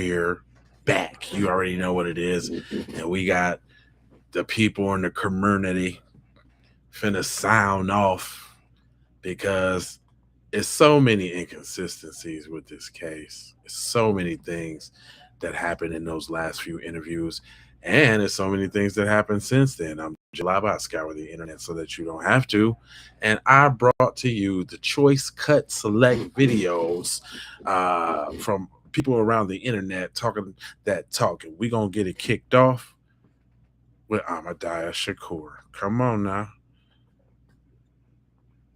we're back. You already know what it is. And we got the people in the community finna sound off because it's so many inconsistencies with this case. It's so many things that happened in those last few interviews. And there's so many things that happened since then. I'm July about scour the internet so that you don't have to. And I brought to you the choice cut select videos from people around the internet talking that talk. And we're going to get it kicked off with Ahmadiyah Shakur. Come on now.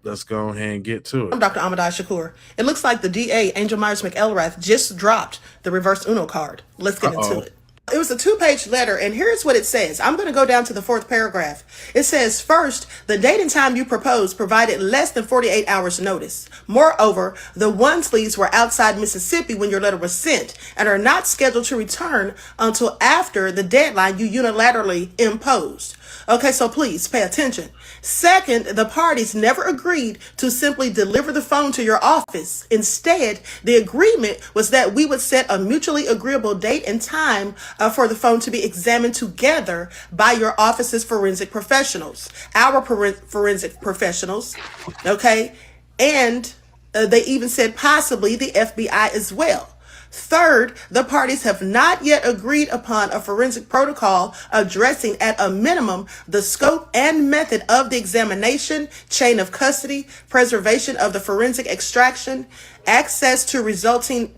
Let's go ahead and get to it. I'm Dr. Ahmadiyah Shakur. It looks like the DA, Angel Myers McElrath, just dropped the reverse Uno card. Let's get into it. It was a 2-page letter, and here's what it says. I'm going to go down to the 4th paragraph. It says, first, the date and time you proposed provided less than 48 hours notice. Moreover, the Wonsleys were outside Mississippi when your letter was sent and are not scheduled to return until after the deadline you unilaterally imposed. Okay, so please pay attention. Second, the parties never agreed to simply deliver the phone to your office. Instead, the agreement was that we would set a mutually agreeable date and time for the phone to be examined together by your office's forensic professionals, our forensic professionals, okay? And they even said possibly the FBI as well. Third, the parties have not yet agreed upon a forensic protocol addressing at a minimum the scope and method of the examination, chain of custody, preservation of the forensic extraction, access to resulting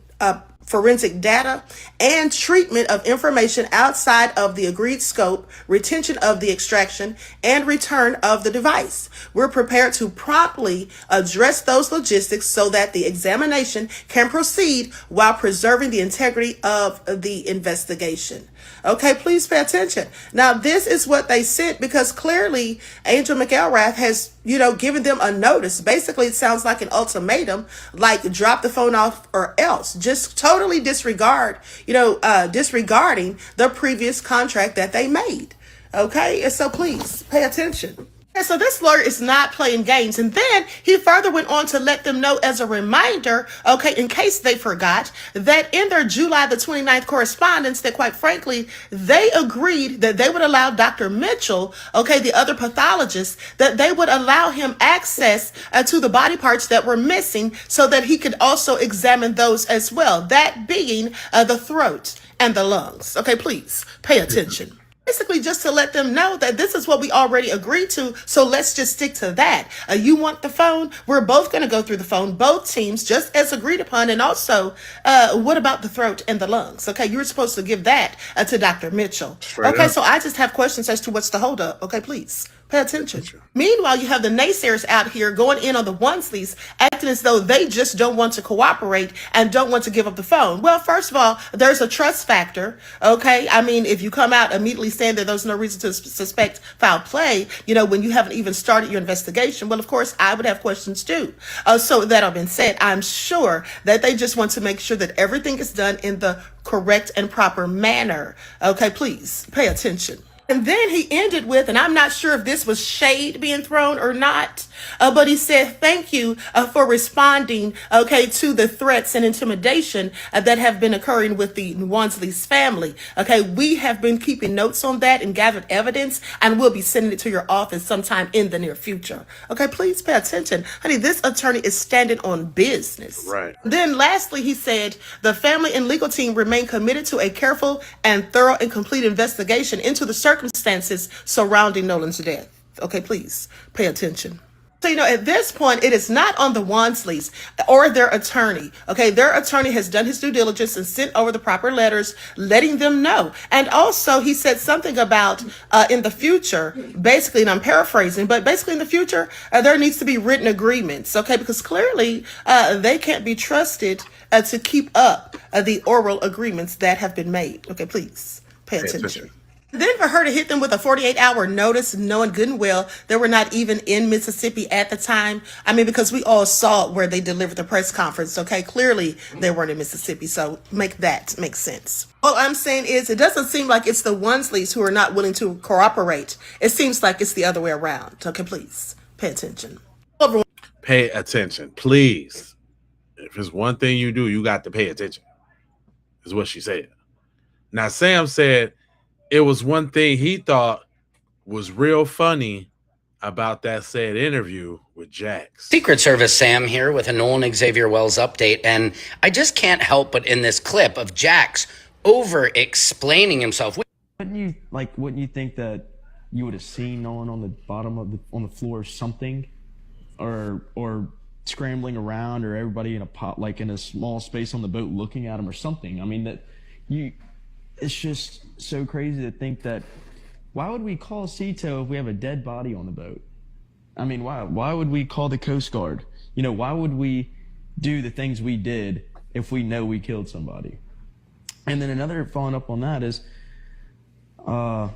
forensic data, and treatment of information outside of the agreed scope, retention of the extraction, and return of the device. We're prepared to promptly address those logistics so that the examination can proceed while preserving the integrity of the investigation. Okay, please pay attention. Now, this is what they sent because clearly Angel McElrath has, given them a notice. Basically, it sounds like an ultimatum, like drop the phone off or else. Just totally disregarding the previous contract that they made. Okay, and so please pay attention. And so this lawyer is not playing games. And then he further went on to let them know as a reminder, okay, in case they forgot, that in their July the 29th correspondence, that quite frankly, they agreed that they would allow Dr. Mitchell, okay, the other pathologist, that they would allow him access to the body parts that were missing so that he could also examine those as well, that being the throat and the lungs. Okay, please pay attention. Basically, just to let them know that this is what we already agreed to, so let's just stick to that. You want the phone? We're both going to go through the phone, both teams, just as agreed upon. And also, what about the throat and the lungs? Okay, you were supposed to give that to Dr. Mitchell. Okay, so I just have questions as to what's the holdup. Okay, please. Pay attention. Meanwhile, you have the naysayers out here going in on the Wonsleys, acting as though they just don't want to cooperate and don't want to give up the phone. Well, first of all, there's a trust factor, okay? I mean, if you come out immediately saying that there's no reason to suspect foul play, when you haven't even started your investigation, well, of course, I would have questions too. So that have been said, I'm sure that they just want to make sure that everything is done in the correct and proper manner. Okay, please pay attention. And then he ended with, and I'm not sure if this was shade being thrown or not, but he said, thank you for responding, okay, to the threats and intimidation that have been occurring with the Wonsleys family. Okay, we have been keeping notes on that and gathered evidence, and we'll be sending it to your office sometime in the near future. Okay, please pay attention. Honey, this attorney is standing on business. Right. Then lastly, he said, the family and legal team remain committed to a careful and thorough and complete investigation into the circumstances surrounding Nolan's death. Okay, please pay attention. So, at this point, it is not on the Wonsleys or their attorney. Okay, their attorney has done his due diligence and sent over the proper letters letting them know. And also, he said something about in the future, basically, and I'm paraphrasing, but basically in the future, there needs to be written agreements. Okay, because clearly they can't be trusted to keep up the oral agreements that have been made. Okay, please pay attention. Then for her to hit them with a 48-hour notice, knowing good and well they were not even in Mississippi at the time. I mean, because we all saw where they delivered the press conference. Okay, clearly they weren't in Mississippi. So make that make sense. All I'm saying is it doesn't seem like it's the Wonsleys who are not willing to cooperate. It seems like it's the other way around. Okay, please pay attention. Pay attention, please. If it's one thing you do, you got to pay attention. is what she said. Now, Sam said it was one thing he thought was real funny about that said interview with Jax. Secret Service Sam here with a Nolan Xavier Wells update, and I just can't help but in this clip of Jax over explaining himself. Wouldn't you think that you would have seen Nolan on the bottom of on the floor or something, or scrambling around, or everybody in a pot in a small space on the boat looking at him or something? I mean, it's just so crazy to think that. Why would we call CETO if we have a dead body on the boat? I mean, why would we call the Coast Guard? Why would we do the things we did if we know we killed somebody? And then another following up on that is, why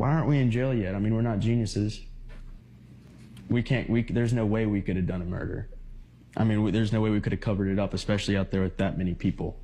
aren't we in jail yet? I mean, we're not geniuses. There's no way we could have done a murder. I mean, there's no way we could have covered it up, especially out there with that many people.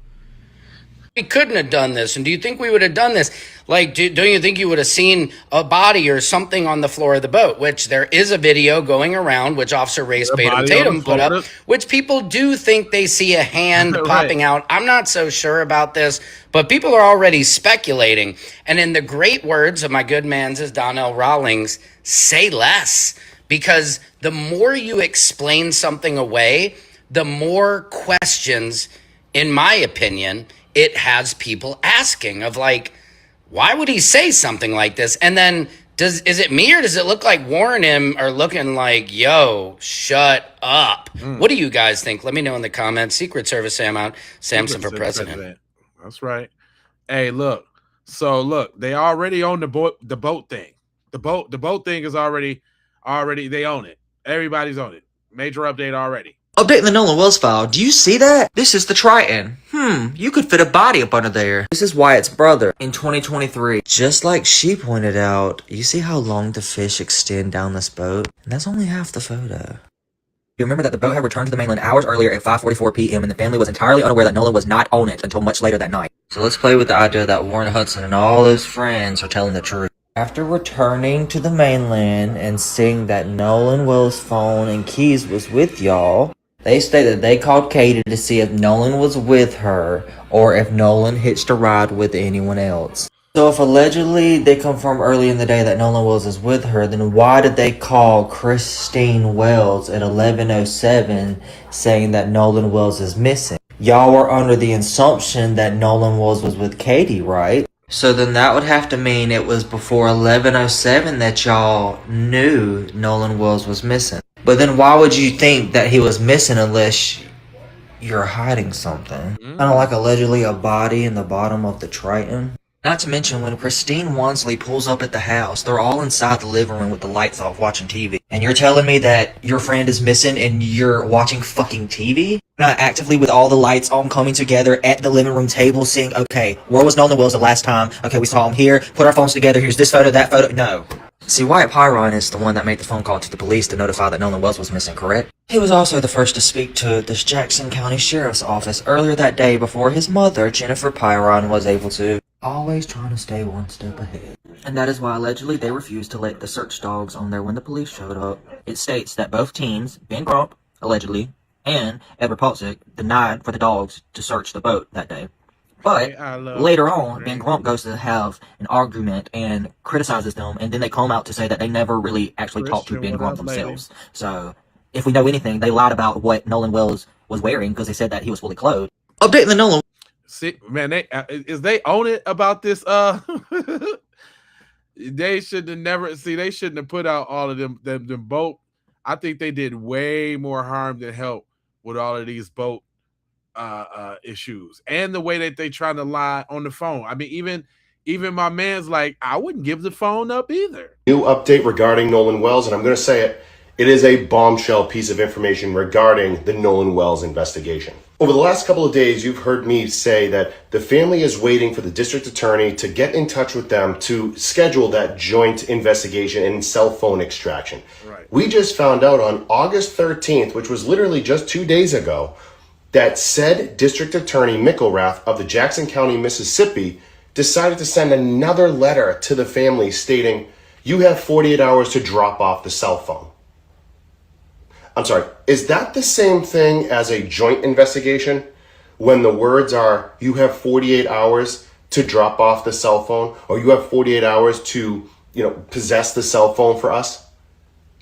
We couldn't have done this. And do you think we would have done this? Don't you think you would have seen a body or something on the floor of the boat? Which there is a video going around, which Officer Race Tatum put up, which people do think they see a hand popping out. I'm not so sure about this, but people are already speculating. And in the great words of my good man's Donnell Rawlings, say less. Because the more you explain something away, the more questions, in my opinion, it has people asking of why would he say something like this? And then is it me, or does it look like Warren and him are looking like, yo, shut up? What do you guys think? Let me know in the comments. Secret Service Sam out. Samson for president. That's right. Hey, look. So look, they already own the boat thing. The boat thing is already they own it. Everybody's on it. Major update already. Updating the Nolan Wells file. Do you see that? This is the Triton. You could fit a body up under there. This is Wyatt's brother in 2023. Just like she pointed out, you see how long the fish extend down this boat? And that's only half the photo. You remember that the boat had returned to the mainland hours earlier at 5:44 p.m. and the family was entirely unaware that Nolan was not on it until much later that night. So let's play with the idea that Warren Hudson and all his friends are telling the truth. After returning to the mainland and seeing that Nolan Wells' phone and keys was with y'all, they stated they called Katie to see if Nolan was with her or if Nolan hitched a ride with anyone else. So if allegedly they confirmed early in the day that Nolan Wells is with her, then why did they call Christine Wells at 11:07 saying that Nolan Wells is missing? Y'all were under the assumption that Nolan Wells was with Katie, right? So then that would have to mean it was before 11:07 that y'all knew Nolan Wells was missing. But then why would you think that he was missing unless you're hiding something? Kind of like allegedly a body in the bottom of the Triton. Not to mention, when Christine Wansley pulls up at the house, they're all inside the living room with the lights off watching TV. And you're telling me that your friend is missing and you're watching fucking TV? Not actively with all the lights on coming together at the living room table seeing, okay, where was Nolan Wells the last time? Okay, we saw him here. Put our phones together. Here's this photo, that photo. No. See, Wyatt Pyron is the one that made the phone call to the police to notify that Nolan Wells was missing, correct? He was also the first to speak to the Jackson County Sheriff's Office earlier that day before his mother, Jennifer Pyron, was able to. Always trying to stay one step ahead. And that is why allegedly they refused to let the search dogs on there when the police showed up. It states that both teams, Ben Grump, allegedly, and Edward Polczyk, denied for the dogs to search the boat that day. But later on, Ben Grump goes to have an argument and criticizes them, and then they come out to say that they never really actually talked to Ben Grump themselves. So, if we know anything, they lied about what Nolan Wells was wearing because they said that he was fully clothed. Updating the Nolan. See, man, they own it about this. They should have never. See, they shouldn't have put out all of them boat. I think they did way more harm than help with all of these boat issues and the way that they trying to lie on the phone. I mean, even my man's like, I wouldn't give the phone up either. New update regarding Nolan Wells, and I'm going to say it. It is a bombshell piece of information regarding the Nolan Wells investigation. Over the last couple of days, you've heard me say that the family is waiting for the district attorney to get in touch with them to schedule that joint investigation and cell phone extraction. Right. We just found out on August 13th, which was literally just 2 days ago, that said district attorney Mickelrath of the Jackson County, Mississippi, decided to send another letter to the family stating, you have 48 hours to drop off the cell phone. I'm sorry, is that the same thing as a joint investigation? when the words are, you have 48 hours to drop off the cell phone, or you have 48 hours to, possess the cell phone for us?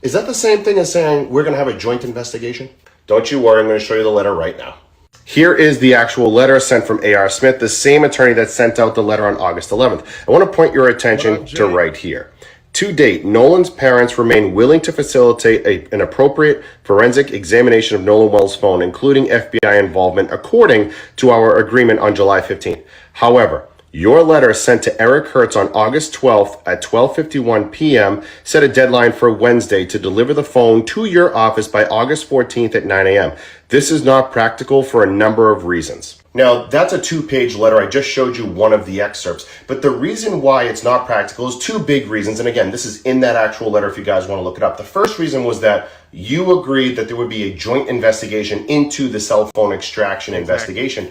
Is that the same thing as saying we're going to have a joint investigation? Don't you worry, I'm going to show you the letter right now. Here is the actual letter sent from A.R. Smith, the same attorney that sent out the letter on August 11th. I want to point your attention to right here. To date, Nolan's parents remain willing to facilitate an appropriate forensic examination of Nolan Wells' phone, including FBI involvement, according to our agreement on July 15th. However, your letter sent to Eric Hertz on August 12th at 12:51 p.m. set a deadline for Wednesday to deliver the phone to your office by August 14th at 9 a.m. This is not practical for a number of reasons. Now, that's a 2-page letter. I just showed you one of the excerpts. But the reason why it's not practical is 2 big reasons. And again, this is in that actual letter if you guys want to look it up. The first reason was that you agreed that there would be a joint investigation into the cell phone extraction investigation.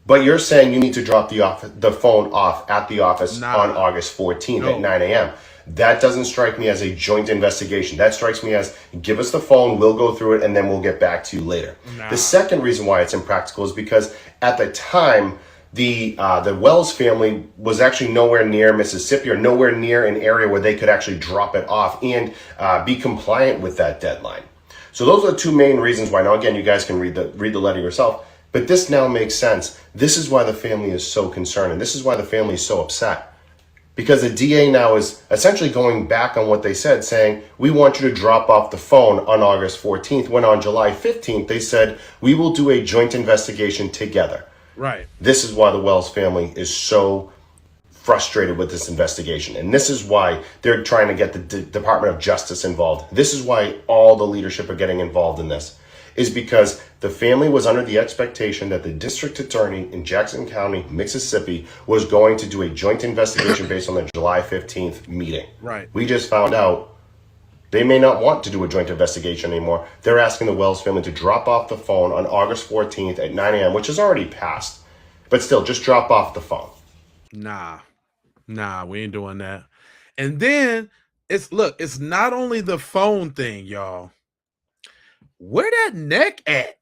But you're saying you need to drop the phone off at the office on August 14th at 9 a.m. That doesn't strike me as a joint investigation. That strikes me as, give us the phone, we'll go through it, and then we'll get back to you later. The second reason why it's impractical is because at the time, the Wells family was actually nowhere near Mississippi or nowhere near an area where they could actually drop it off and be compliant with that deadline. So those are the 2 main reasons why. Now, again, you guys can read the letter yourself. But this now makes sense. This is why the family is so concerned, and this is why the family is so upset. Because the DA now is essentially going back on what they said, saying, we want you to drop off the phone on August 14th, when on July 15th, they said, we will do a joint investigation together. Right. This is why the Wells family is so frustrated with this investigation. And this is why they're trying to get the Department of Justice involved. This is why all the leadership are getting involved in this. Is because the family was under the expectation that the district attorney in Jackson County, Mississippi, was going to do a joint investigation based on the July 15th meeting. Right. We just found out they may not want to do a joint investigation anymore. They're asking the Wells family to drop off the phone on August 14th at 9 a.m., which has already passed. But still, just drop off the phone. Nah, we ain't doing that. And then, it's not only the phone thing, y'all. Where that neck at?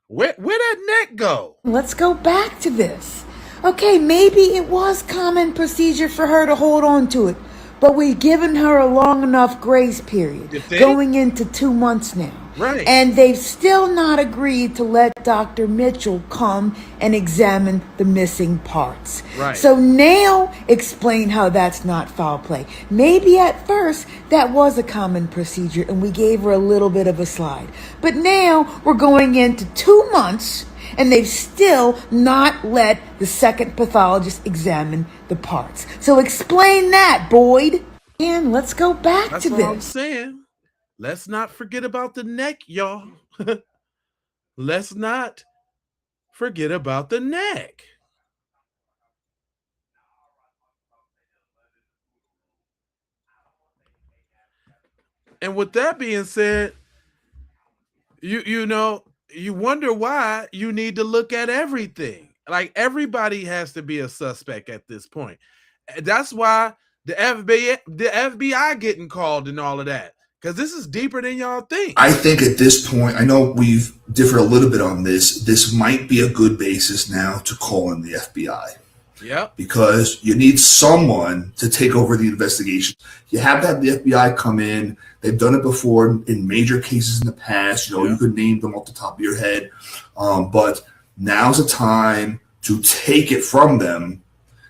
Where that neck go? Let's go back to this. Okay, maybe it was common procedure for her to hold on to it, but we've given her a long enough grace period, going into 2 months now. Right. And they've still not agreed to let Dr. Mitchell come and examine the missing parts. Right. So now explain how that's not foul play. Maybe at first that was a common procedure and we gave her a little bit of a slide. But now we're going into 2 months and they've still not let the second pathologist examine the parts. So explain that, Boyd. And let's go back That's to what I'm this. saying. Let's not forget about the neck, y'all. Let's not forget about the neck. And with that being said, you wonder why you need to look at everything. Like, everybody has to be a suspect at this point. That's why the FBI getting called and all of that. Because this is deeper than y'all think. I think at this point, I know we've differed a little bit on this. This might be a good basis now to call in the FBI. Yep. Because you need someone to take over the investigation. You have to have the FBI come in. They've done it before in major cases in the past. You could name them off the top of your head. But now's the time to take it from them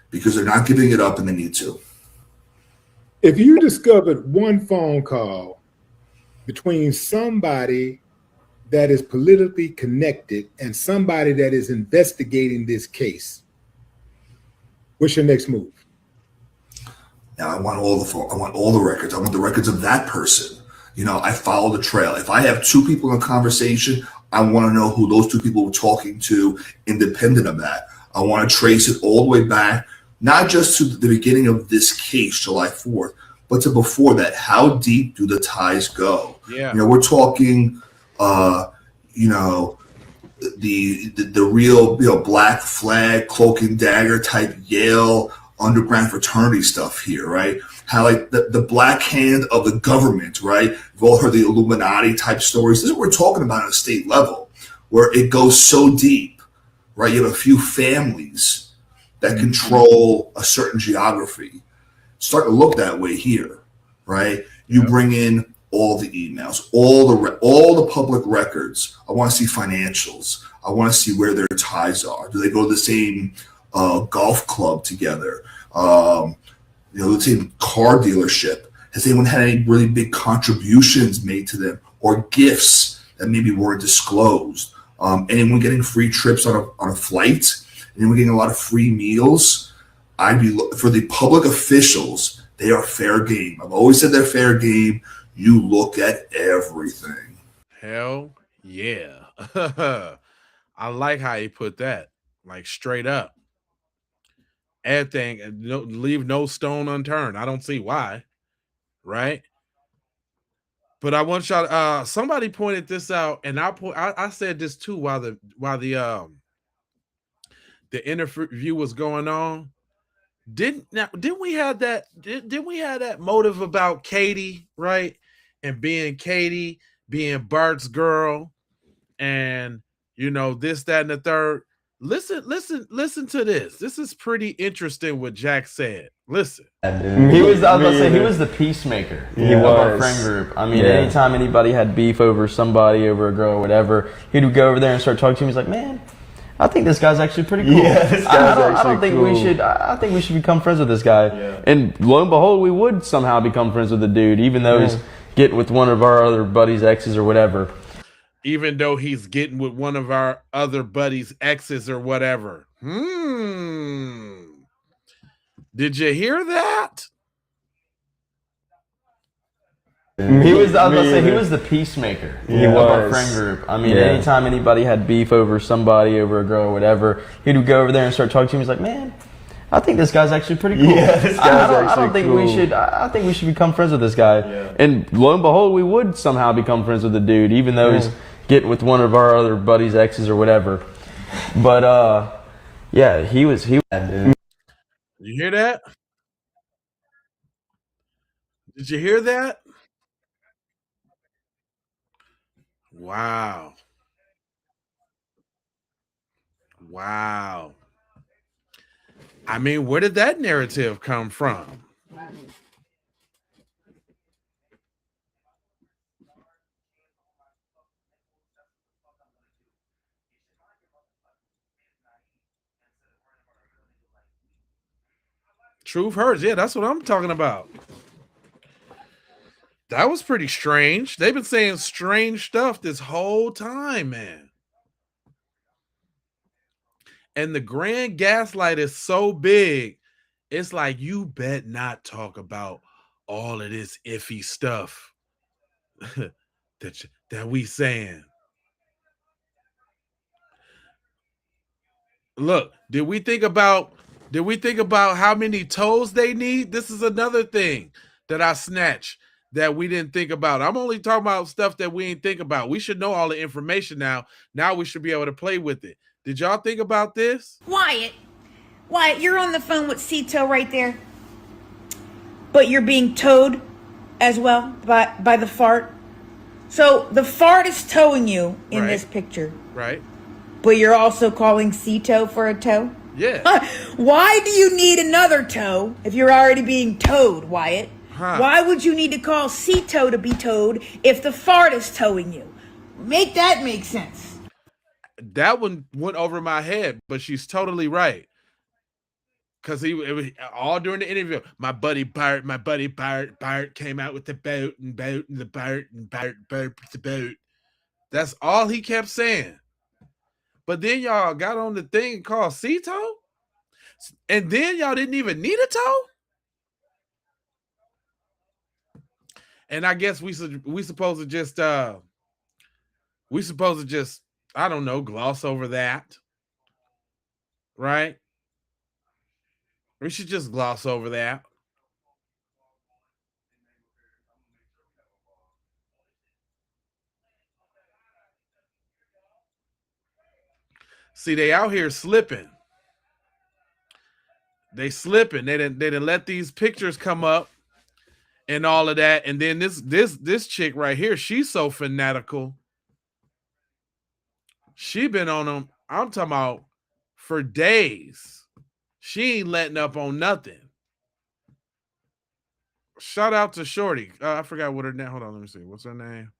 because they're not giving it up and they need to. If you discovered one phone call between somebody that is politically connected and somebody that is investigating this case, what's your next move? Now I want all the phone. I want all the records. I want the records of that person. I follow the trail. If I have 2 people in a conversation, I want to know who those 2 people were talking to, independent of that. I want to trace it all the way back, not just to the beginning of this case, July 4th, but to before that. How deep do the ties go? Yeah. We're talking, the real, black flag, cloak and dagger type Yale underground fraternity stuff here, right? How the black hand of the government, right? We've all heard the Illuminati type stories. This is what we're talking about at a state level. where it goes so deep, right? You have a few families that control a certain geography. Start to look that way here, right? You bring in all the emails, all the public records. I want to see financials. I want to see where their ties are. Do they go to the same golf club together? The same car dealership? Has anyone had any really big contributions made to them or gifts that maybe weren't disclosed? Anyone getting free trips on a flight? Anyone getting a lot of free meals? For the public officials, they are fair game. I've always said they're fair game. You look at everything. Hell yeah. I like how he put that, like straight up. Everything, leave no stone unturned. I don't see why, right? But I want y'all. Somebody pointed this out, and I said this too while the interview was going on. Didn't we have that? Didn't we have that motive about Katie, right? And being Katie, being Bart's girl, and this, that, and the third. Listen to this. This is pretty interesting what Jack said. Listen. He was the peacemaker of our friend group. I mean, anytime anybody had beef over somebody, over a girl or whatever, he would go over there and start talking to him. He's like, man, I think this guy's actually pretty cool. Yeah, this guy's I don't think cool. we should. I think we should become friends with this guy. Yeah. And lo and behold, we would somehow become friends with the dude, even though he's getting with one of our other buddies' exes or whatever. Even though he's getting with one of our other buddies' exes or whatever. Did you hear that? He was the peacemaker of our friend group. I mean, anytime anybody had beef over somebody, over a girl or whatever, he would go over there and start talking to him. He's like, man, I think this guy's actually pretty cool. Yeah, this guy's I don't think we should. I think we should become friends with this guy. Yeah. And lo and behold, we would somehow become friends with the dude, even though he's getting with one of our other buddies' exes or whatever. But he was. You hear that? Did you hear that? Wow. I mean, where did that narrative come from? Truth hurts. Yeah, that's what I'm talking about. That was pretty strange. They've been saying strange stuff this whole time, man. And the grand gaslight is so big, it's like, you bet not talk about all of this iffy stuff that we saying. Look, did we think about how many toes they need? This is another thing that I snatched that we didn't think about. I'm only talking about stuff that we ain't think about. We should know all the information now. Now we should be able to play with it. Did y'all think about this? Wyatt, you're on the phone with Cito right there. But you're being towed as well by the fart. So the fart is towing you in this picture. Right. But you're also calling Cito for a tow? Yeah. Why do you need another tow if you're already being towed, Wyatt? Why would you need to call Cito to be towed if the fart is towing you? Make that make sense. That one went over my head, but she's totally right. Because it was all during the interview. My buddy Bart came out with the boat and the Bart with the boat. That's all he kept saying. But then y'all got on the thing called Cito, and then y'all didn't even need a tow. And I guess we supposed to just I don't know, gloss over that, right? We should just gloss over that. See, they out here slipping. They slipping. They didn't let these pictures come up and all of that. And then this chick right here, she's so fanatical. She been on them, I'm talking about, for days. She ain't letting up on nothing. Shout out to Shorty. I forgot what her name. Hold on, let me see. What's her name?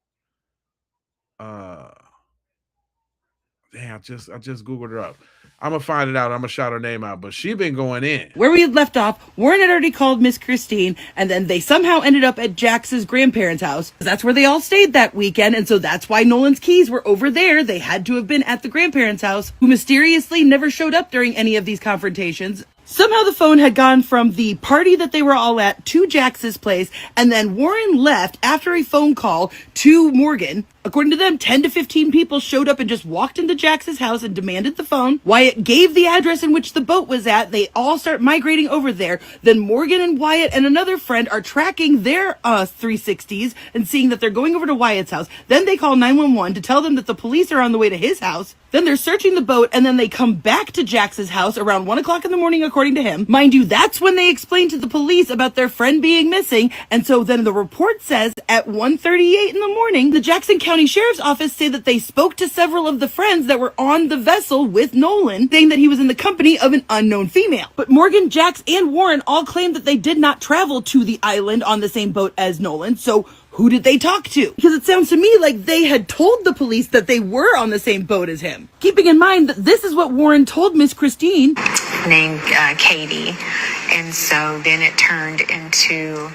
Damn, I just Googled her up. I'm gonna find it out. I'm gonna shout her name out, but she been going in. Where we had left off, Warren had already called Miss Christine, and then they somehow ended up at Jax's grandparents' house. That's where they all stayed that weekend, and so that's why Nolan's keys were over there. They had to have been at the grandparents' house, who mysteriously never showed up during any of these confrontations. Somehow the phone had gone from the party that they were all at to Jax's place, and then Warren left after a phone call to Morgan. According to them, 10 to 15 people showed up and just walked into Jax's house and demanded the phone. Wyatt gave the address in which the boat was at. They all start migrating over there. Then Morgan and Wyatt and another friend are tracking their 360s and seeing that they're going over to Wyatt's house. Then they call 911 to tell them that the police are on the way to his house. Then they're searching the boat, and then they come back to Jax's house around 1 o'clock in the morning, according to him. Mind you, that's when they explain to the police about their friend being missing. And so then the report says at 1:38 in the morning, the Jackson County Sheriff's Office say that they spoke to several of the friends that were on the vessel with Nolan, saying that he was in the company of an unknown female. But Morgan, Jax, and Warren all claimed that they did not travel to the island on the same boat as Nolan. So who did they talk to? Because it sounds to me like they had told the police that they were on the same boat as him. Keeping in mind that this is what Warren told Miss Christine. Named Katie. And so then it turned into,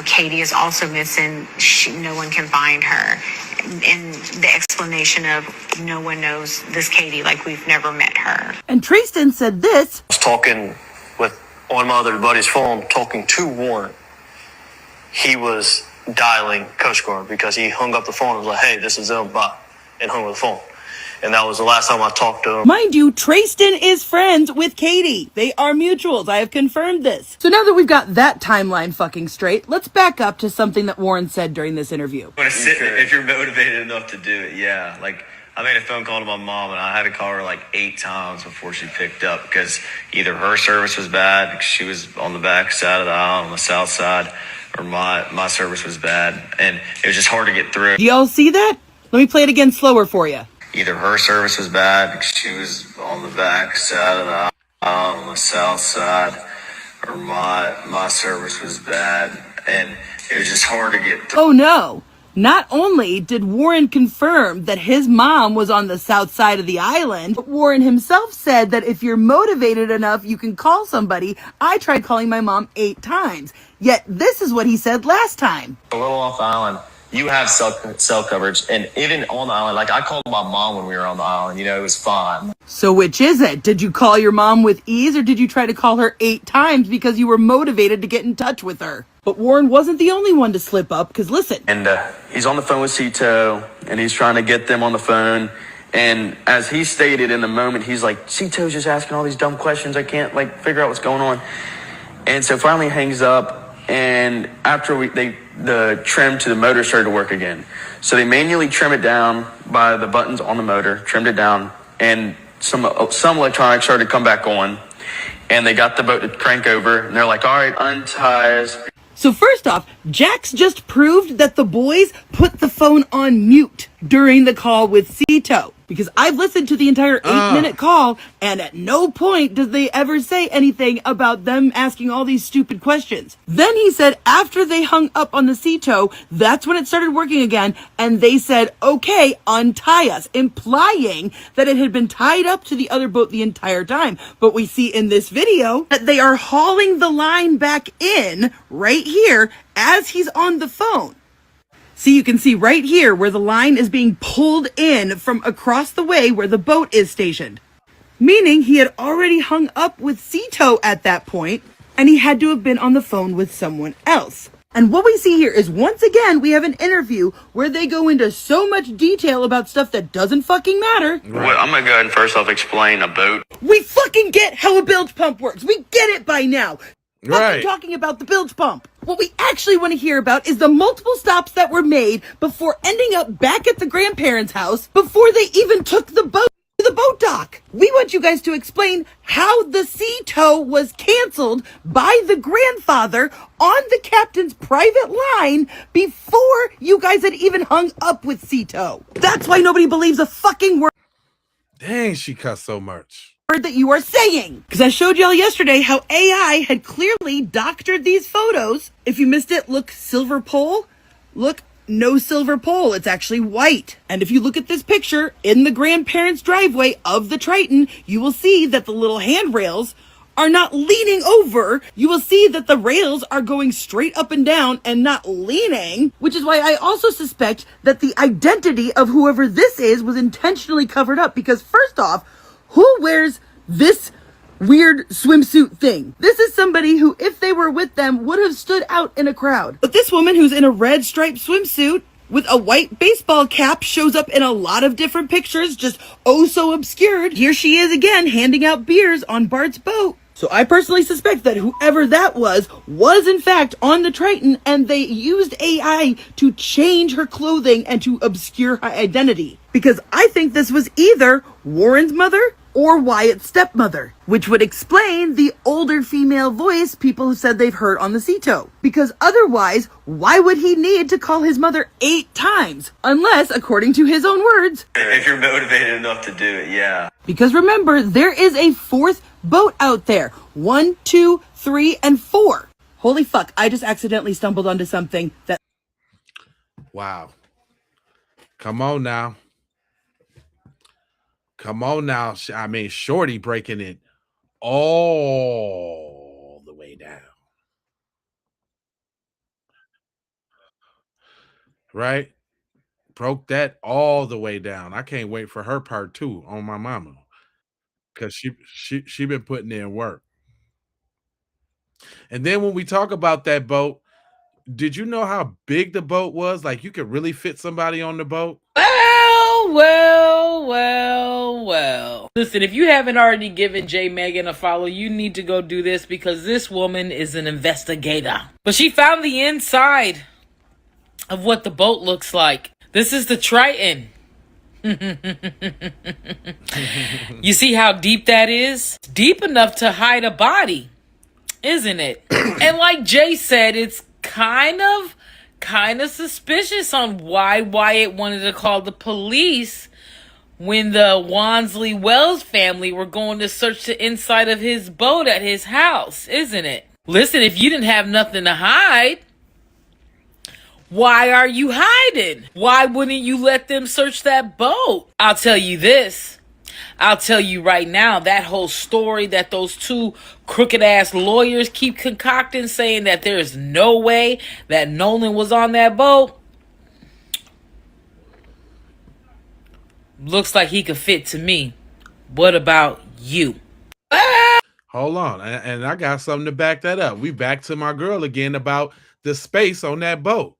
Katie is also missing. No one can find her. And the explanation of no one knows this Katie, like we've never met her. And Tristan said this. I was talking on my other buddy's phone, talking to Warren. He was dialing Coast Guard because he hung up the phone and was like, hey, this is them, bye, and hung up the phone. And that was the last time I talked to him. Mind you, Tristan is friends with Katie. They are mutuals. I have confirmed this. So now that we've got that timeline fucking straight, let's back up to something that Warren said during this interview. If you're motivated enough to do it, yeah. Like, I made a phone call to my mom, and I had to call her like 8 times before she picked up because either her service was bad because she was on the back side of the aisle on the south side, or my service was bad, and it was just hard to get through. Do y'all see that? Let me play it again slower for you. Either her service was bad because she was on the back side of the aisle on the south side, or my service was bad, and it was just hard to get through. Oh no. Not only did Warren confirm that his mom was on the south side of the island, but Warren himself said that if you're motivated enough, you can call somebody. I tried calling my mom 8 times. Yet this is what he said last time. A little off the island, you have cell coverage, and even on the island, like I called my mom when we were on the island, it was fine. So which is it? Did you call your mom with ease, or did you try to call her 8 times because you were motivated to get in touch with her? But Warren wasn't the only one to slip up, because listen. And he's on the phone with Cito, and he's trying to get them on the phone. And as he stated in the moment, he's like, Cito's just asking all these dumb questions. I can't figure out what's going on. And so finally hangs up, and after the trim to the motor started to work again. So they manually trim it down by the buttons on the motor, trimmed it down, and some electronics started to come back on. And they got the boat to crank over, and they're like, all right, untie us. So first off, Jax just proved that the boys put the phone on mute during the call with Cito. Because I've listened to the entire 8-minute call, and at no point did they ever say anything about them asking all these stupid questions. Then he said after they hung up on the Cito, that's when it started working again, and they said, okay, untie us, implying that it had been tied up to the other boat the entire time. But we see in this video that they are hauling the line back in right here as he's on the phone. See, you can see right here where the line is being pulled in from across the way where the boat is stationed. Meaning he had already hung up with Cito at that point, and he had to have been on the phone with someone else. And what we see here is, once again, we have an interview where they go into so much detail about stuff that doesn't fucking matter. Well, I'm going to go ahead and first off explain a boat. We fucking get how a bilge pump works. We get it by now. Right. Talking about the bilge pump. What we actually want to hear about is the multiple stops that were made before ending up back at the grandparents' house before they even took the boat to the boat dock. We want you guys to explain how the sea tow was canceled by the grandfather on the captain's private line before you guys had even hung up with sea tow. That's why nobody believes a fucking word. Dang, she cussed so much. That you are saying. Because I showed y'all yesterday how AI had clearly doctored these photos. If you missed it, look, silver pole. Look, no silver pole. It's actually white. And if you look at this picture in the grandparents' driveway of the Triton, you will see that the little handrails are not leaning over. You will see that the rails are going straight up and down and not leaning, which is why I also suspect that the identity of whoever this is was intentionally covered up. Because first off, who wears this weird swimsuit thing? This is somebody who, if they were with them, would have stood out in a crowd. But this woman who's in a red striped swimsuit with a white baseball cap shows up in a lot of different pictures, just oh so obscured. Here she is again, handing out beers on Bart's boat. So I personally suspect that whoever that was in fact on the Triton, and they used AI to change her clothing and to obscure her identity. Because I think this was either Warren's mother or Wyatt's stepmother, which would explain the older female voice people have said they've heard on the sea tow. Because otherwise, why would he need to call his mother 8 times? Unless, according to his own words, If you're motivated enough to do it, yeah. because remember, there is a 4th boat out there. 1, 2, 3, and 4. Holy fuck, I just accidentally stumbled onto something that... Wow. Come on now. Come on now. I mean, Shorty breaking it all the way down. Right? Broke that all the way down. I can't wait for her part 2 on my mama. Because she been putting in work. And then when we talk about that boat, did you know how big the boat was? Like, you could really fit somebody on the boat? Well. Listen, if you haven't already given J Megan a follow, you need to go do this because this woman is an investigator. But she found the inside of what the boat looks like. This is the Triton. You see how deep that is? It's deep enough to hide a body, isn't it? And like Jay said, it's kind of suspicious on why Wyatt wanted to call the police when the Wansley Wells family were going to search the inside of his boat at his house, isn't it? Listen, if you didn't have nothing to hide, why are you hiding? Why wouldn't you let them search that boat? I'll tell you this. I'll tell you right now, that whole story that those 2 crooked ass lawyers keep concocting, saying that there's no way that Nolan was on that boat, looks like he could fit to me. What about you? Hold on. And I got something to back that up. We back to my girl again about the space on that boat.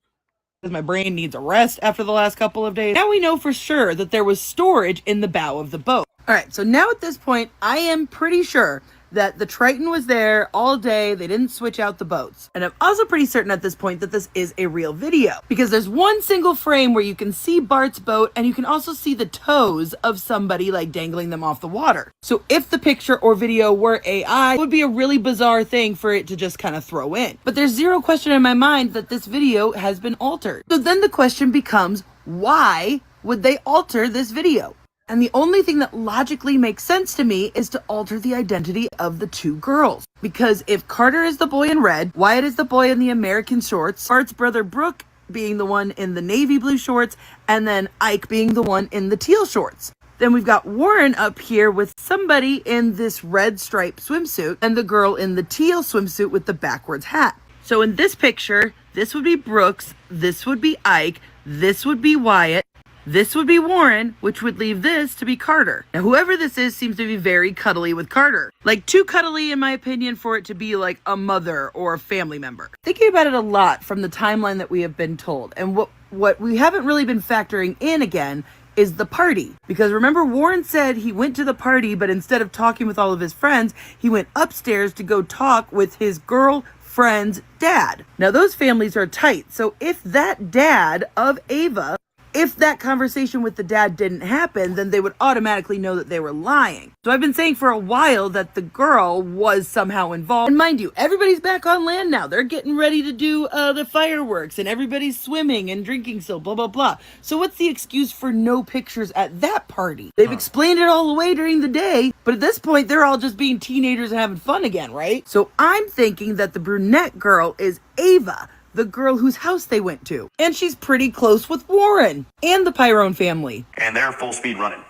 My brain needs a rest after the last couple of days. Now we know for sure that there was storage in the bow of the boat. All right, so now at this point, I am pretty sure that the Triton was there all day. They didn't switch out the boats. And I'm also pretty certain at this point that this is a real video, because there's one single frame where you can see Bart's boat and you can also see the toes of somebody like dangling them off the water. So if the picture or video were AI, it would be a really bizarre thing for it to just kind of throw in. But there's zero question in my mind that this video has been altered. So then the question becomes, why would they alter this video? And the only thing that logically makes sense to me is to alter the identity of the 2 girls. Because if Carter is the boy in red, Wyatt is the boy in the American shorts, Bart's brother Brooke being the one in the navy blue shorts, and then Ike being the one in the teal shorts. Then we've got Warren up here with somebody in this red striped swimsuit and the girl in the teal swimsuit with the backwards hat. So in this picture, this would be Brooks, this would be Ike, this would be Wyatt, this would be Warren, which would leave this to be Carter. Now, whoever this is seems to be very cuddly with Carter. Like, too cuddly, in my opinion, for it to be like a mother or a family member. Thinking about it a lot from the timeline that we have been told. And what we haven't really been factoring in again is the party. Because remember, Warren said he went to the party, but instead of talking with all of his friends, he went upstairs to go talk with his girlfriend's dad. Now, those families are tight. So if that dad of Ava if that conversation with the dad didn't happen, then they would automatically know that they were lying. So I've been saying for a while that the girl was somehow involved. And mind you, everybody's back on land now. They're getting ready to do the fireworks, and everybody's swimming and drinking still, blah, blah, blah. So what's the excuse for no pictures at that party? They've explained it all away during the day, but at this point, they're all just being teenagers and having fun again, right? So I'm thinking that the brunette girl is Ava, the girl whose house they went to. And she's pretty close with Warren and the Pyrone family. And they're full speed running.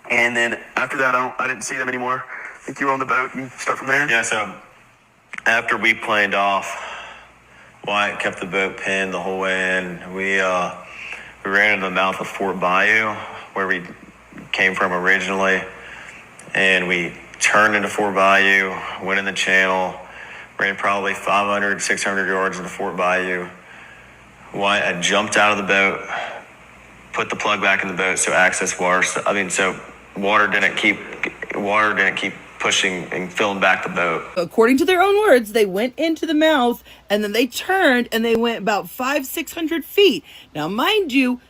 And then after that, I didn't see them anymore. I think you were on the boat. You start from there? Yeah, so after we planed off, Wyatt kept the boat pinned the whole way in. We ran into the mouth of Fort Bayou, where we came from originally. And we turned into Fort Bayou, went in the channel, ran probably 500, 600 yards into Fort Bayou. Wyatt had jumped out of the boat, put the plug back in the boat so access water. So water didn't keep pushing and filling back the boat. According to their own words, they went into the mouth and then they turned and they went about 500-600 feet. Now, mind you,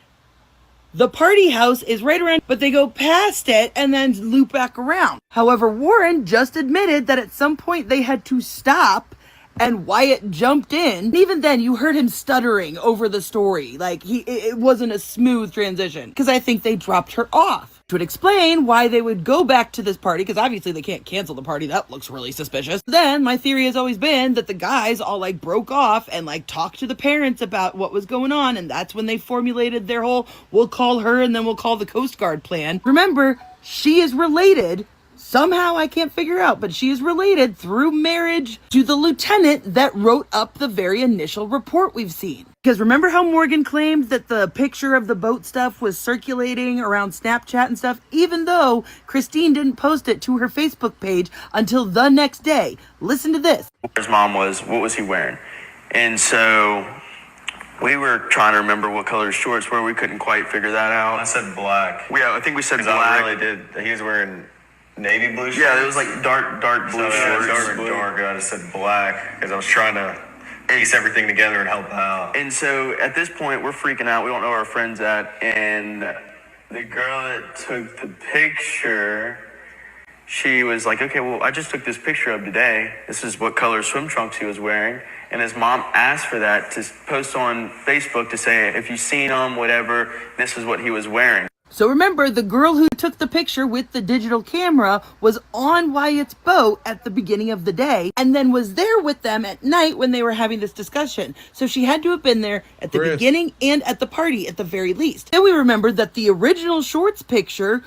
the party house is right around, but they go past it and then loop back around. However, Warren just admitted that at some point they had to stop and Wyatt jumped in. And even then, you heard him stuttering over the story. Like, it wasn't a smooth transition because I think they dropped her off. Which would explain why they would go back to this party, because obviously they can't cancel the party. That looks really suspicious. Then my theory has always been that the guys all like broke off and like talked to the parents about what was going on, and that's when they formulated their whole we'll call her and then we'll call the Coast Guard plan. Remember, she is related. Somehow I can't figure out, but she is related through marriage to the lieutenant that wrote up the very initial report we've seen. Because remember how Morgan claimed that the picture of the boat stuff was circulating around Snapchat and stuff, even though Christine didn't post it to her Facebook page until the next day. Listen to this. His mom was, what was he wearing? And so we were trying to remember what color his shorts were. We couldn't quite figure that out. I said black. Yeah, I think we said black. I really did. He was wearing navy blue shorts? Yeah, it was like dark blue shorts. Dark. I just said black because I was trying to piece everything together and help out. And so at this point, we're freaking out. We don't know where our friend's at. And the girl that took the picture, she was like, okay, well, I just took this picture of today. This is what color swim trunks he was wearing. And his mom asked for that to post on Facebook to say, if you've seen him, whatever, this is what he was wearing. So remember, the girl who took the picture with the digital camera was on Wyatt's boat at the beginning of the day and then was there with them at night when they were having this discussion. So she had to have been there at the beginning and at the party at the very least. Then we remembered that the original shorts picture,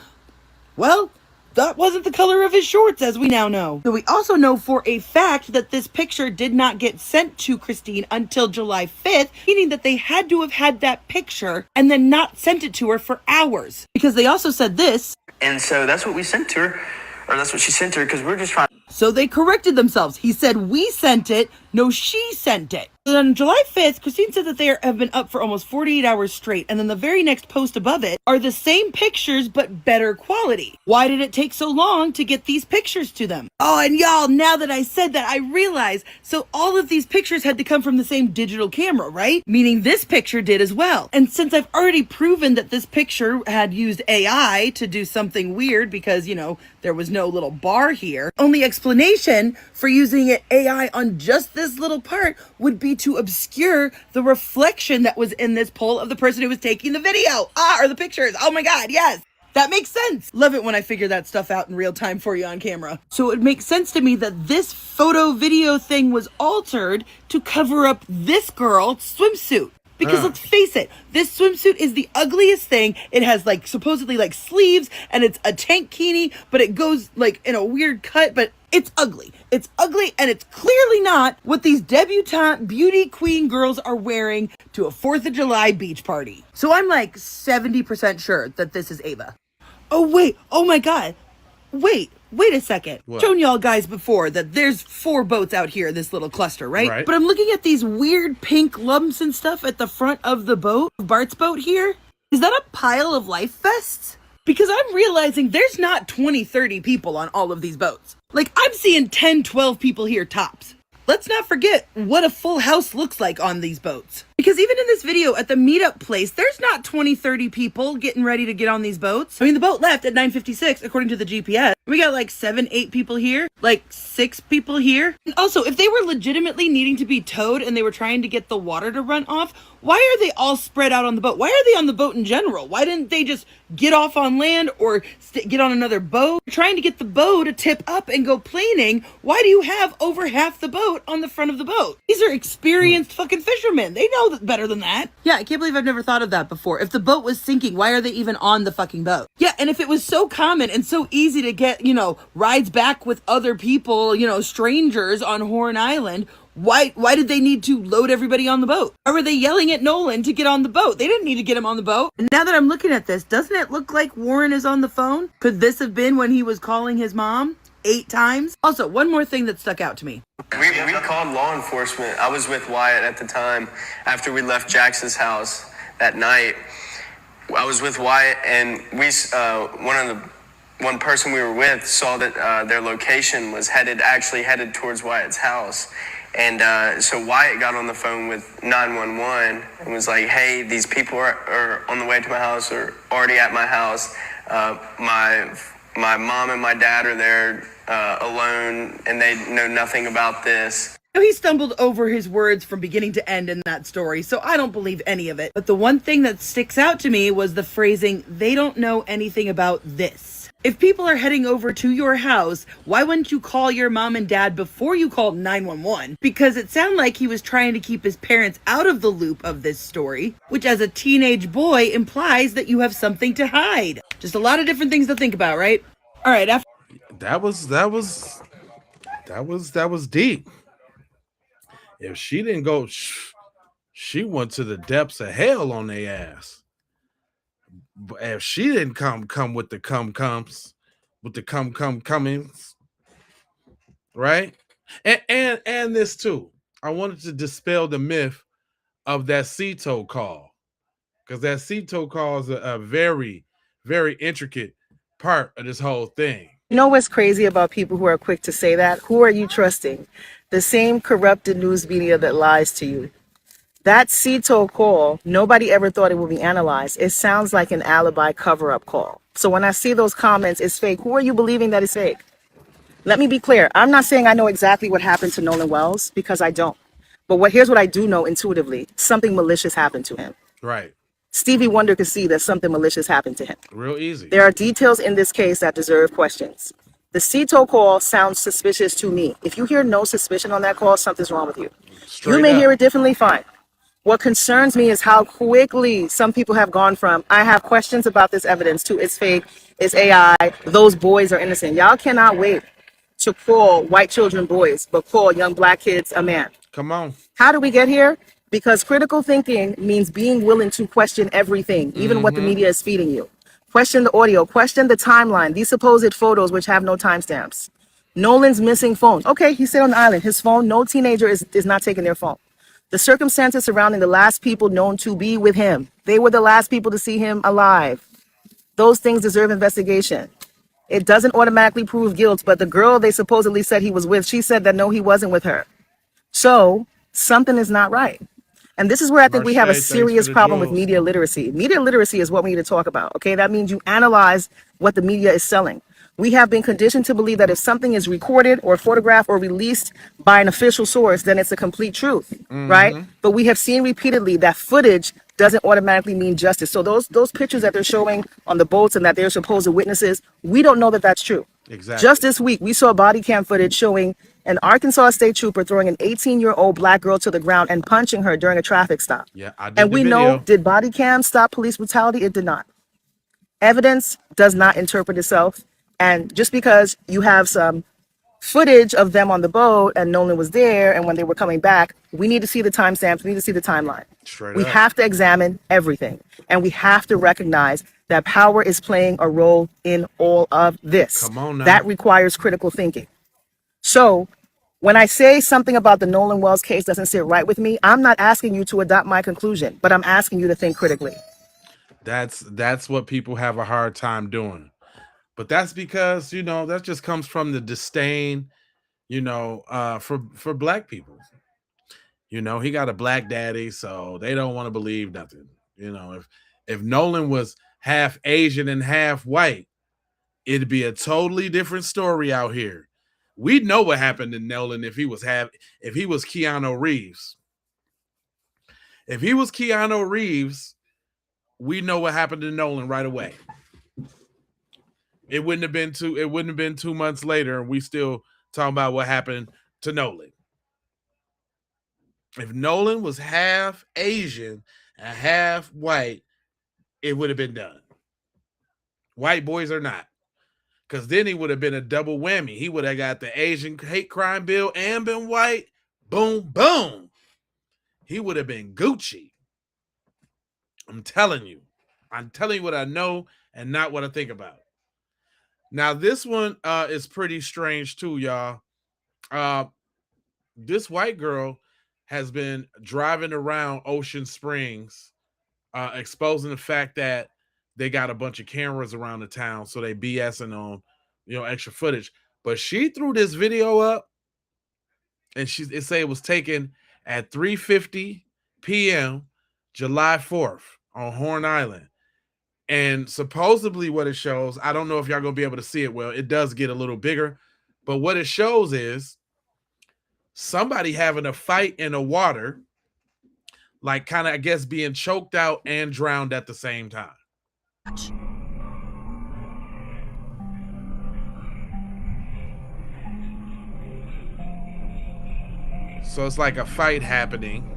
well, that wasn't the color of his shorts, as we now know. So we also know for a fact that this picture did not get sent to Christine until July 5th, meaning that they had to have had that picture and then not sent it to her for hours. Because they also said this. And so that's what we sent to her, or that's what she sent to her, because we're just trying. So they corrected themselves. He said, we sent it. No, she sent it. So then on July 5th, Christine said that they have been up for almost 48 hours straight. And then the very next post above it are the same pictures, but better quality. Why did it take so long to get these pictures to them? Oh, and y'all, now that I said that, I realize. So all of these pictures had to come from the same digital camera, right? Meaning this picture did as well. And since I've already proven that this picture had used AI to do something weird because, you know, there was no little bar here, only explanation for using AI on just this little part would be to obscure the reflection that was in this pole of the person who was taking the video. Or the pictures. Oh my God, yes. That makes sense. Love it when I figure that stuff out in real time for you on camera. So it makes sense to me that this photo video thing was altered to cover up this girl's swimsuit. Because let's face it, this swimsuit is the ugliest thing. It has like supposedly like sleeves and it's a tankini, but it goes like in a weird cut, but it's ugly. It's ugly and it's clearly not what these debutante beauty queen girls are wearing to a 4th of July beach party. So I'm like 70% sure that this is Ava. Oh wait, oh my God. Wait a second. What? Shown y'all guys before that there's 4 boats out here, this little cluster, right? But I'm looking at these weird pink lumps and stuff at the front of the boat, Bart's boat here. Is that a pile of life vests? Because I'm realizing there's not 20, 30 people on all of these boats. Like, I'm seeing 10, 12 people here tops. Let's not forget what a full house looks like on these boats. Because even in this video at the meetup place, there's not 20, 30 people getting ready to get on these boats. I mean, the boat left at 9:56 according to the GPS. We got like 7, 8 people here, like 6 people here. And also, if they were legitimately needing to be towed and they were trying to get the water to run off, why are they all spread out on the boat? Why are they on the boat in general? Why didn't they just get off on land or get on another boat? Trying to get the boat to tip up and go planing. Why do you have over half the boat on the front of the boat? These are experienced fucking fishermen. They know better than that. Yeah, I can't believe I've never thought of that before. If the boat was sinking, why are they even on the fucking boat? Yeah, and if it was so common and so easy to get, rides back with other people, strangers on Horn Island, why did they need to load everybody on the boat? Or were they yelling at Nolan to get on the boat? They didn't need to get him on the boat. And now that I'm looking at this, doesn't it look like Warren is on the phone? Could this have been when he was calling his mom 8 times? Also, one more thing that stuck out to me. We called law enforcement. I was with Wyatt at the time after we left Jax's house that night. I was with Wyatt, and one person we were with saw that their location was headed towards Wyatt's house. And so Wyatt got on the phone with 911 and was like, hey, these people are on the way to my house or already at my house. My mom and my dad are there alone, and they know nothing about this. He stumbled over his words from beginning to end in that story, so I don't believe any of it. But the one thing that sticks out to me was the phrasing, they don't know anything about this. If people are heading over to your house, why wouldn't you call your mom and dad before you called 911? Because it sounded like he was trying to keep his parents out of the loop of this story, which as a teenage boy implies that you have something to hide. Just a lot of different things to think about, right? All right, after that was deep. If she didn't go, she went to the depths of hell on their ass. If she didn't come with the comings, right? And this too. I wanted to dispel the myth of that CETO call, because that CETO call is a very, very intricate part of this whole thing. You know what's crazy about people who are quick to say that? Who are you trusting? The same corrupted news media that lies to you. That CETO call, nobody ever thought it would be analyzed. It sounds like an alibi cover-up call. So when I see those comments, it's fake. Who are you believing that is fake? Let me be clear. I'm not saying I know exactly what happened to Nolan Wells, because I don't. But here's what I do know intuitively. Something malicious happened to him. Right. Stevie Wonder could see that something malicious happened to him. Real easy. There are details in this case that deserve questions. The CETO call sounds suspicious to me. If you hear no suspicion on that call, something's wrong with you. Straight you may up. hear it differently, fine. What concerns me is how quickly some people have gone from, I have questions about this evidence, to it's fake, it's AI, those boys are innocent. Y'all cannot wait to call white children boys, but call young black kids a man. Come on. How do we get here? Because critical thinking means being willing to question everything, even what the media is feeding you. Question the audio, question the timeline, these supposed photos which have no timestamps. Nolan's missing phone. Okay, he stayed on the island. His phone, no teenager is not taking their phone. The circumstances surrounding the last people known to be with him. They were the last people to see him alive. Those things deserve investigation. It doesn't automatically prove guilt, but the girl they supposedly said he was with, she said that no, he wasn't with her. So something is not right. And this is where I think we have a serious problem with media literacy. Media literacy is what we need to talk about, okay? That means you analyze what the media is selling. We have been conditioned to believe that if something is recorded or photographed or released by an official source, then it's a complete truth, right? But we have seen repeatedly that footage doesn't automatically mean justice. So those pictures that they're showing on the boats and that they're supposed witnesses, we don't know that that's true. Exactly. Just this week, we saw body cam footage showing an Arkansas state trooper throwing an 18-year-old black girl to the ground and punching her during a traffic stop. Yeah, I did. And we know, did body cam stop police brutality? It did not. Evidence does not interpret itself. And just because you have some footage of them on the boat and Nolan was there and when they were coming back, we need to see the timestamps, we need to see the timeline. We have to examine everything. And we have to recognize that power is playing a role in all of this. Come on now. That requires critical thinking. So when I say something about the Nolan Wells case doesn't sit right with me, I'm not asking you to adopt my conclusion, but I'm asking you to think critically. That's what people have a hard time doing. But that's because, that just comes from the disdain, for black people. You know, he got a black daddy, so they don't want to believe nothing. You know, if Nolan was half Asian and half white, it'd be a totally different story out here. We'd know what happened to Nolan if he was Keanu Reeves. If he was Keanu Reeves, we know what happened to Nolan right away. It wouldn't have been 2 months later, and we still talking about what happened to Nolan. If Nolan was half Asian and half white, it would have been done. White boys or not. Because then he would have been a double whammy. He would have got the Asian hate crime bill and been white. Boom, boom. He would have been Gucci. I'm telling you what I know and not what I think about. Now, this one is pretty strange too, y'all. This white girl has been driving around Ocean Springs, exposing the fact that they got a bunch of cameras around the town, so they BSing on, extra footage. But she threw this video up, and it say it was taken at 3:50 p.m. July 4th on Horn Island. And supposedly what it shows, I don't know if y'all gonna be able to see it well. It does get a little bigger, but what it shows is somebody having a fight in the water, like kind of, I guess, being choked out and drowned at the same time. So it's like a fight happening.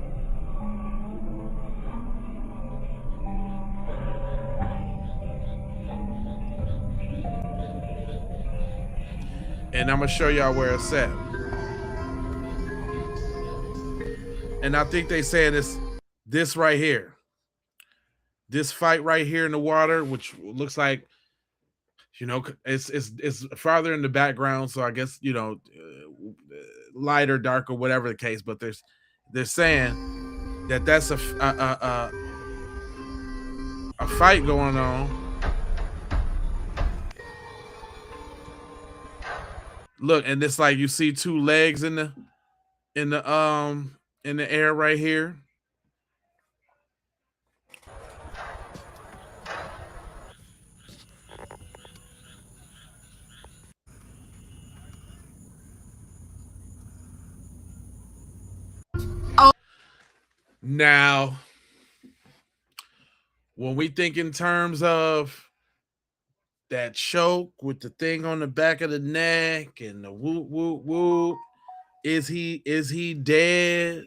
And I'm going to show y'all where it's at. And I think they say this right here. This fight right here in the water, which looks like, it's farther in the background. So I guess, light or dark or whatever the case. But they're saying that that's a fight going on. Look, and it's like you see two legs in the air right here. Oh. Now, when we think in terms of that choke with the thing on the back of the neck and the whoop whoop whoop, is he dead?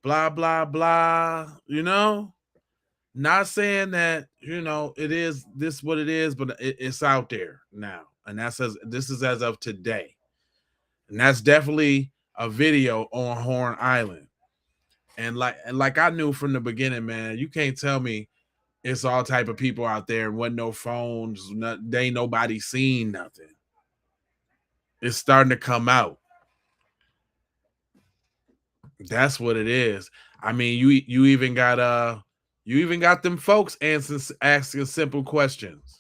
Blah blah blah. Not saying that it is this what it is, but it's out there now, and this is as of today, and that's definitely a video on Horn Island. And like I knew from the beginning, man, you can't tell me it's all type of people out there and wasn't no phones, they ain't nobody seen nothing. It's starting to come out. That's what it is. I mean, you even got them folks asking simple questions.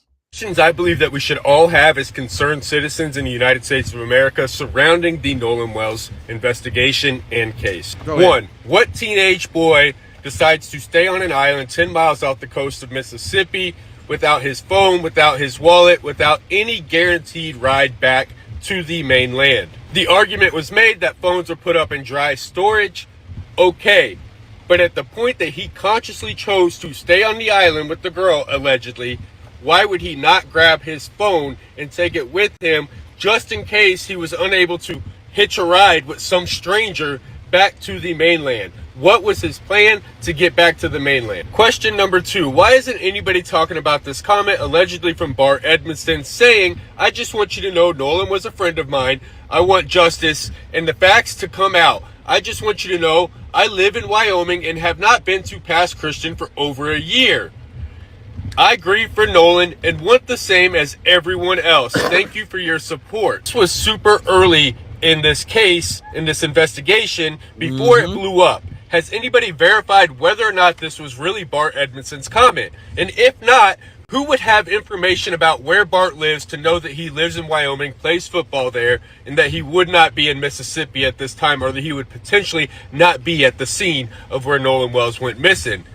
I believe that we should all have as concerned citizens in the United States of America surrounding the Nolan Wells investigation and case. One, what teenage boy decides to stay on an island 10 miles off the coast of Mississippi without his phone, without his wallet, without any guaranteed ride back to the mainland? The argument was made that phones were put up in dry storage. Okay, but at the point that he consciously chose to stay on the island with the girl, allegedly, why would he not grab his phone and take it with him just in case he was unable to hitch a ride with some stranger back to the mainland? What was his plan to get back to the mainland? Question number 2, why isn't anybody talking about this comment allegedly from Bart Edmondson saying, I just want you to know Nolan was a friend of mine. I want justice and the facts to come out. I just want you to know I live in Wyoming and have not been to Pass Christian for over a year. I grieve for Nolan and want the same as everyone else. Thank you for your support. This was super early in this case, in this investigation, before it blew up. Has anybody verified whether or not this was really Bart Edmondson's comment? And if not, Who would have information about where Bart lives to know that he lives in Wyoming, plays football there, and that he would not be in Mississippi at this time, or that he would potentially not be at the scene of where Nolan Wells went missing?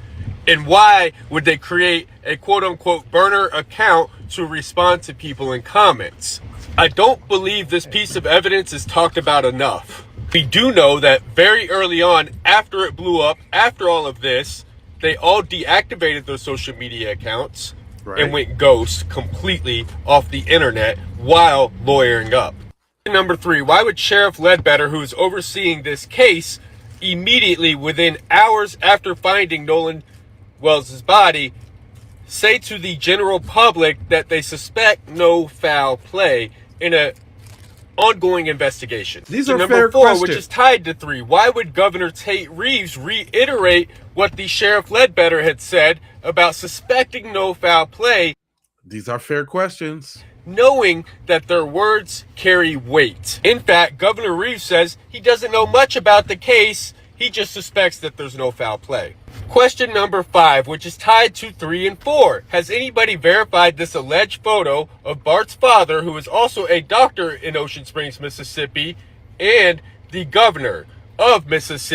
And why would they create a quote-unquote burner account to respond to people in comments? I don't believe this piece of evidence is talked about enough. We do know that very early on, after it blew up, after all of this, they all deactivated their social media accounts and went ghost completely off the internet while lawyering up. Number 3, why would Sheriff Ledbetter, who is overseeing this case, immediately within hours after finding Nolan Wells' body, say to the general public that they suspect no foul play in a ongoing investigation? These are number fair 4, questions. which is tied to 3. Why would Governor Tate Reeves reiterate what the Sheriff Ledbetter had said about suspecting no foul play? These are fair questions. Knowing that their words carry weight. In fact, Governor Reeves says he doesn't know much about the case. He just suspects that there's no foul play. Question number 5, which is tied to 3 and 4. Has anybody verified this alleged photo of Bart's father, who is also a doctor in Ocean Springs, Mississippi, and the governor of Mississippi,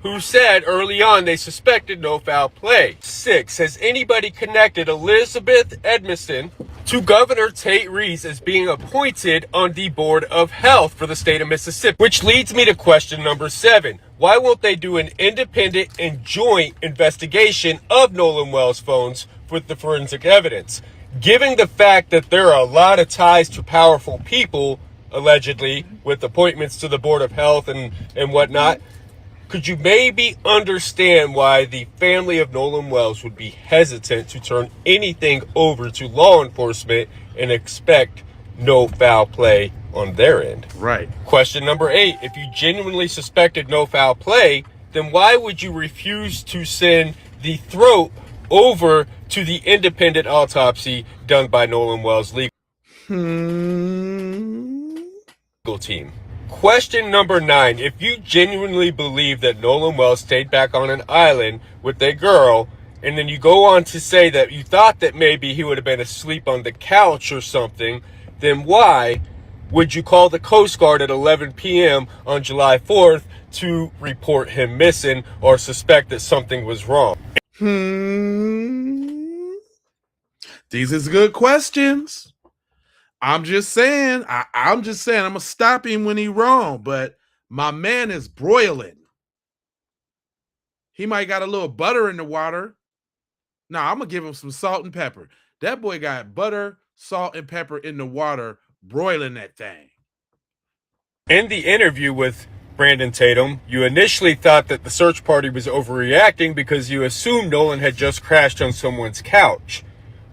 who said early on they suspected no foul play? 6, has anybody connected Elizabeth Edmiston to Governor Tate Reeves as being appointed on the Board of Health for the state of Mississippi? Which leads me to question number 7. Why won't they do an independent and joint investigation of Nolan Wells' phones with the forensic evidence? Given the fact that there are a lot of ties to powerful people, allegedly, with appointments to the Board of Health and whatnot, could you maybe understand why the family of Nolan Wells would be hesitant to turn anything over to law enforcement and expect no foul play on their end? Right. Question number 8. If you genuinely suspected no foul play, then why would you refuse to send the throat over to the independent autopsy done by Nolan Wells' legal team? Question number 9. If you genuinely believe that Nolan Wells stayed back on an island with a girl, and then you go on to say that you thought that maybe he would have been asleep on the couch or something, then why would you call the Coast Guard at 11 p.m. on July 4th to report him missing or suspect that something was wrong? These is good questions. I'm just saying, I'm gonna stop him when he wrong, but my man is broiling. He might got a little butter in the water. Nah, I'm gonna give him some salt and pepper. That boy got butter, salt, and pepper in the water, broiling that thing. In the interview with Brandon Tatum, you initially thought that the search party was overreacting because you assumed Nolan had just crashed on someone's couch.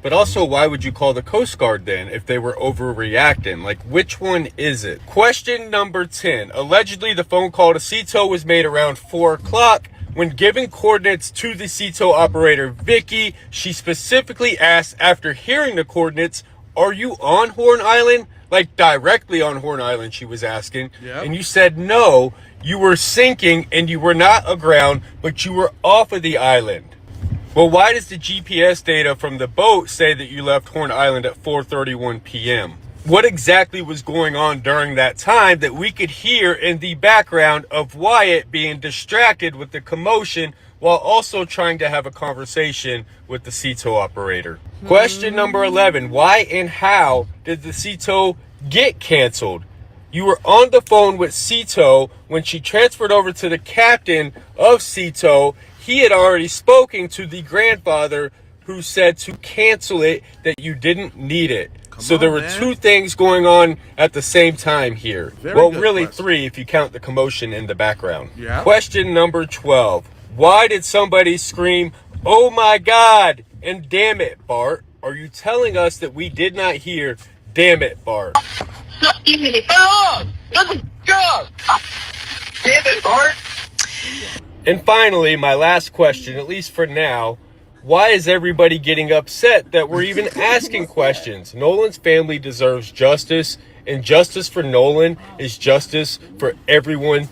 But also, why would you call the Coast Guard then if they were overreacting? Like, which one is it? Question number 10. Allegedly, the phone call to Cito was made around 4 o'clock. When giving coordinates to the Cito operator, Vicky, she specifically asked, after hearing the coordinates, are you on Horn Island? Like, directly on Horn Island, she was asking. Yep. And you said no, you were sinking and you were not aground, but you were off of the island. Well, why does the GPS data from the boat say that you left Horn Island at 4:31 p.m.? What exactly was going on during that time that we could hear in the background of Wyatt being distracted with the commotion while also trying to have a conversation with the Cito operator? Question number 11. Why and how did the Cito get canceled? You were on the phone with Cito when she transferred over to the captain of Cito. He had already spoken to the grandfather who said to cancel it, that you didn't need it. So there were two things going on at the same time here. Well, really three if you count the commotion in the background. Yeah. Question number 12. Why did somebody scream, "Oh my God," and "Damn it, Bart"? Are you telling us that we did not hear "Damn it, Bart"? Damn it, Bart. And finally, my last question, at least for now, why is everybody getting upset that we're even asking questions? Nolan's family deserves justice, and justice for Nolan is justice for everyone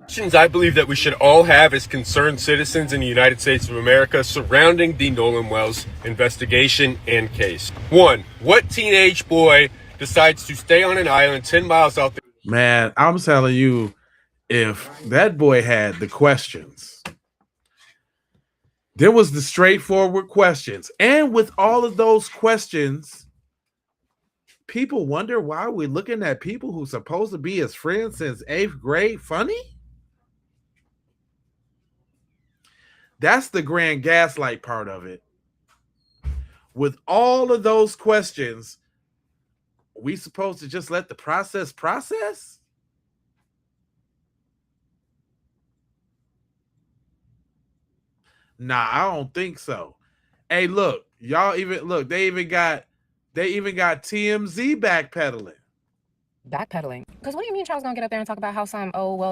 Questions I believe that we should all have as concerned citizens in the United States of America surrounding the Nolan Wells investigation and case. 1. What teenage boy decides to stay on an island 10 miles out there? Man, I'm telling you, if that boy had the questions, there was the straightforward questions. And with all of those questions, people wonder why we're looking at people who supposed to be his friends since 8th grade funny? That's the grand gaslight part of it. With all of those questions, we supposed to just let the process? Nah, I don't think so. Hey, look, they even got TMZ backpedaling. Backpedaling. Because what do you mean Charles gonna get up there and talk about how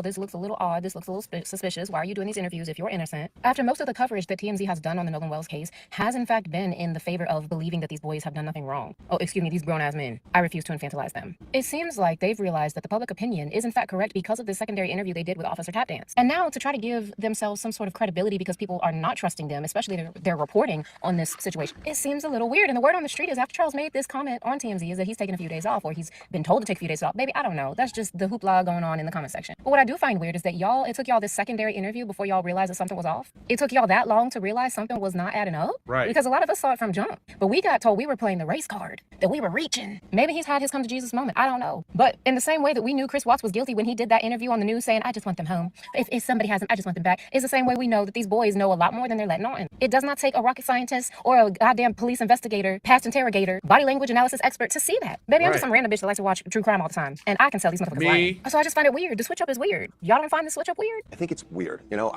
this looks a little odd, this looks a little suspicious, why are you doing these interviews if you're innocent? After most of the coverage that TMZ has done on the Nolan Wells case has in fact been in the favor of believing that these boys have done nothing wrong. Oh, excuse me, these grown-ass men. I refuse to infantilize them. It seems like they've realized that the public opinion is in fact correct because of the secondary interview they did with Officer Tap Dance. And now to try to give themselves some sort of credibility because people are not trusting them, especially their reporting on this situation, it seems a little weird. And the word on the street is after Charles made this comment on TMZ is that he's taking a few days off, or he's been told to take a few days off. Baby, I don't know. That's just the hoopla going on in the comment section. But what I do find weird is that it took y'all this secondary interview before y'all realized that something was off. It took y'all that long to realize something was not adding up. Right. Because a lot of us saw it from jump. But we got told we were playing the race card, that we were reaching. Maybe he's had his come to Jesus moment. I don't know. But in the same way that we knew Chris Watts was guilty when he did that interview on the news saying, I just want them home. If somebody has them, I just want them back. It's the same way we know that these boys know a lot more than they're letting on. It does not take a rocket scientist or a goddamn police investigator, past interrogator, body language analysis expert to see that. Baby, I'm just some random bitch that likes to watch true crime all the time. And I can tell these motherfuckers lying. So I just find it weird. The switch up is weird. Y'all don't find the switch up weird? I think it's weird. You know,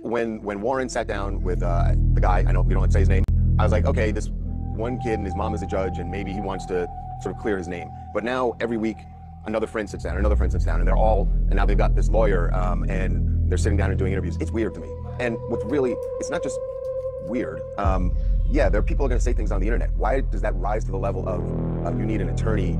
when Warren sat down with the guy, I know we don't have to say his name, I was like, okay, this one kid and his mom is a judge and maybe he wants to sort of clear his name. But now every week, another friend sits down, and now they've got this lawyer and they're sitting down and doing interviews. It's weird to me. And what's really, it's not just weird. Yeah, there are people who are going to say things on the internet. Why does that rise to the level of you need an attorney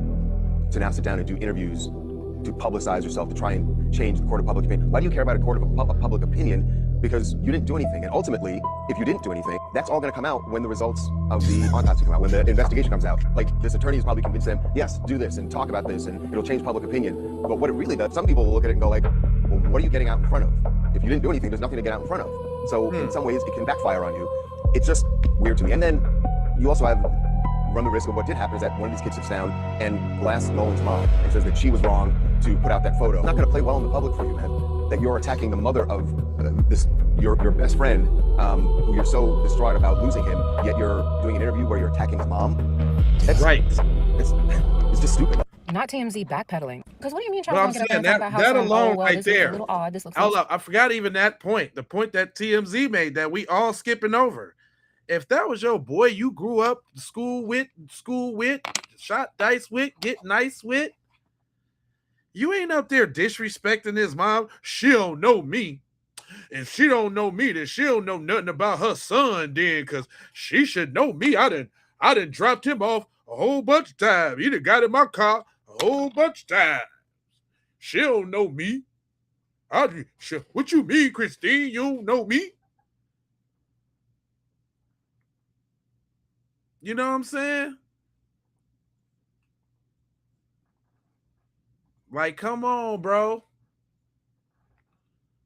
to now sit down and do interviews, to publicize yourself, to try and change the court of public opinion? Why do you care about a court of public opinion? Because you didn't do anything. And ultimately, if you didn't do anything, that's all going to come out when the results of the autopsy come out, when the investigation comes out. Like, this attorney has probably convinced them, yes, do this and talk about this and it'll change public opinion. But what it really does, some people will look at it and go like, well, what are you getting out in front of? If you didn't do anything, there's nothing to get out in front of. So in some ways, it can backfire on you. It's just weird to me. And then you also run the risk of what did happen is that one of these kids sits down and blasts Nolan's mom and says that she was wrong to put out that photo. It's not going to play well in the public for you, man. That you're attacking the mother of your best friend, who you're so distraught about losing him, yet you're doing an interview where you're attacking his mom. That's right. It's just stupid. Not TMZ backpedaling. Because what do you mean Charles Well, I'm get up saying there and talk about how that alone right this there. looks a little odd, this looks Hold up, I forgot even that point. The point that TMZ made that we all skipping over. If that was your boy you grew up school with, shot dice with, get nice with, you ain't up there disrespecting his mom. She don't know me. And she don't know me, then she don't know nothing about her son then, because she should know me. I done dropped him off a whole bunch of times. He done got in my car a whole bunch of times. She don't know me. What you mean, Christine? You don't know me? You know what I'm saying? Like, come on, bro.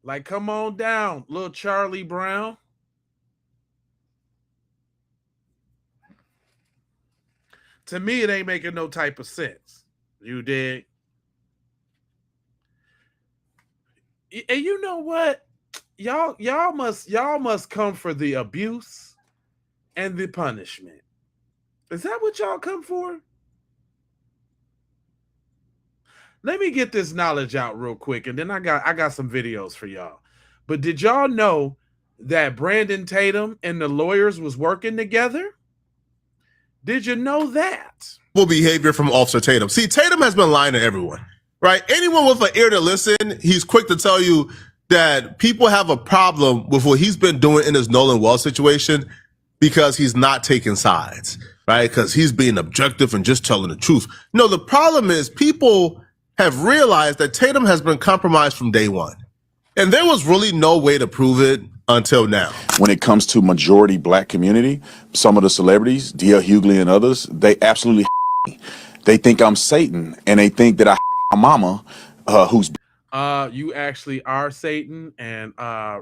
Like, come on down, little Charlie Brown. To me, it ain't making no type of sense. You dig? And you know what? Y'all must come for the abuse and the punishment. Is that what y'all come for? Let me get this knowledge out real quick, and then I got some videos for y'all. But did y'all know that Brandon Tatum and the lawyers was working together? Did you know that? Behavior from Officer Tatum. See, Tatum has been lying to everyone, right? Anyone with an ear to listen, he's quick to tell you that people have a problem with what he's been doing in this Nolan Wells situation because he's not taking sides, right? Because he's being objective and just telling the truth. No, the problem is people have realized that Tatum has been compromised from day one. And there was really no way to prove it until now. When it comes to majority black community, some of the celebrities, D.L. Hughley and others, they absolutely they think I'm Satan, and they think that my mama, who's you actually are Satan. And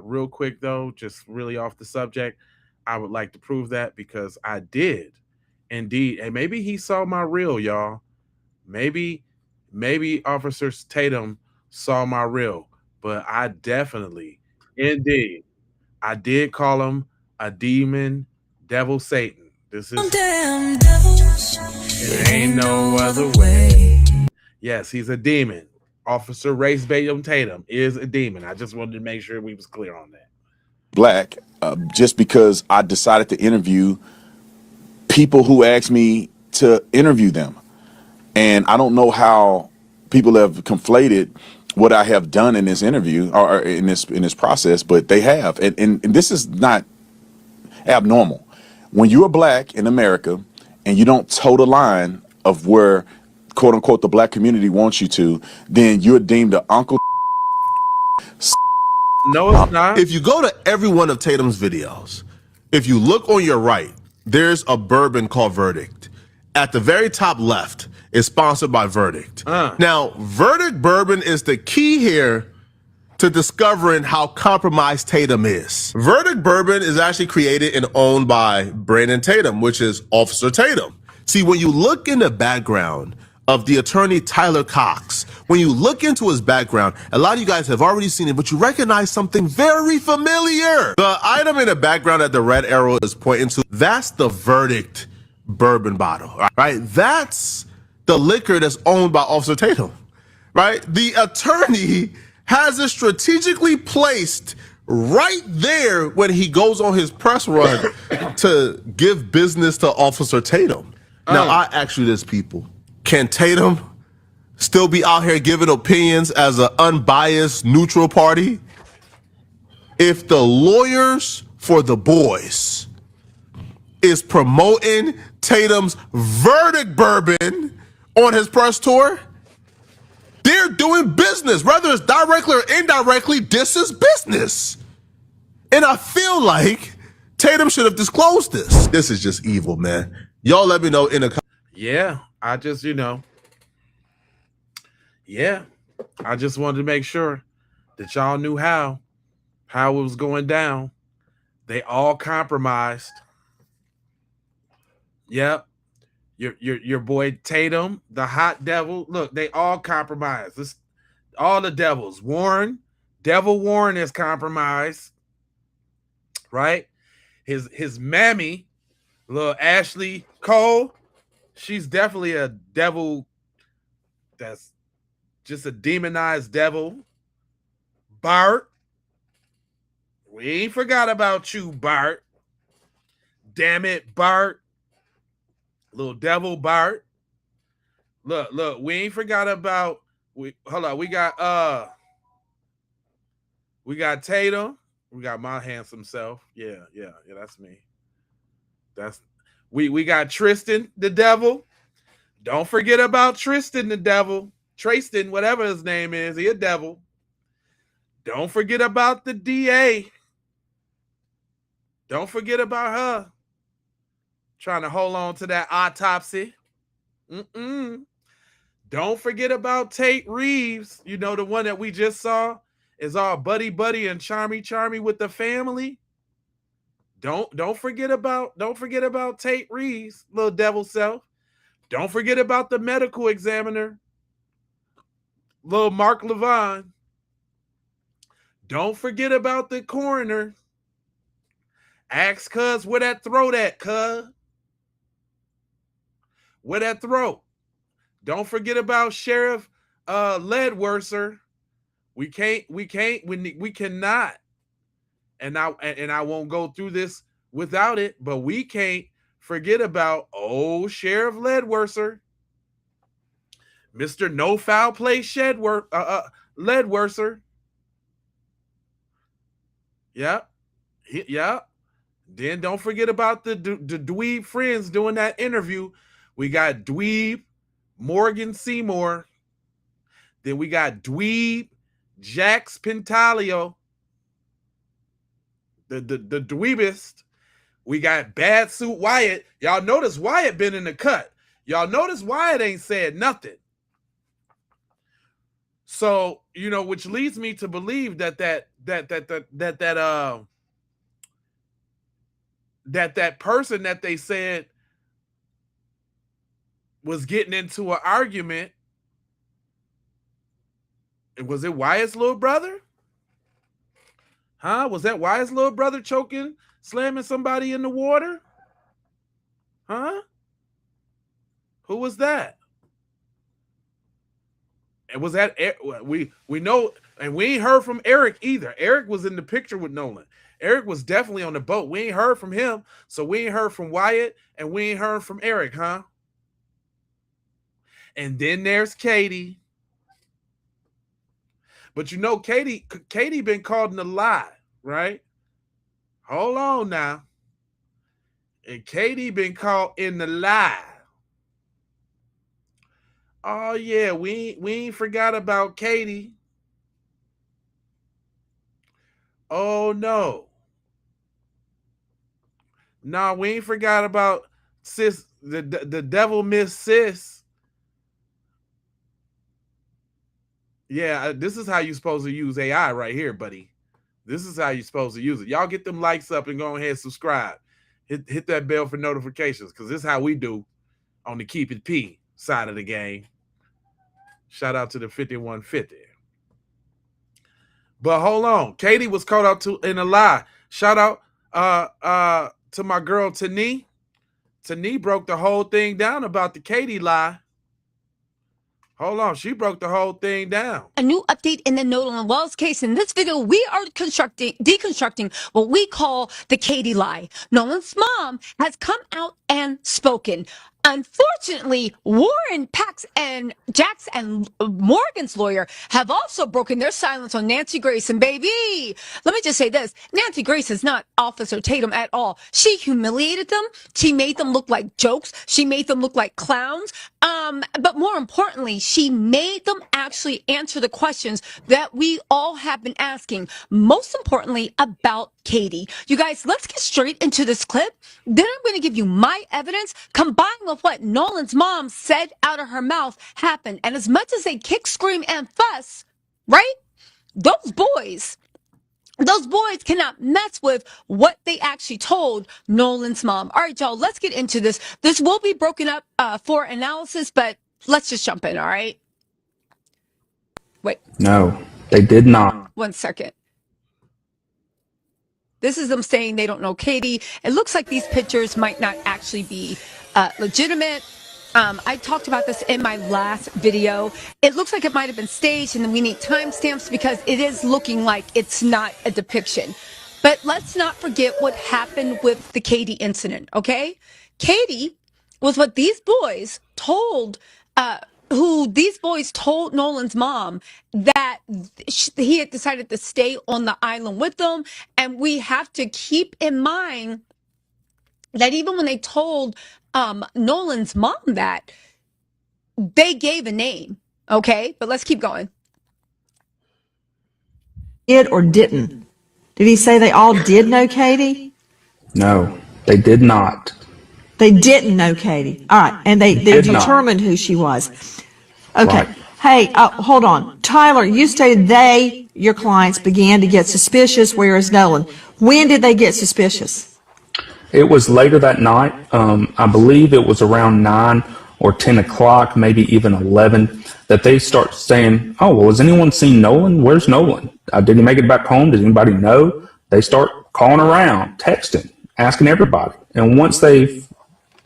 real quick though, just really off the subject, I would like to prove that because I did indeed. And maybe he saw my reel, y'all. Maybe Officer Tatum saw my reel, but I definitely, indeed, I did call him a demon, devil, Satan. This is it ain't no other way. Yes, he's a demon. Officer Race Tatum is a demon. I just wanted to make sure we was clear on that. black, just because I decided to interview people who asked me to interview them. And I don't know how people have conflated what I have done in this interview or in this process, but they have. And this is not abnormal. When you are black in America and you don't toe the line of where, quote unquote, the black community wants you to, then you're deemed an uncle. No, it's not. If you go to every one of Tatum's videos, if you look on your right, there's a bourbon called Verdict. At the very top left is sponsored by Verdict. Now, Verdict bourbon is the key here to discovering how compromised Tatum is. Verdict bourbon is actually created and owned by Brandon Tatum, which is Officer Tatum. See, when you look in the background of the attorney Tyler Cox, when you look into his background, a lot of you guys have already seen it, but you recognize something very familiar. The item in the background that the red arrow is pointing to, that's the Verdict bourbon bottle, right? That's the liquor that's owned by Officer Tatum, right? The attorney has it strategically placed right there when he goes on his press run to give business to Officer Tatum. Now, I ask you this, people. Can Tatum still be out here giving opinions as an unbiased, neutral party? If the lawyers for the boys is promoting Tatum's Verdict bourbon on his press tour, they're doing business, whether it's directly or indirectly. This is business. And I feel like Tatum should have disclosed this. This is just evil, man. Y'all let me know in the comments. Yeah, I just, I just wanted to make sure that y'all knew how it was going down. They all compromised. Yep. Your boy Tatum, the hot devil. Look, they all compromised. All the devils. Devil Warren is compromised. Right? His mammy, little Ashley Cole, she's definitely a devil. That's just a demonized devil. Bart, we ain't forgot about you, Bart. Damn it, Bart. Little devil Bart. Look, we ain't forgot about hold on, we got Tatum. We got my handsome self. Yeah, that's me. We got Tristan the devil. Don't forget about Tristan the devil. Tristan, whatever his name is, he a devil. Don't forget about the DA. Don't forget about her. Trying to hold on to that autopsy. Don't forget about Tate Reeves. You know, the one that we just saw is all buddy and charmy with the family. Don't forget about Tate Reeves, little devil self. Don't forget about the medical examiner, little Mark Levine. Don't forget about the coroner. Ask cuz where that throat at, cuz. Where that throat? Don't forget about Sheriff Ledworser. We cannot. And I won't go through this without it, but we can't forget about Sheriff Ledworser. Mr. No Foul Play Ledworser. Yep. Then don't forget about the Dweeb friends doing that interview. We got Dweeb, Morgan Seymour. Then we got Dweeb, Jax Pentalio, the dweebist. We got Bad Suit Wyatt. Y'all notice Wyatt been in the cut. Y'all notice Wyatt ain't said nothing. So, you know, which leads me to believe that person that they said was getting into an argument. Was it Wyatt's little brother? Huh? Was that Wyatt's little brother choking, slamming somebody in the water? Huh? Who was that? And was that we know, and we ain't heard from Eric either. Eric was in the picture with Nolan. Eric was definitely on the boat. We ain't heard from him, so we ain't heard from Wyatt, and we ain't heard from Eric, huh? And then there's Katie. But you know, Katie been caught in a lie, right? Hold on now. And Katie been caught in the lie. Oh yeah, we ain't forgot about Katie. Oh no. Nah, we ain't forgot about sis, the devil miss sis. Yeah, this is how you supposed to use AI right here, buddy. This is how you supposed to use it. Y'all get them likes up and go ahead and subscribe. Hit that bell for notifications, because this is how we do on the Keep It P side of the game. Shout out to the 5150. But hold on. Katie was caught up in a lie. Shout out to my girl Tani. Tani broke the whole thing down about the Katie lie. Hold on, she broke the whole thing down. A new update in the Nolan Wells case. In this video, we are deconstructing what we call the Katie lie. Nolan's mom has come out and spoken. Unfortunately, Warren, Pax, and Jax and Morgan's lawyer have also broken their silence on Nancy Grace. And baby, let me just say this. Nancy Grace is not Officer Tatum at all. She humiliated them. She made them look like jokes. She made them look like clowns. But more importantly, she made them actually answer the questions that we all have been asking. Most importantly, about Katie. You guys, let's get straight into this clip. Then I'm going to give you my evidence combined with what Nolan's mom said out of her mouth happened. And as much as they kick, scream, and fuss, right? Those boys cannot mess with what they actually told Nolan's mom. All right, y'all, let's get into this. This will be broken up for analysis, but let's just jump in, all right? Wait. No, they did not. 1 second. This is them saying they don't know Katie. It looks like these pictures might not actually be legitimate. I talked about this in my last video. It looks like it might have been staged, and then we need timestamps because it is looking like it's not a depiction. But let's not forget what happened with the Katie incident, okay? Katie was what these boys told Nolan's mom that he had decided to stay on the island with them. And we have to keep in mind that even when they told Nolan's mom that, they gave a name. Okay, but let's keep going. Did or didn't? Did he say they all did know Katie? No, they did not. They didn't know Katie. All right, and they determined who she was. Okay. Right. Hey, hold on. Tyler, you stated your clients, began to get suspicious, whereas Nolan. When did they get suspicious? It was later that night. I believe it was around 9 or 10 o'clock, maybe even 11, that they start saying, oh, well, has anyone seen Nolan? Where's Nolan? Did he make it back home? Does anybody know? They start calling around, texting, asking everybody. And once they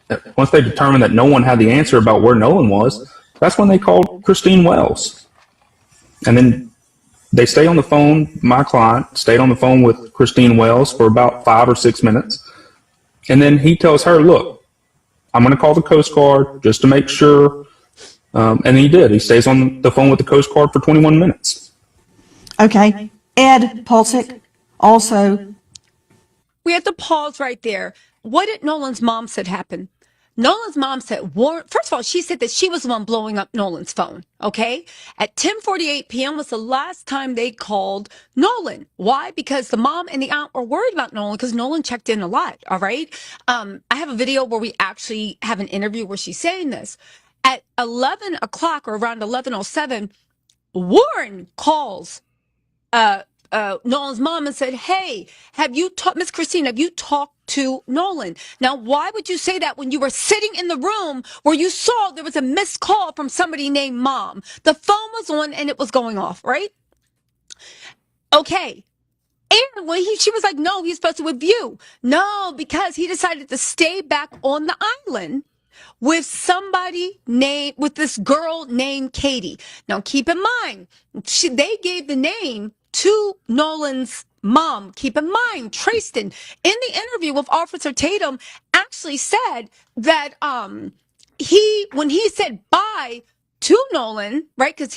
determined that no one had the answer about where Nolan was, that's when they called Christine Wells. And then they stay on the phone, my client stayed on the phone with Christine Wells for about 5 or 6 minutes. And then he tells her, look, I'm going to call the Coast Guard just to make sure. And he did. He stays on the phone with the Coast Guard for 21 minutes. Okay. Ed Pulsick, also. We have to pause right there. What did Nolan's mom said happened? Nolan's mom said, Warren, first of all, she said that she was the one blowing up Nolan's phone. Okay. At 10:48 p.m. was the last time they called Nolan. Why? Because the mom and the aunt were worried about Nolan because Nolan checked in a lot. All right. I have a video where we actually have an interview where she's saying this. At 11 o'clock or around 11:07, Warren calls Nolan's mom and said, "Hey, have you talked, Miss Christine? Have you talked to Nolan?" Now, why would you say that when you were sitting in the room where you saw there was a missed call from somebody named Mom? The phone was on and it was going off, right? Okay. And when she was like, "No, he's supposed to with you." No, because he decided to stay back on the island with with this girl named Katie. Now, keep in mind, they gave the name to Nolan's mom. Keep in mind, Tristan, in the interview with Officer Tatum, actually said that when he said bye to Nolan, right? Because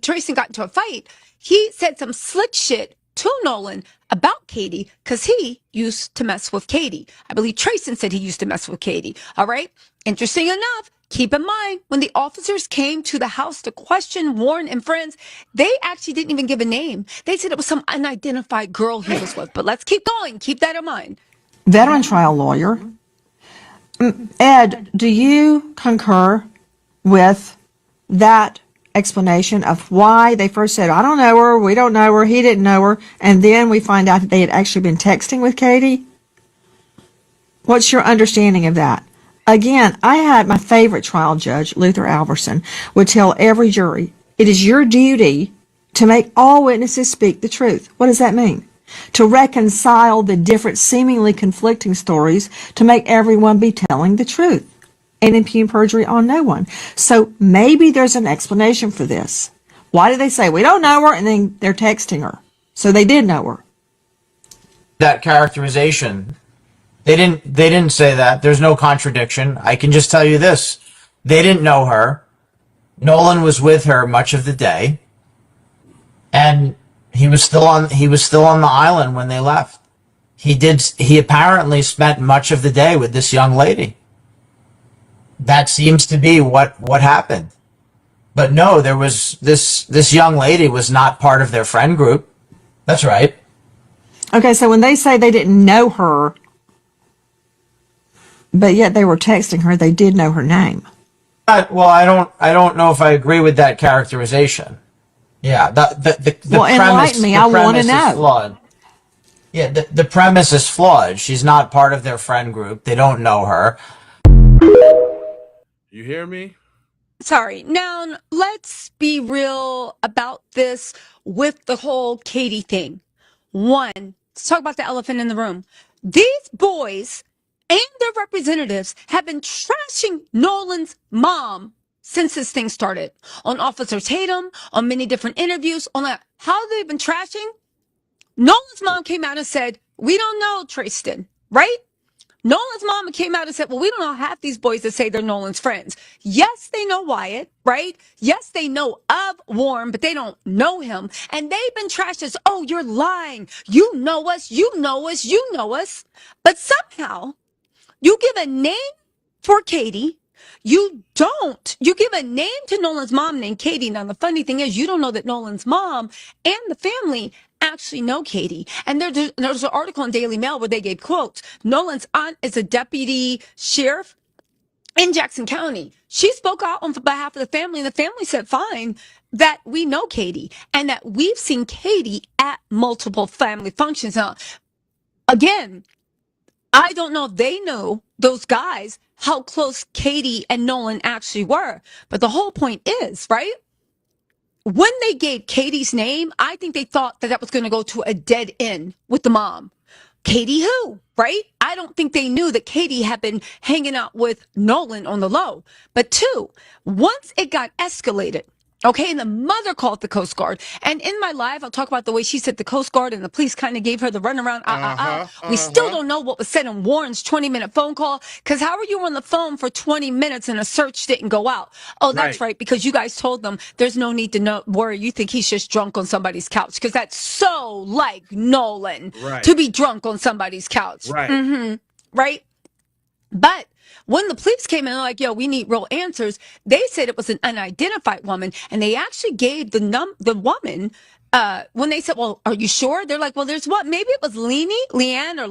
Tristan got into a fight. He said some slick shit to Nolan about Katie because he used to mess with Katie. I believe Tristan said he used to mess with Katie. All right. Interesting enough, keep in mind, when the officers came to the house to question Warren and friends, they actually didn't even give a name. They said it was some unidentified girl he was with. But let's keep going. Keep that in mind. Veteran trial lawyer. Ed, do you concur with that explanation of why they first said, "I don't know her, we don't know her, he didn't know her," and then we find out that they had actually been texting with Katie? What's your understanding of that? Again, I had my favorite trial judge, Luther Alverson, would tell every jury, "It is your duty to make all witnesses speak the truth." What does that mean? To reconcile the different seemingly conflicting stories to make everyone be telling the truth and impugn perjury on no one. So maybe there's an explanation for this. Why do they say, "We don't know her," and then they're texting her? So they did know her. That characterization, they didn't say that. There's no contradiction. I can just tell you this. They didn't know her. Nolan was with her much of the day. And he was still on the island when they left. He apparently spent much of the day with this young lady. That seems to be what happened. But no, there was this young lady was not part of their friend group. That's right. Okay, so when they say they didn't know her, but yet they were texting her, they did know her name. Well, I don't know if I agree with that characterization. Yeah, the well, premise, enlighten me. I want to know. is flawed. Yeah, the premise is flawed. She's not part of their friend group. They don't know her. You hear me? Sorry. Now, let's be real about this with the whole Katie thing. One, let's talk about the elephant in the room. These boys and their representatives have been trashing Nolan's mom since this thing started. On Officer Tatum, on many different interviews, on that. How they've been trashing? Nolan's mom came out and said, "We don't know Tristan," right? Nolan's mama came out and said, "Well, we don't know half these boys that say they're Nolan's friends." Yes, they know Wyatt, right? Yes, they know of Warren, but they don't know him. And they've been trashed as, "Oh, you're lying. You know us. You know us. You know us." But somehow you give a name for Katie. You don't. You give a name to Nolan's mom named Katie. Now, the funny thing is, you don't know that Nolan's mom and the family actually know Katie. And there's an article in Daily Mail where they gave quotes. Nolan's aunt is a deputy sheriff in Jackson County. She spoke out on behalf of the family, and the family said, "Fine, that we know Katie and that we've seen Katie at multiple family functions." Now, again, I don't know if they know, those guys, how close Katie and Nolan actually were. But the whole point is, right? When they gave Katie's name, I think they thought that was going to go to a dead end with the mom. Katie who, right? I don't think they knew that Katie had been hanging out with Nolan on the low. But two, once it got escalated, okay, and the mother called the Coast Guard. And in my live, I'll talk about the way she said the Coast Guard and the police kind of gave her the runaround. We still don't know what was said in Warren's 20-minute phone call, because how are you on the phone for 20 minutes and a search didn't go out? Oh, that's right, because you guys told them there's no need to worry. You think he's just drunk on somebody's couch, because that's so like Nolan to be drunk on somebody's couch. Right. Right? But When the police came in, they're like, yo, we need real answers. They said it was an unidentified woman, and they actually gave the woman, when they said, well, are you sure? They're like, well, there's what? Maybe it was Leanne or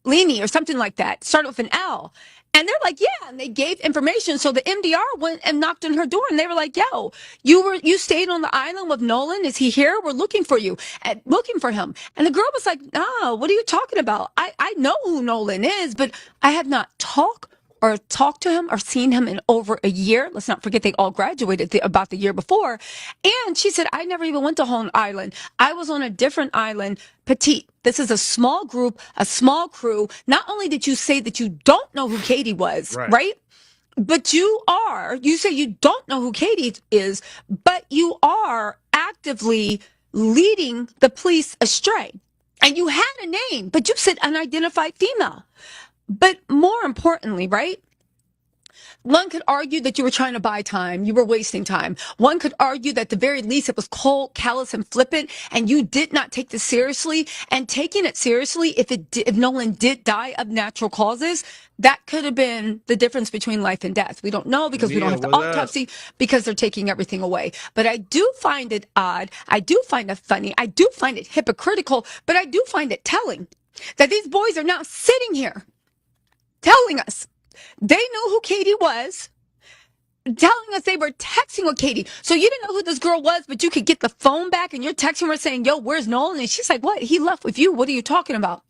Laney or something like that. Started with an L. And they're like, yeah, and they gave information. So the MDR went and knocked on her door, and they were like, yo, you stayed on the island with Nolan. Is he here? We're looking for you, looking for him. And the girl was like, no, what are you talking about? I know who Nolan is, but I have not talked to him or seen him in over a year. Let's not forget they all graduated about the year before. And she said, I never even went to Home Island. I was on a different island, Petite. This is a small group, a small crew. Not only did you say that you don't know who Katie was, right? But you say you don't know who Katie is, but you are actively leading the police astray. And you had a name, but you said unidentified female. But more importantly, right? One could argue that you were trying to buy time. You were wasting time. One could argue that at the very least it was cold, callous, and flippant, and you did not take this seriously. And taking it seriously, if Nolan did die of natural causes, that could have been the difference between life and death. We don't know because we don't have the autopsy because they're taking everything away. But I do find it odd. I do find it funny. I do find it hypocritical, but I do find it telling that these boys are now sitting here telling us they knew who Katie was, telling us they were texting with Katie. So you didn't know who this girl was, but you could get the phone back and you're texting her saying, yo, where's Nolan? And she's like, what? He left with you. What are you talking about?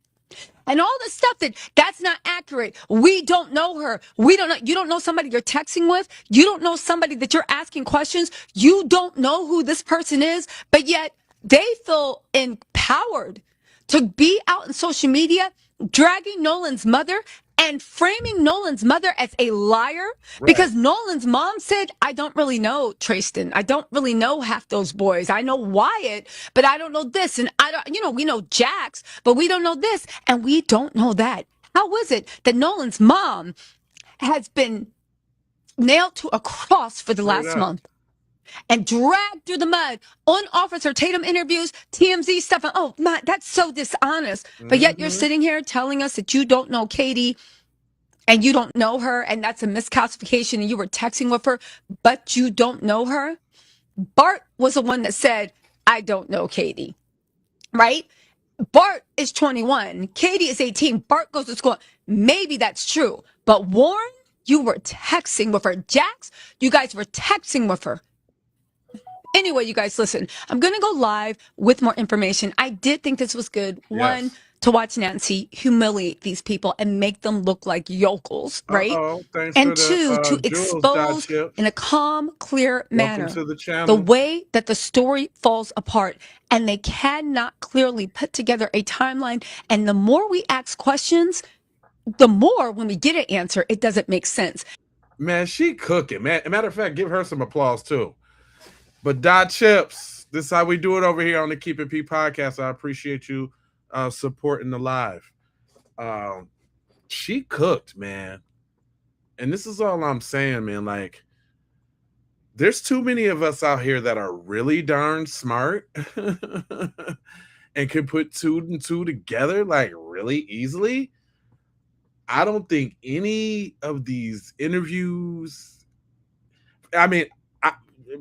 And all the stuff that's not accurate. We don't know her. We don't know. You don't know somebody you're texting with. You don't know somebody that you're asking questions. You don't know who this person is, but yet they feel empowered to be out in social media, dragging Nolan's mother and framing Nolan's mother as a liar because Nolan's mom said, I don't really know Tristan. I don't really know half those boys. I know Wyatt, but I don't know this. And I don't, we know Jax, but we don't know this. And we don't know that. How is it that Nolan's mom has been nailed to a cross for the last month and dragged through the mud on Officer Tatum interviews, TMZ stuff? And, oh, my, that's so dishonest. But yet you're sitting here telling us that you don't know Katie and you don't know her, and that's a misclassification, and you were texting with her, but you don't know her. Bart was the one that said, I don't know Katie, right? Bart is 21. Katie is 18. Bart goes to school. Maybe that's true. But Warren, you were texting with her. Jax, you guys were texting with her. Anyway, you guys, listen, I'm going to go live with more information. I did think this was good. Yes. One, to watch Nancy humiliate these people and make them look like yokels, right? Thanks And for two, the, to Jules expose Dodge in a calm, clear manner Welcome to the channel. the way that the story falls apart. And they cannot clearly put together a timeline. And the more we ask questions, the more when we get an answer, it doesn't make sense. Man, she cooking, man. Matter of fact, give her some applause too. But Dot Chips, this is how we do it over here on the Keep It P podcast. I appreciate you supporting the live. She cooked, man. And this is all I'm saying, man. Like, there's too many of us out here that are really darn smart and can put two and two together like really easily. I don't think any of these interviews, I mean,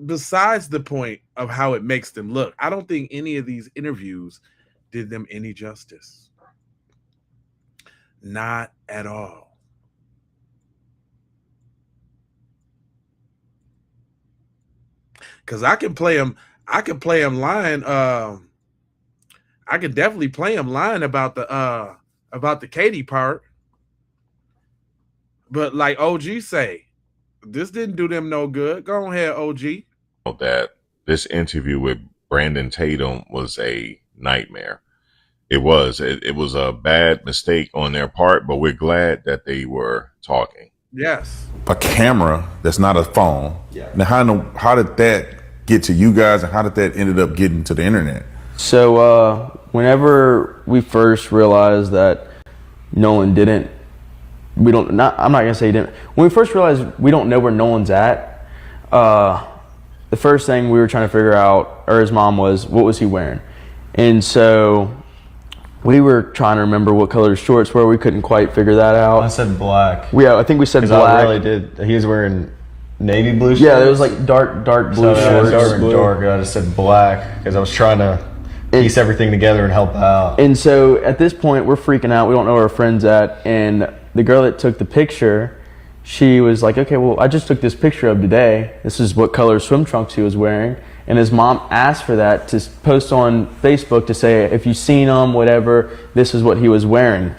besides the point of how it makes them look, I don't think any of these interviews did them any justice. Not at all. Because I can play them lying. I could definitely play them lying about the Katie part. But like OG say, this didn't do them no good. Go ahead, OG. That this interview with Brandon Tatum was a nightmare. It was a bad mistake on their part, but we're glad that they were talking. Yes. A camera that's not a phone. Yeah. Now, how did that get to you guys, and how did that ended up getting to the internet? So whenever we first realized that Nolan didn't, I'm not gonna say he didn't. When we first realized we don't know where Nolan's at, the first thing we were trying to figure out, or his mom was, what was he wearing? And so We were trying to remember what color his shorts were. We couldn't quite figure that out. I said black. Yeah, I think we said 'Cause black. I really did. He was wearing navy blue shorts. Yeah, it was like dark blue shorts. Dark. I just said black because I was trying to piece everything together and help out. And so at this point, we're freaking out. We don't know where our friend's at. And the girl that took the picture, she was like, okay, well, I just took this picture of today. This is what color swim trunks he was wearing. And his mom asked for that to post on Facebook to say, if you've seen him, whatever, this is what he was wearing.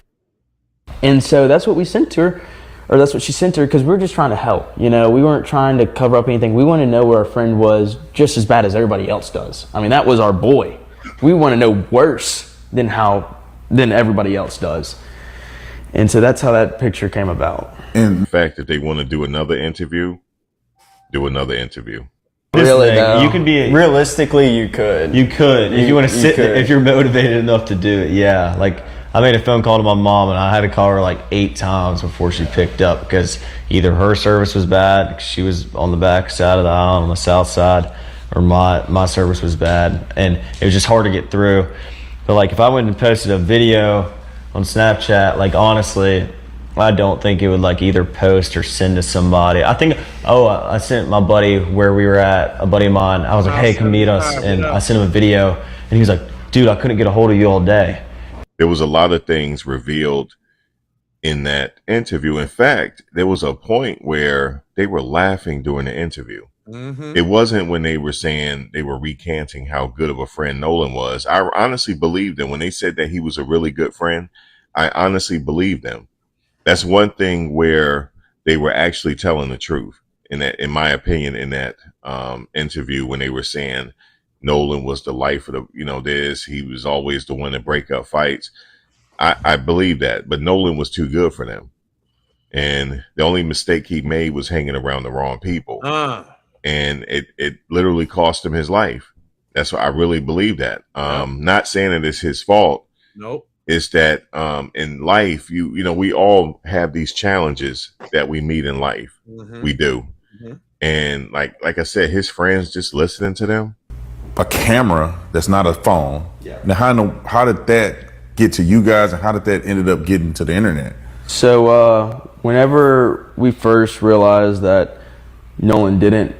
And so that's what we sent to her, or that's what she sent to her, because we were just trying to help. You know, we weren't trying to cover up anything. We wanted to know where our friend was just as bad as everybody else does. I mean, that was our boy. We want to know worse than everybody else does. And so that's how that picture came about. In fact, if they want to do another interview, do another interview. Really, though? You could be Realistically, you could. You could if you want to sit. could. If you're motivated enough to do it, yeah. Like I made a phone call to my mom, and I had to call her like 8 times before she picked up because either her service was bad, 'cause she was on the back side of the aisle on the south side, or my service was bad, and it was just hard to get through. But like if I went and posted a video on Snapchat, like honestly, I don't think it would like either post or send to somebody. I think, I sent my buddy where we were at, a buddy of mine. I was like, hey, come meet us. And I sent him a video and he was like, dude, I couldn't get a hold of you all day. There was a lot of things revealed in that interview. In fact, there was a point where they were laughing during the interview. Mm-hmm. It wasn't when they were saying they were recanting how good of a friend Nolan was. I honestly believed them when they said that he was a really good friend. I honestly believed them. That's one thing where they were actually telling the truth. In my opinion, in that interview, when they were saying Nolan was the life of he was always the one to break up fights. I believe that, but Nolan was too good for them. And the only mistake he made was hanging around the wrong people. And it literally cost him his life. That's why I really believe that. Not saying that it's his fault. Nope. Is that in life, we all have these challenges that we meet in life. Mm-hmm. We do. Mm-hmm. And like I said, his friends just listening to them. A camera that's not a phone. Yeah. Now, how did that get to you guys, and how did that ended up getting to the internet? So whenever we first realized that Nolan didn't,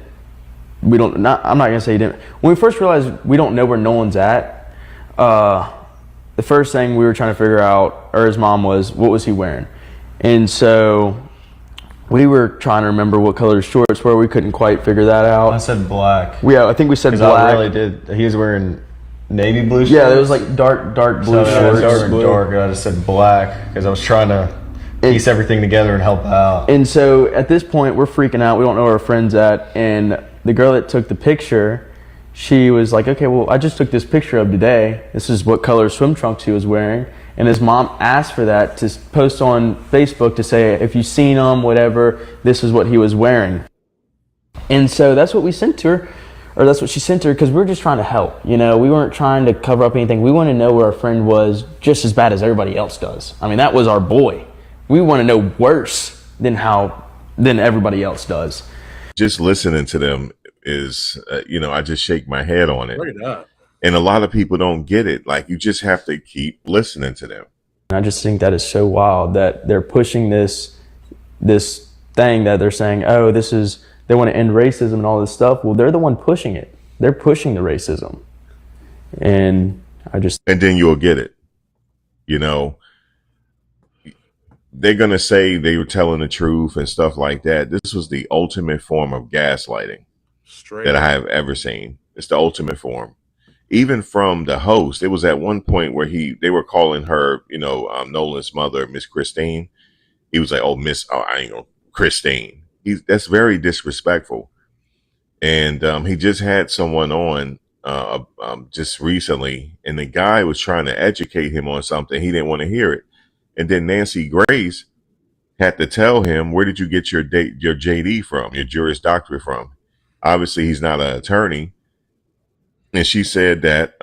I'm not gonna say he didn't. When we first realized we don't know where Nolan's at, the first thing we were trying to figure out, or his mom, was what was he wearing. And so we were trying to remember what color his shorts were. We couldn't quite figure that out. I said black. Yeah, I think we said 'Cause black. I really did. He was wearing navy blue shorts. Yeah, it was like dark blue shorts. Dark. I just said black because I was trying to piece everything together and help out. And so at this point, we're freaking out. We don't know where our friend's at. And the girl that took the picture, she was like, okay, well, I just took this picture of today. This is what color swim trunks he was wearing. And his mom asked for that to post on Facebook to say, if you've seen him, whatever, this is what he was wearing. And so that's what we sent to her, or that's what she sent to her, because we were just trying to help. You know, we weren't trying to cover up anything. We wanted to know where our friend was just as bad as everybody else does. I mean, that was our boy. We want to know worse than everybody else does. Just listening to them is, I just shake my head on it. Straight up. And a lot of people don't get it. Like, you just have to keep listening to them. And I just think that is so wild that they're pushing this thing that they're saying, they want to end racism and all this stuff. Well, they're the one pushing it. They're pushing the racism. And then you'll get it. They're going to say they were telling the truth and stuff like that. This was the ultimate form of gaslighting that I have ever seen. It's the ultimate form. Even from the host, it was at one point where they were calling her, Nolan's mother, Miss Christine. He was like, Christine. That's very disrespectful. And he just had someone on just recently, and the guy was trying to educate him on something. He didn't want to hear it. And then Nancy Grace had to tell him, where did you get your JD from, your Juris Doctorate from? Obviously, he's not an attorney. And she said that,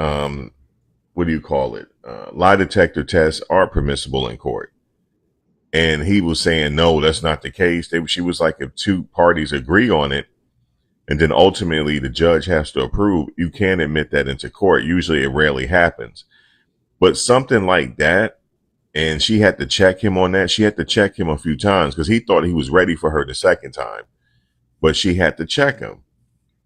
lie detector tests are permissible in court. And he was saying, no, that's not the case. She was like, if two parties agree on it, and then ultimately the judge has to approve, you can't admit that into court. Usually it rarely happens. But something like that, and she had to check him on that. She had to check him a few times because he thought he was ready for her the second time, but she had to check him,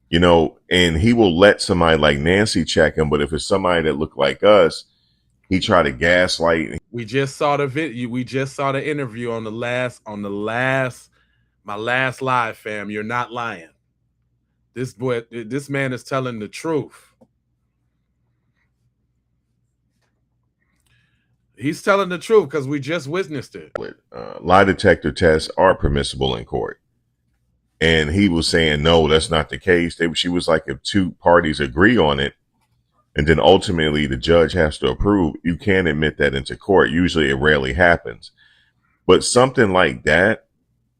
you know, and he will let somebody like Nancy check him. But if it's somebody that looked like us, he tried to gaslight. We just saw the video. We just saw the interview on my last live, fam. You're not lying. This man is telling the truth. He's telling the truth because we just witnessed it. Lie detector tests are permissible in court. And he was saying, no, that's not the case. She was like, if two parties agree on it, and then ultimately the judge has to approve, you can't admit that into court. Usually it rarely happens. But something like that,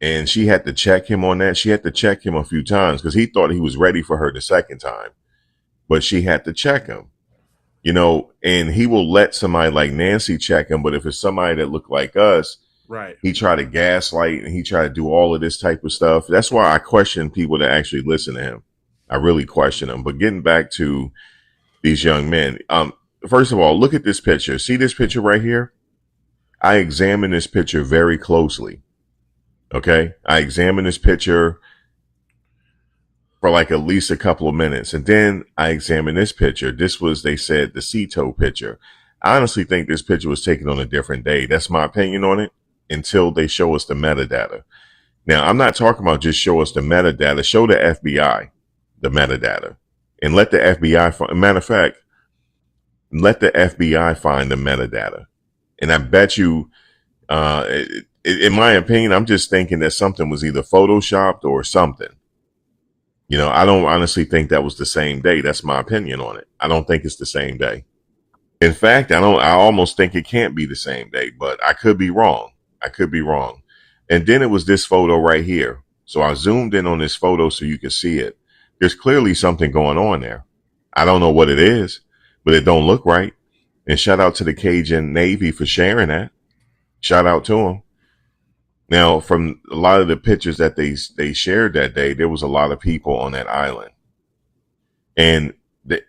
and she had to check him on that. She had to check him a few times because he thought he was ready for her the second time. But she had to check him. You know, and he will let somebody like Nancy check him. But if it's somebody that looked like us, right, he tried to gaslight and he tried to do all of this type of stuff. That's why I question people that actually listen to him. I really question them. But getting back to these young men, first of all, look at this picture. See this picture right here? I examined this picture very closely. Okay, I examined this picture for like at least a couple of minutes. And then I examined this picture. This was, they said, the Cito picture. I honestly think this picture was taken on a different day. That's my opinion on it until they show us the metadata. Now, I'm not talking about just show us the metadata. Show the FBI the metadata and let the FBI, matter of fact, let the FBI find the metadata. And I bet you, in my opinion, I'm just thinking that something was either photoshopped or something. You know, I don't honestly think that was the same day. That's my opinion on it. I don't think it's the same day. In fact, I almost think it can't be the same day, but I could be wrong. I could be wrong. And then it was this photo right here. So I zoomed in on this photo so you can see it. There's clearly something going on there. I don't know what it is, but it don't look right. And shout out to the Cajun Navy for sharing that. Shout out to them. Now, from a lot of the pictures that they shared that day, there was a lot of people on that island. And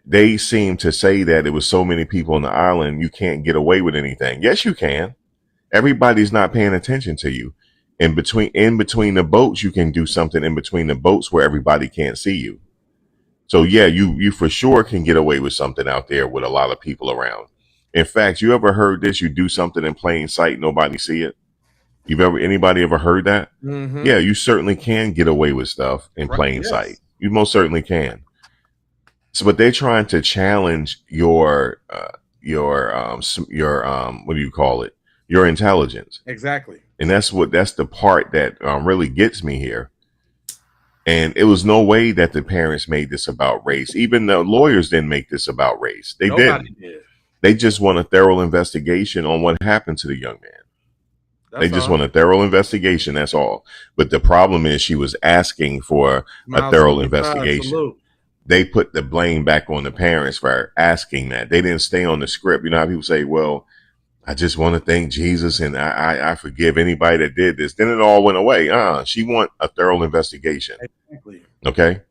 they seemed to say that it was so many people on the island, you can't get away with anything. Yes, you can. Everybody's not paying attention to you. In between the boats, you can do something in between the boats where everybody can't see you. So yeah, you for sure can get away with something out there with a lot of people around. In fact, you ever heard this? You do something in plain sight, nobody see it. Anybody ever heard that? Mm-hmm. Yeah, you certainly can get away with stuff in plain sight. You most certainly can. So, but they're trying to challenge your what do you call it? Your intelligence. Exactly. And that's the part that really gets me here. And it was no way that the parents made this about race. Even the lawyers didn't make this about race. Nobody did. They just want a thorough investigation on what happened to the young man. They just want a thorough investigation. That's all. But the problem is she was asking for a thorough investigation. They put the blame back on the parents for asking that. They didn't stay on the script. You know how people say, well, I just want to thank Jesus and I forgive anybody that did this. Then it all went away. She want a thorough investigation. Exactly. Okay.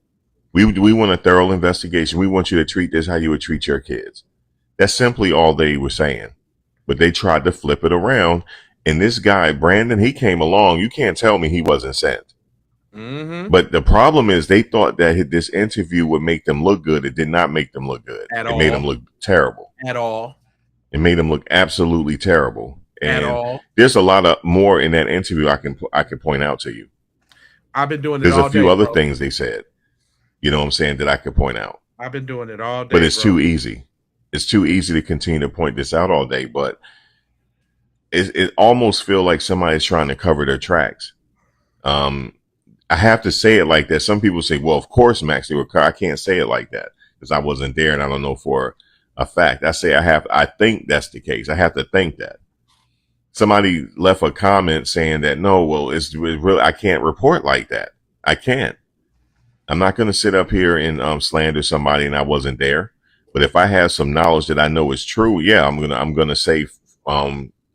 We want a thorough investigation. We want you to treat this how you would treat your kids. That's simply all they were saying. But they tried to flip it around. And this guy, Brandon, he came along. You can't tell me he wasn't sent. Mm-hmm. But the problem is they thought that this interview would make them look good. It did not make them look good. It made them look terrible. At all. It made them look absolutely terrible. And at all. There's a lot of more in that interview I can point out to you. I've been doing it There's all day. There's a few other things they said, you know what I'm saying, that I could point out. I've been doing it all day. But it's too easy. It's too easy to continue to point this out all day. But it almost feels like somebody's trying to cover their tracks. I have to say it like that. Some people say, well, of course, Max, they were. I can't say it like that because I wasn't there and I don't know for a fact. I think that's the case. I have to think that. Somebody left a comment saying that, no, well, it's really, I can't report like that. I can't. I'm not going to sit up here and slander somebody and I wasn't there. But if I have some knowledge that I know is true, yeah, I'm gonna say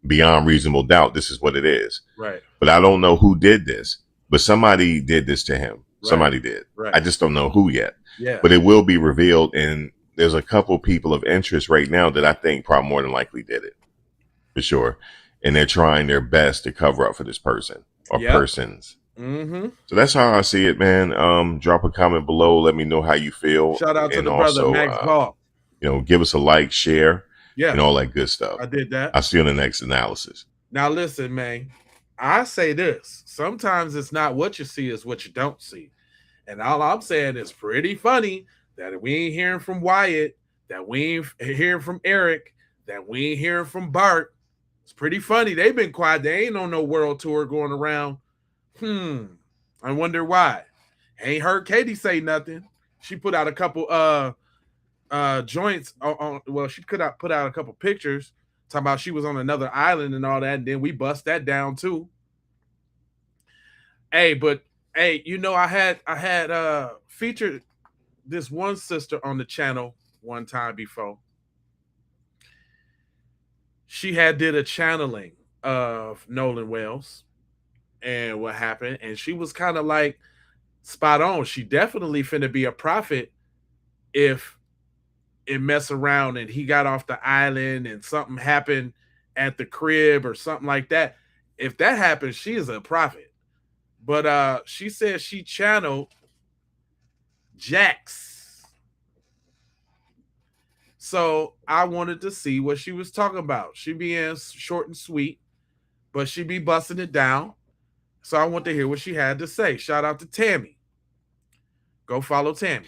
beyond reasonable doubt, this is what it is. Right. But I don't know who did this. But somebody did this to him. Right. Somebody did. Right. I just don't know who yet. Yeah. But it will be revealed in there's a couple people of interest right now that I think probably more than likely did it, for sure. And they're trying their best to cover up for this person or persons. Mm-hmm. So that's how I see it, man. Drop a comment below. Let me know how you feel. Shout out to and the also, brother Max Ball. Give us a like, share, Yeah, and all that good stuff. I did that. I'll see you in the next analysis. Now listen, man. I say this. Sometimes it's not what you see, it's what you don't see. And all I'm saying is pretty funny that we ain't hearing from Wyatt, that we ain't hearing from Eric, that we ain't hearing from Bart. It's pretty funny. They've been quiet. They ain't on no world tour going around. I wonder why. Ain't heard Katie say nothing. She put out a couple joints on well, she could have put out a couple pictures talking about she was on another island and all that, and then we bust that down too. Hey, I had featured this one sister on the channel one time before. She had did a channeling of Nolan Wells and what happened, and she was kind of like spot on. She definitely finna be a prophet if it mess around and he got off the island and something happened at the crib or something like that. If that happens, she is a prophet. But she said she channeled Jax. So I wanted to see what she was talking about. She being short and sweet, but she be busting it down. So I want to hear what she had to say. Shout out to Tammy. Go follow Tammy.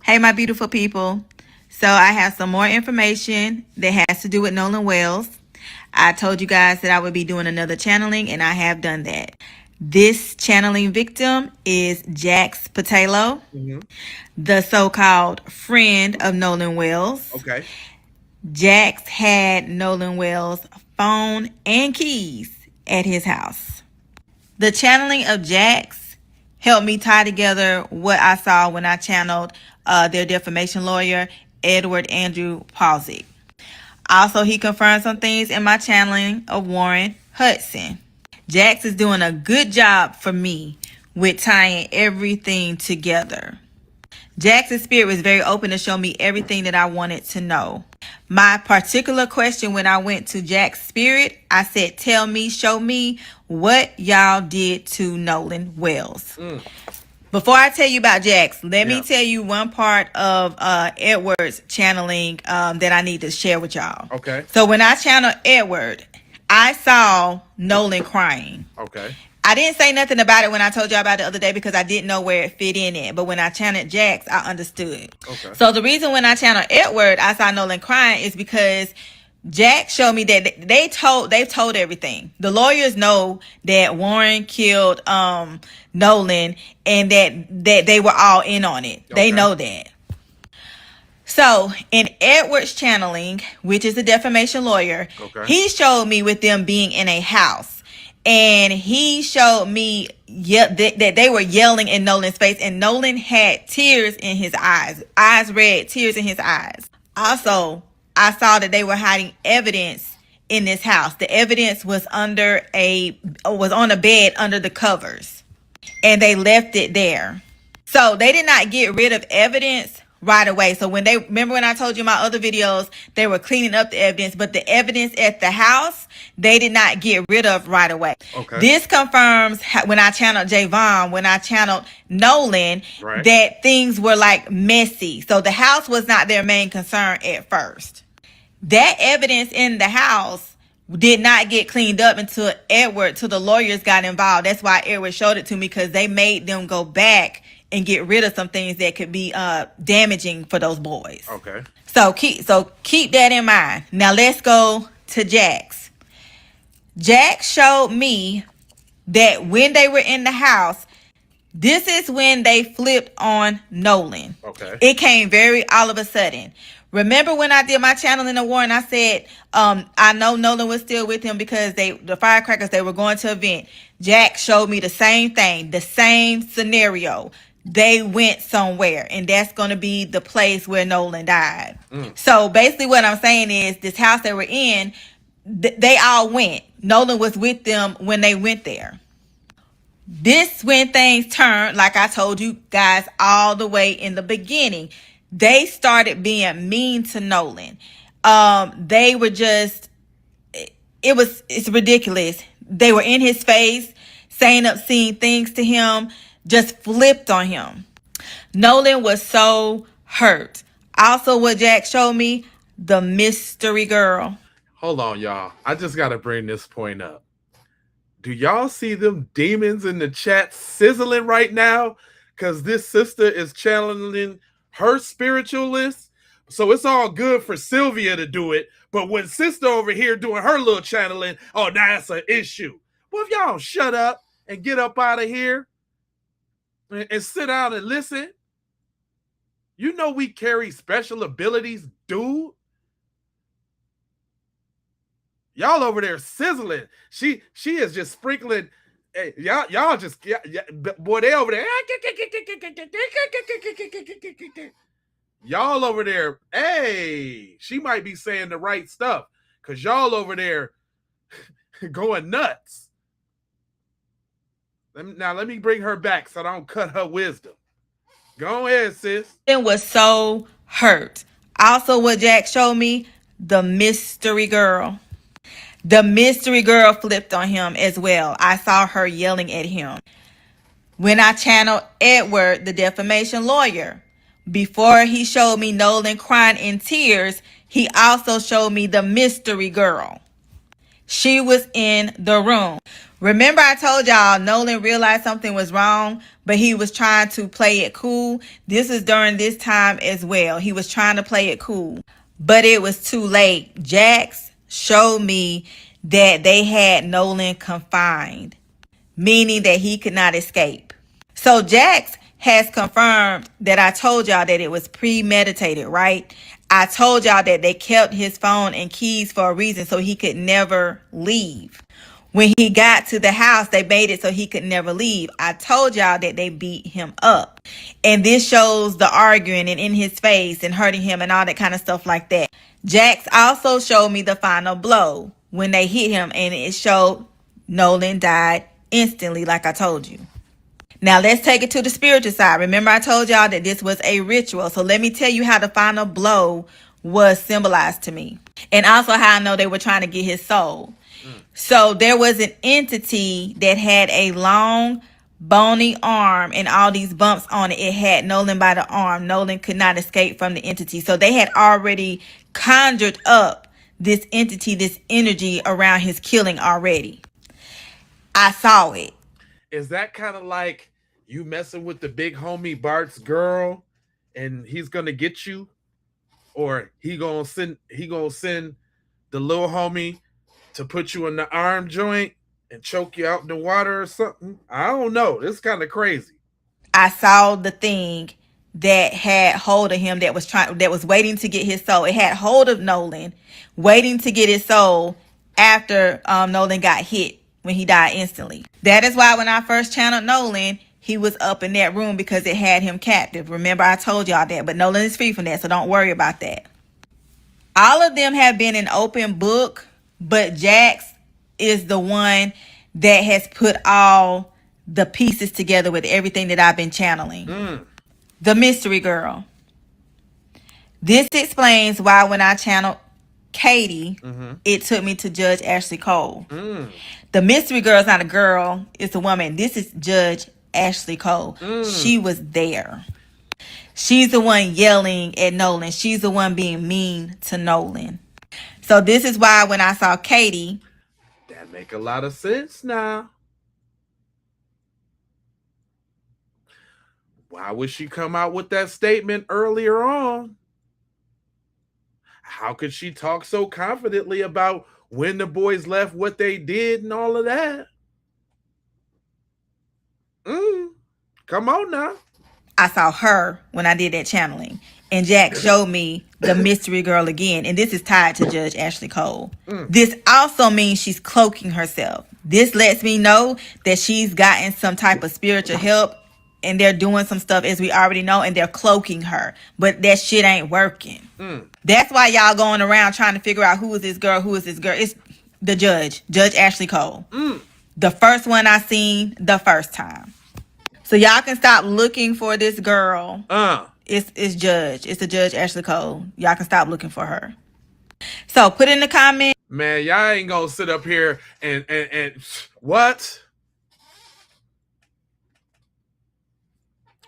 Hey, my beautiful people. So I have some more information that has to do with Nolan Wells. I told you guys that I would be doing another channeling, and I have done that. This channeling victim is Jax Patelo, the so-called friend of Nolan Wells. Okay. Jax had Nolan Wells' phone and keys at his house. The channeling of Jax helped me tie together what I saw when I channeled their defamation lawyer, Edward Andrew Palsy. Also, he confirmed some things in my channeling of Warren Hudson. Jax is doing a good job for me with tying everything together. Jax's spirit was very open to show me everything that I wanted to know. My particular question when I went to Jax's spirit, I said, tell me, show me what y'all did to Nolan Wells. Before I tell you about Jax, let me tell you one part of Edward's channeling that I need to share with y'all. Okay. So when I channeled Edward, I saw Nolan crying. Okay. I didn't say nothing about it when I told y'all about it the other day because I didn't know where it fit in it. But when I channeled Jax, I understood. Okay. So the reason when I channeled Edward, I saw Nolan crying is because Jack showed me that they've told everything. The lawyers know that Warren killed Nolan and that they were all in on it. Okay. They know that. So in Edward's channeling, which is a defamation lawyer, he showed me with them being in a house. And he showed me that they were yelling in Nolan's face, and Nolan had tears in his eyes red, tears in his eyes. Also, I saw that they were hiding evidence in this house. The evidence was on a bed under the covers, and they left it there. So they did not get rid of evidence right away. So remember when I told you in my other videos, they were cleaning up the evidence, but the evidence at the house, they did not get rid of right away. Okay. This confirms when I channeled Javon, when I channeled Nolan, that things were like messy. So the house was not their main concern at first. That evidence in the house did not get cleaned up until the lawyers got involved. That's why Edward showed it to me, because they made them go back and get rid of some things that could be damaging for those boys. Okay. So keep that in mind. Now let's go to Jax. Jax showed me that when they were in the house, this is when they flipped on Nolan. Okay. It came very all of a sudden. Remember when I did my channeling of Warren, I said, I know Nolan was still with him because the firecrackers, they were going to event. Jack showed me the same thing, the same scenario. They went somewhere, and that's going to be the place where Nolan died. So basically what I'm saying is this house they were in, they all went. Nolan was with them when they went there. This when things turned, like I told you guys all the way in the beginning. they started being mean to Nolan. They were just, it's ridiculous. They were in his face, saying obscene things to him, just flipped on him. Nolan was so hurt. Also, what Jack showed me, the mystery girl. Hold on, y'all. I just got to bring this point up. Do y'all see them demons in the chat sizzling right now? Because this sister is channeling her spiritualist. So it's all good for Sylvia to do it. But when sister over here doing her little channeling, oh, that's an issue. Well, if y'all don't shut up and get up out of here and sit down and listen, you know we carry special abilities, dude. Y'all over there sizzling. She is just sprinkling. Hey, y'all just boy, they over there. Y'all over there. Hey, she might be saying the right stuff because y'all over there going nuts. Now let me bring her back so I don't cut her wisdom. Go ahead, sis. Nolan was so hurt. Also, what Jack showed me, the mystery girl. The mystery girl flipped on him as well. I saw her yelling at him. When I channeled Edward, the defamation lawyer, before he showed me Nolan crying in tears, he also showed me the mystery girl. She was in the room. Remember I told y'all Nolan realized something was wrong, but he was trying to play it cool. This is during this time as well. He was trying to play it cool, but it was too late. Jax showed me that they had Nolan confined, meaning that he could not escape. So Jax has confirmed that I told y'all that it was premeditated, right? I told y'all that they kept his phone and keys for a reason so he could never leave. When he got to the house, they made it so he could never leave. I told y'all that they beat him up. And this shows the arguing and in his face and hurting him and all that kind of stuff like that. Jax also showed me the final blow when they hit him, and it showed Nolan died instantly, like I told you. Now let's take it to the spiritual side. Remember I told y'all that this was a ritual. So let me tell you how the final blow was symbolized to me. And also how I know they were trying to get his soul. So there was an entity that had a long bony arm and all these bumps on it. It had Nolan by the arm. Nolan could not escape from the entity. So they had already conjured up this entity, this energy around his killing already. I saw it. Is that kind of like you messing with the big homie Bart's girl and he's gonna get you? Or he gonna send the little homie to put you in the arm joint and choke you out in the water or something? I don't know. This is kind of crazy. I saw the thing that had hold of him that was waiting to get his soul. It had hold of Nolan, waiting to get his soul after Nolan got hit when he died instantly. That is why when I first channeled Nolan, he was up in that room because it had him captive. Remember I told y'all that, but Nolan is free from that, so don't worry about that. All of them have been an open book, but Jax is the one that has put all the pieces together with everything that I've been channeling. The mystery girl. This explains why when I channeled Katie, it took me to Judge Ashley Cole. The mystery girl is not a girl, it's a woman. This is Judge Ashley Cole. She was there. She's the one yelling at Nolan. She's the one being mean to Nolan. So this is why when I saw Katie, that make a lot of sense now. Why would she come out with that statement earlier on? How could she talk so confidently about when the boys left, what they did, and all of that? Come on now. I saw her when I did that channeling. And Jack showed me the mystery girl again. And this is tied to Judge Ashley Cole. This also means she's cloaking herself. This lets me know that she's gotten some type of spiritual help. And they're doing some stuff, as we already know, and they're cloaking her. But that shit ain't working. That's why y'all going around trying to figure out who is this girl, who is this girl. It's the judge, Judge Ashley Cole. The first one I seen the first time. So y'all can stop looking for this girl It's Judge. It's the Judge Ashley Cole. Y'all can stop looking for her. So put in the comment. Man, y'all ain't gonna sit up here and what?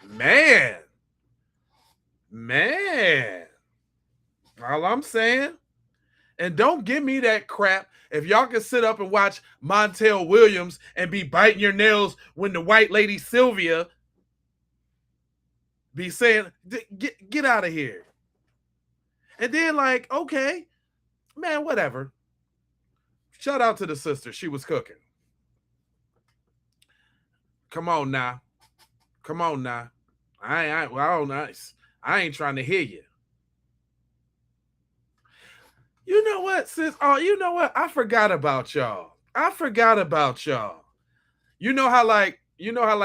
Man. All I'm saying. And don't give me that crap. If y'all can sit up and watch Montel Williams and be biting your nails when the white lady Sylvia be saying, get out of here. And then like, okay, man, whatever. Shout out to the sister. She was cooking. Come on now. I ain't trying to hear you. You know what, sis? Oh, you know what? I forgot about y'all. You know how like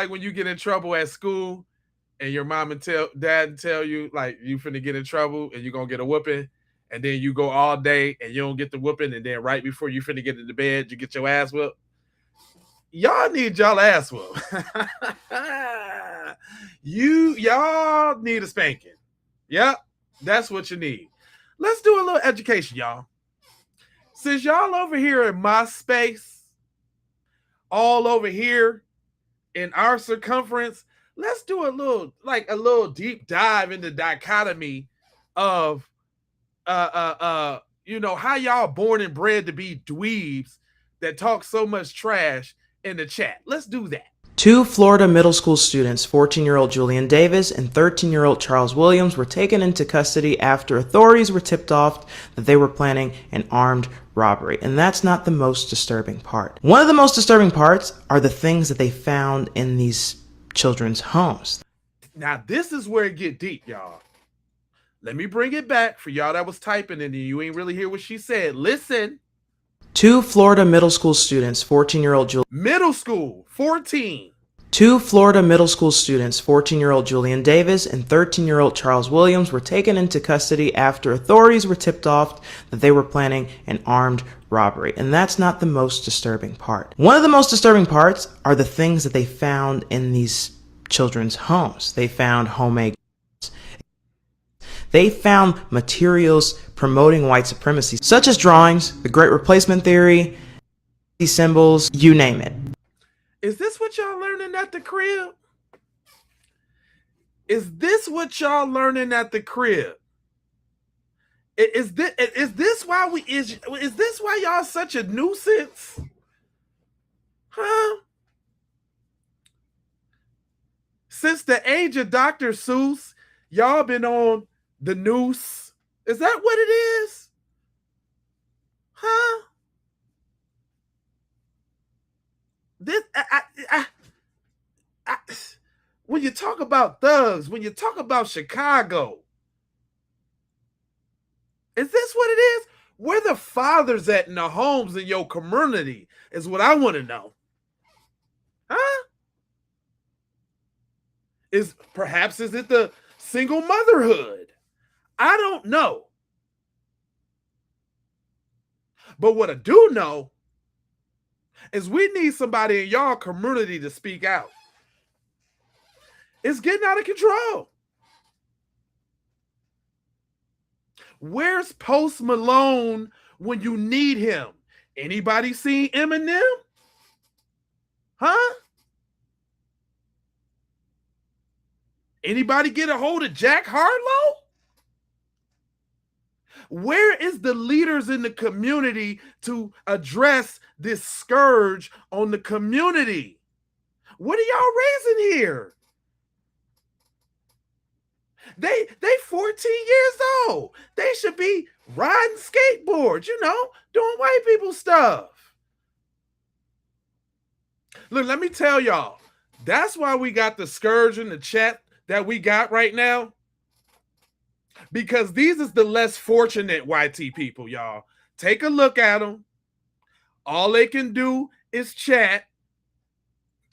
when you get in trouble at school and your mom and dad tell you like you finna get in trouble and you're gonna get a whooping, and then you go all day and you don't get the whooping, and then right before you finna get into bed, you get your ass whooped. Y'all need y'all ass whooped. Y'all need a spanking. Yep, that's what you need. Let's do a little education, y'all. Since y'all over here in my space, all over here in our circumference, let's do a little deep dive into dichotomy of how y'all born and bred to be dweebs that talk so much trash in the chat. Let's do that. Two Florida middle school students, 14-year-old Julian Davis and 13-year-old Charles Williams, were taken into custody after authorities were tipped off that they were planning an armed robbery. And that's not the most disturbing part. One of the most disturbing parts are the things that they found in these children's homes. Now, this is where it get deep, y'all. Let me bring it back for y'all that was typing and you ain't really hear what she said. Listen. Two Florida middle school students, 14-year-old Julian. Middle school, 14. Two Florida middle school students, 14-year-old Julian Davis and 13-year-old Charles Williams, were taken into custody after authorities were tipped off that they were planning an armed robbery. And that's not the most disturbing part. One of the most disturbing parts are the things that they found in these children's homes. They found homemade guns. They found materials promoting white supremacy, such as drawings, the Great Replacement Theory, symbols, you name it. Is this what y'all learning at the crib? Is this what y'all learning at the crib? Is this why y'all such a nuisance? Huh? Since the age of Dr. Seuss, y'all been on the noose. Is that what it is? Huh? This when you talk about thugs, when you talk about Chicago, is this what it is? Where the fathers at in the homes in your community is what I want to know. Huh? Is it the single motherhood? I don't know. But what I do know is we need somebody in y'all community to speak out. It's getting out of control. Where's Post Malone when you need him? Anybody seen Eminem? Huh? Anybody get a hold of Jack Harlow? Where is the leaders in the community to address this scourge on the community? What are y'all raising here? They 14 years old. They should be riding skateboards, doing white people stuff. Look, let me tell y'all, that's why we got the scourge in the chat that we got right now. Because these is the less fortunate YT people, y'all. Take a look at them. All they can do is chat.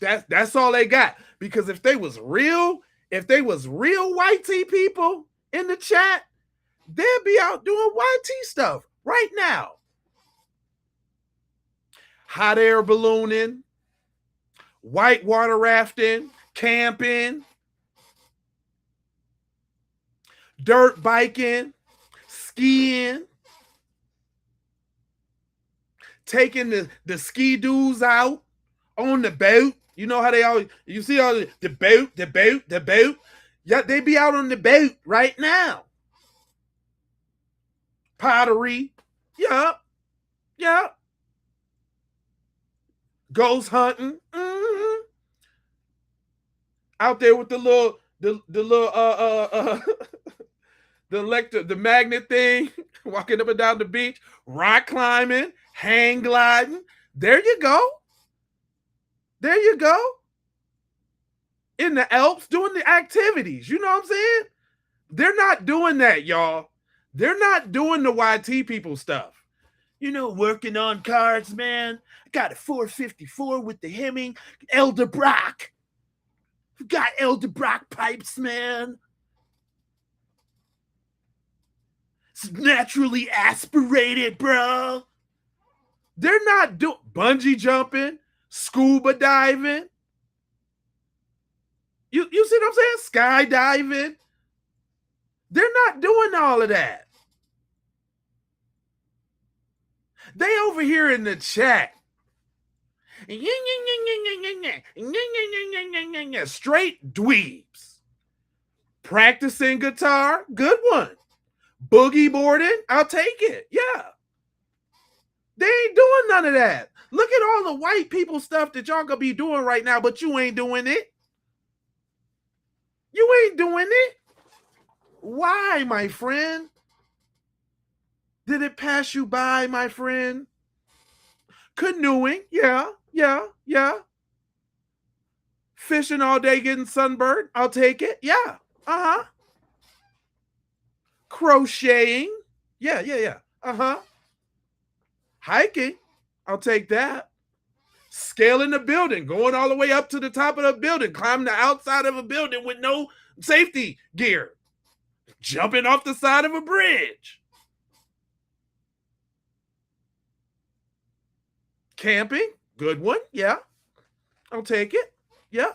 That's all they got. Because if they was real YT people in the chat, they'd be out doing YT stuff right now. Hot air ballooning, whitewater rafting, camping. dirt biking, skiing, taking the ski doos out on the boat. You know how they always, you see all the boat. Yeah, they be out on the boat right now. Pottery. Yup. Ghost hunting. Mm-hmm. Out there with the little the magnet thing, walking up and down the beach, rock climbing, hang gliding. There you go. In the Alps, doing the activities. You know what I'm saying? They're not doing that, y'all. They're not doing the YT people stuff. Working on cars, man. I got a 454 with the Hemming Eldebrock. Got Eldebrock pipes, man. It's naturally aspirated, bro. They're not doing bungee jumping, scuba diving. You see what I'm saying? Skydiving. They're not doing all of that. They over here in the chat. Straight dweebs. Practicing guitar, good one. Boogie boarding, I'll take it. Yeah. They ain't doing none of that. Look at all the white people stuff that y'all gonna be doing right now, but you ain't doing it. You ain't doing it. Why, my friend? Did it pass you by, my friend? Canoeing, yeah. Fishing all day, getting sunburned, I'll take it. Yeah. Crocheting. Yeah. Hiking, I'll take that. Scaling the building, going all the way up to the top of the building, climbing the outside of a building with no safety gear, jumping off the side of a bridge. Camping, good one. Yeah. I'll take it. Yeah.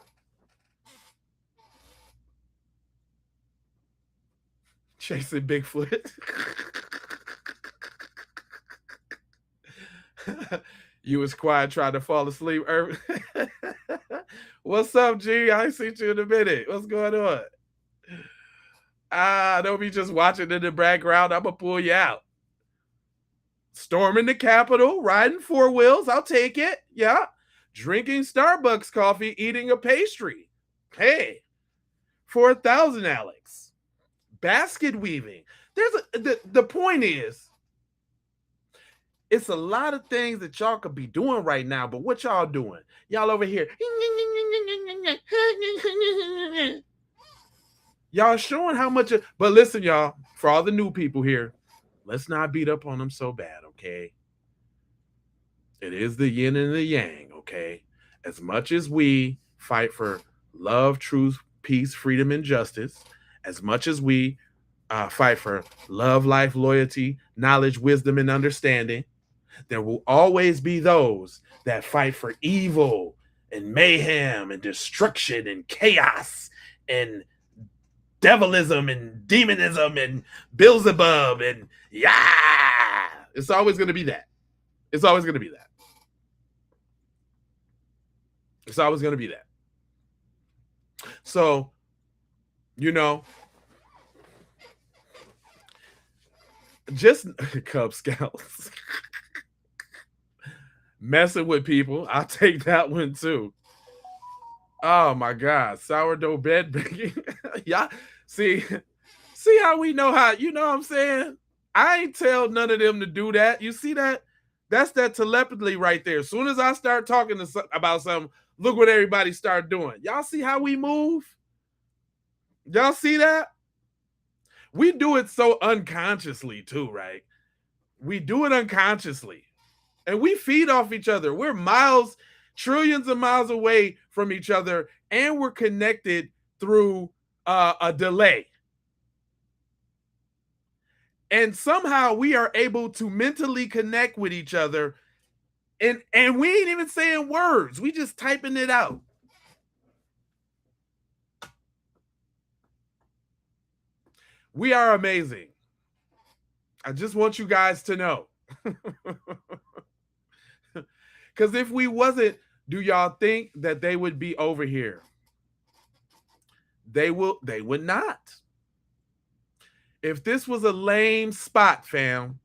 Chasing Bigfoot. You was quiet trying to fall asleep. What's up, G? I ain't seen you in a minute. What's going on? Don't be just watching in the background. I'm going to pull you out. Storming the Capitol, riding four wheels. I'll take it. Yeah. Drinking Starbucks coffee, eating a pastry. Hey, 4,000, Alex. Basket weaving. The point is, it's a lot of things that y'all could be doing right now, but what y'all doing? Y'all over here. Y'all showing how much. But listen, y'all, for all the new people here, let's not beat up on them so bad, okay? It is the yin and the yang, okay? As much as we fight for love, truth, peace, freedom, and justice, as much as we fight for love, life, loyalty, knowledge, wisdom, and understanding, there will always be those that fight for evil and mayhem and destruction and chaos and devilism and demonism and Beelzebub and it's always going to be that. It's always going to be that. It's always going to be that. So, just Cub Scouts. Messing with people. I'll take that one too. Oh my God. Sourdough bed baking. Yeah. See how we know how, you know what I'm saying? I ain't tell none of them to do that. You see that? That's that telepathy right there. As soon as I start talking about something, look what everybody start doing. Y'all see how we move? Y'all see that? We do it so unconsciously too, right? We do it unconsciously. And we feed off each other. We're trillions of miles away from each other, and we're connected through a delay. And somehow we are able to mentally connect with each other, and we ain't even saying words. We just typing it out. We are amazing. I just want you guys to know. Because if we wasn't, do y'all think that they would be over here? They would not. If this was a lame spot, fam,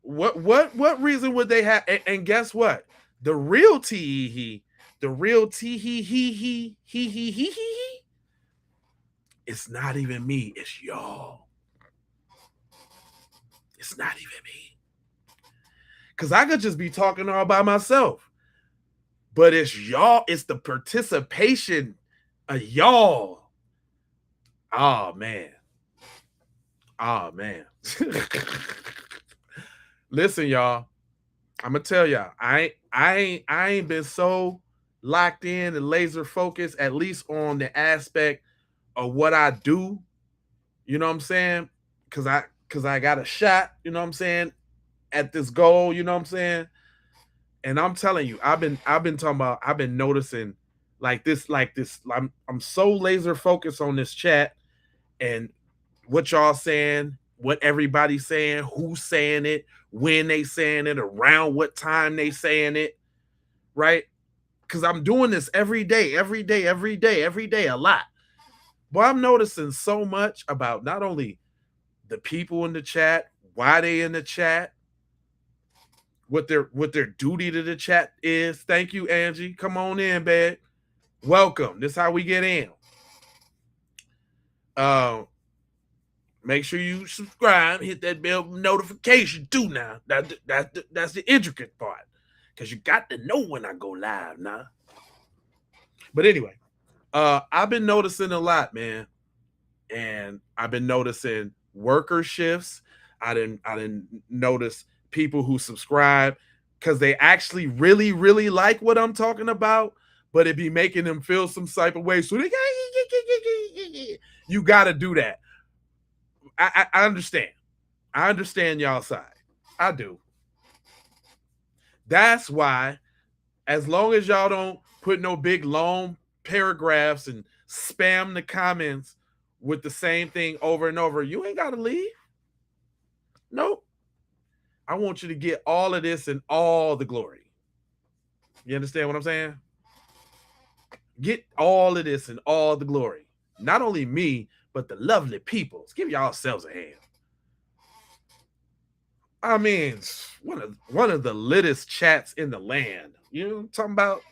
what reason would they have? And guess what? The real tee the real tee it's not even me, it's y'all. It's not even me. Because I could just be talking all by myself. But it's y'all, it's the participation of y'all. Oh man. Oh man. Listen, y'all. I'm gonna tell y'all, I ain't been so locked in and laser focused, at least on the aspect of what I do. You know what I'm saying? Cause I got a shot, you know what I'm saying, at this goal, you know what I'm saying? And I'm telling you, I've been talking about, I've been noticing like this. I'm so laser focused on this chat and what y'all saying, what everybody's saying, who's saying it, when they saying it, around what time they saying it, right? Because I'm doing this every day, a lot. But I'm noticing so much about not only the people in the chat, why they in the chat, what their duty to the chat is. Thank you, Angie. Come on in, babe. Welcome. This is how we get in. Make sure you subscribe, hit that bell notification too now. That's the intricate part. Because you got to know when I go live now. But anyway, I've been noticing a lot, man. And I've been noticing worker shifts. I didn't notice people who subscribe because they actually really, really like what I'm talking about, but it be making them feel some type of way. So they you got to do that. I understand. I understand y'all side. I do. That's why, as long as y'all don't put no big long paragraphs and spam the comments with the same thing over and over, you ain't got to leave. Nope. I want you to get all of this and all the glory. You understand what I'm saying? Get all of this and all the glory. Not only me, but the lovely peoples. Give yourselves a hand. I mean, one of the littest chats in the land. You know what I'm talking about?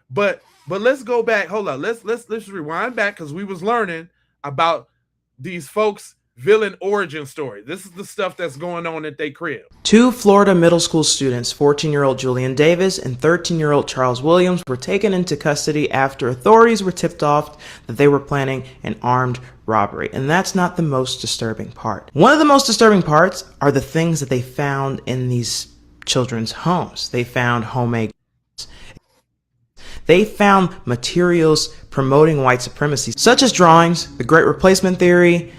But let's go back. Hold on. Let's rewind back because we was learning about these folks' villain origin story. This is the stuff that's going on at they crib. Two Florida middle school students, 14-year-old Julian Davis and 13-year-old Charles Williams, were taken into custody after authorities were tipped off that they were planning an armed robbery. And that's not the most disturbing part. One of the most disturbing parts are the things that they found in these children's homes. They found homemade guns. They found materials promoting white supremacy, such as drawings, the Great Replacement Theory,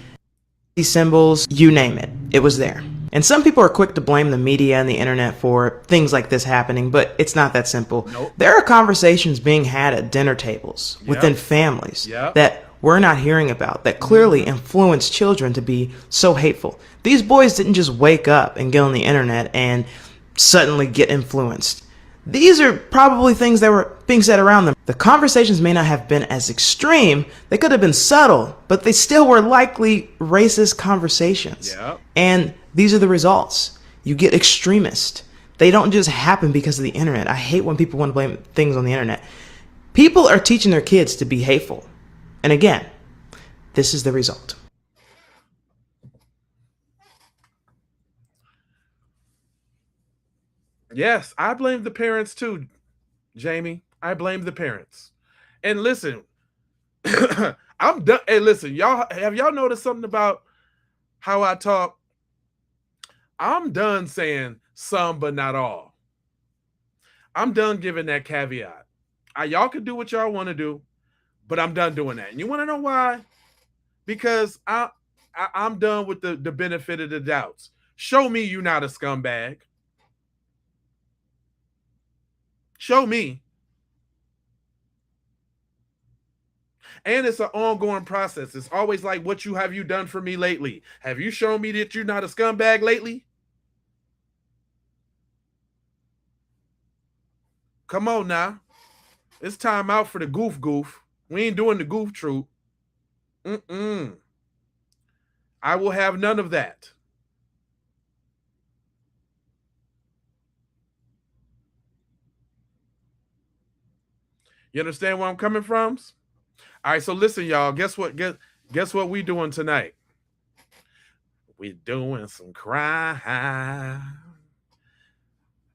these symbols, you name it. It was there. And some people are quick to blame the media and the internet for things like this happening, but it's not that simple. Nope. There are conversations being had at dinner tables within families that we're not hearing about that clearly influence children to be so hateful. These boys didn't just wake up and get on the internet and suddenly get influenced. These are probably things that were being said around them. The conversations may not have been as extreme. They could have been subtle, but they still were likely racist conversations. Yeah. And these are the results. You get extremist. They don't just happen because of the internet. I hate when people want to blame things on the internet. People are teaching their kids to be hateful. And again, this is the result. Yes, I blame the parents too, Jamie. I blame the parents. And listen, I'm done. Hey, listen, y'all, have y'all noticed something about how I talk? I'm done saying some, but not all. I'm done giving that caveat. Y'all can do what y'all want to do, but I'm done doing that. And you want to know why? Because I'm done with the benefit of the doubts. Show me you're not a scumbag. Show me. And it's an ongoing process. It's always like, what have you done for me lately? Have you shown me that you're not a scumbag lately? Come on now. It's time out for the goof. We ain't doing the goof troop. I will have none of that. You understand where I'm coming from? All right, so listen, y'all. Guess what? Guess what we doing tonight? We doing some crime.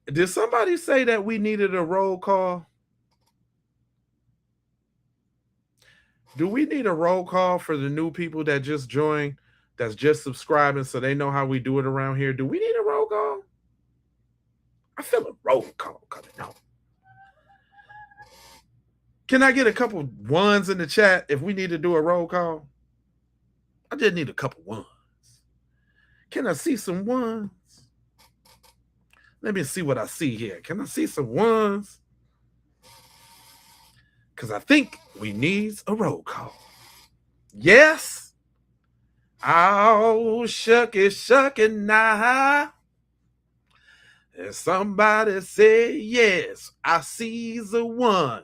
Did somebody say that we needed a roll call? Do we need a roll call for the new people that just joined, that's just subscribing so they know how we do it around here? Do we need a roll call? I feel a roll call coming out. Can I get a couple ones in the chat if we need to do a roll call? I just need a couple ones. Can I see some ones? Let me see what I see here. Can I see some ones? Because I think we need a roll call. Yes? Oh, shucky now. And somebody say yes. I sees a 1,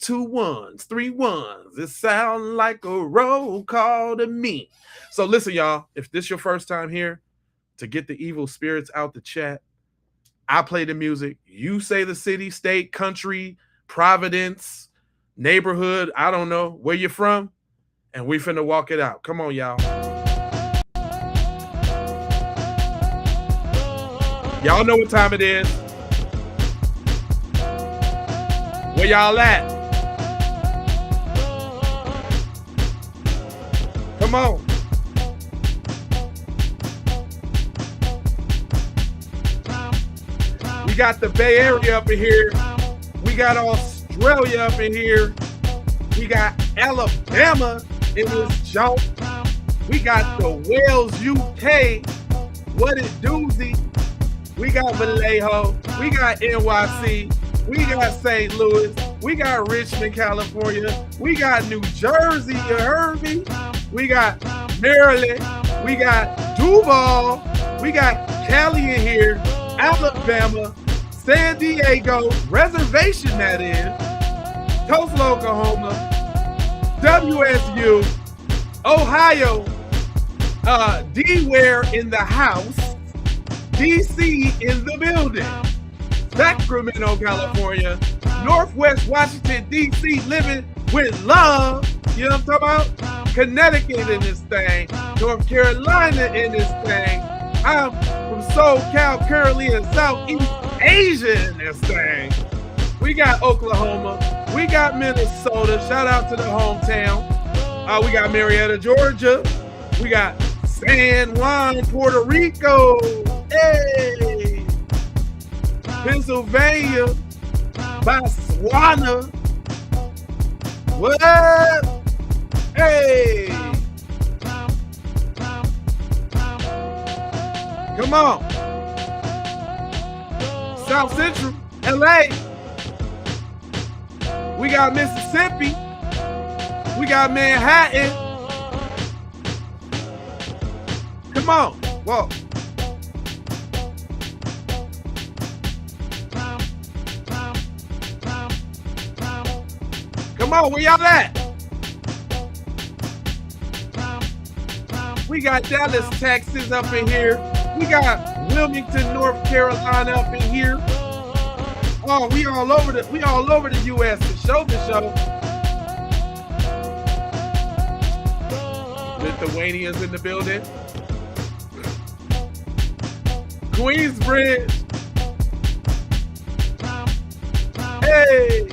2 1s, 3 1s. It sounds like a roll call to me. So listen, y'all, if this is your first time here, to get the evil spirits out the chat, I play the music. You say the city, state, country, Providence, neighborhood, I don't know where you're from, and we finna walk it out. Come on, y'all. Y'all know what time it is. Where y'all at? Come on. We got the Bay Area up in here. We got Australia up in here. We got Alabama in this joke. We got the Wales, UK. What is doozy? We got Vallejo. We got NYC. We got St. Louis. We got Richmond, California. We got New Jersey. You heard me? We got Maryland. We got Duval. We got Cali in here. Alabama. San Diego. Reservation, that is. Tulsa, Oklahoma. WSU. Ohio. D-Ware in the house. DC in the building. Sacramento, California. Northwest Washington, DC, living with love. You know what I'm talking about? Connecticut in this thing. North Carolina in this thing. I'm from SoCal, currently in Southeast Asia in this thing. We got Oklahoma. We got Minnesota. Shout out to the hometown. We got Marietta, Georgia. We got San Juan, Puerto Rico. Hey! Pennsylvania. Botswana. What up? Hey! Come on. South Central, LA. We got Mississippi. We got Manhattan. Come on. Whoa. Come on, where y'all at? We got Dallas, Texas up in here. We got Wilmington, North Carolina up in here. Oh, we all over the US for show. Lithuanians in the building. Queensbridge. Hey.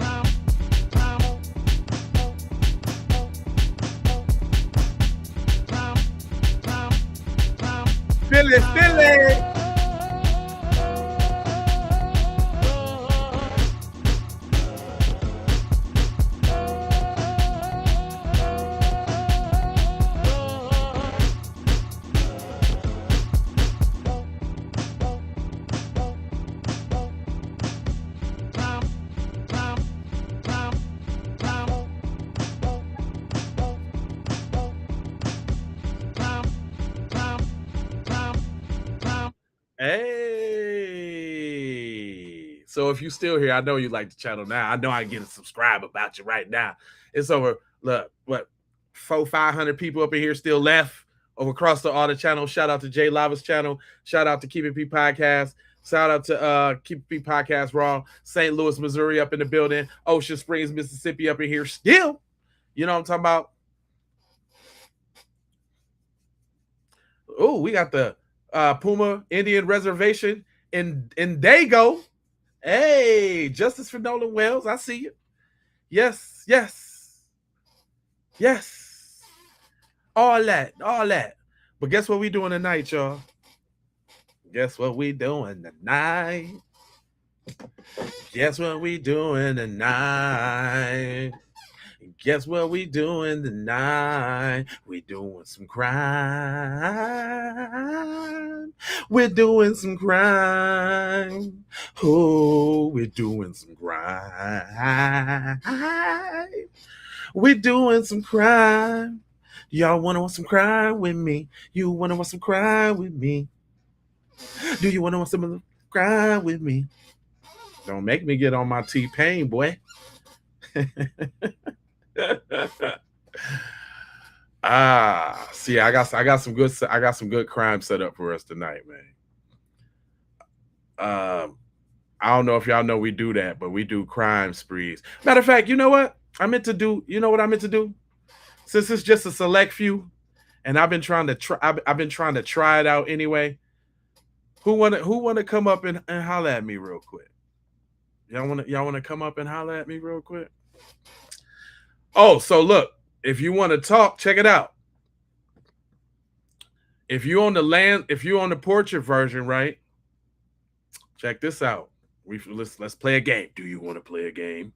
Philly. Hey. So if you still here, I know you like the channel now. I know I get a subscribe about you right now. It's over, look, what, 500 people up in here still left over across all the channels. Shout out to Jay Lava's channel. Shout out to Keep It P Podcast. Shout out to Keep It P Podcast Raw. St. Louis, Missouri up in the building. Ocean Springs, Mississippi up in here still. You know what I'm talking about? Oh, we got the Puma Indian Reservation in Dago. Hey, justice for Nolan Wells. I see you. Yes, yes, yes. All that. But guess what we doing tonight, y'all? Guess what we doing tonight? Guess what we doing tonight? Guess what we doing tonight? We doing some crime. We're doing some crime. Oh, we're doing some crime. We're doing some crime. Y'all want to want some crime with me? You want to want some crime with me? Do you want to want some crime with me? Don't make me get on my T-Pain, boy. See, I got some good crime set up for us tonight, man. I don't know if y'all know we do that, but we do crime sprees. Matter of fact, you know what? You know what I meant to do? Since it's just a select few, and I've been trying to try it out anyway. Who wanna come up and holler at me real quick? Y'all wanna come up and holler at me real quick? Oh, so look, if you want to talk, check it out. If you're on the portrait version, right? Check this out. Let's play a game. Do you want to play a game?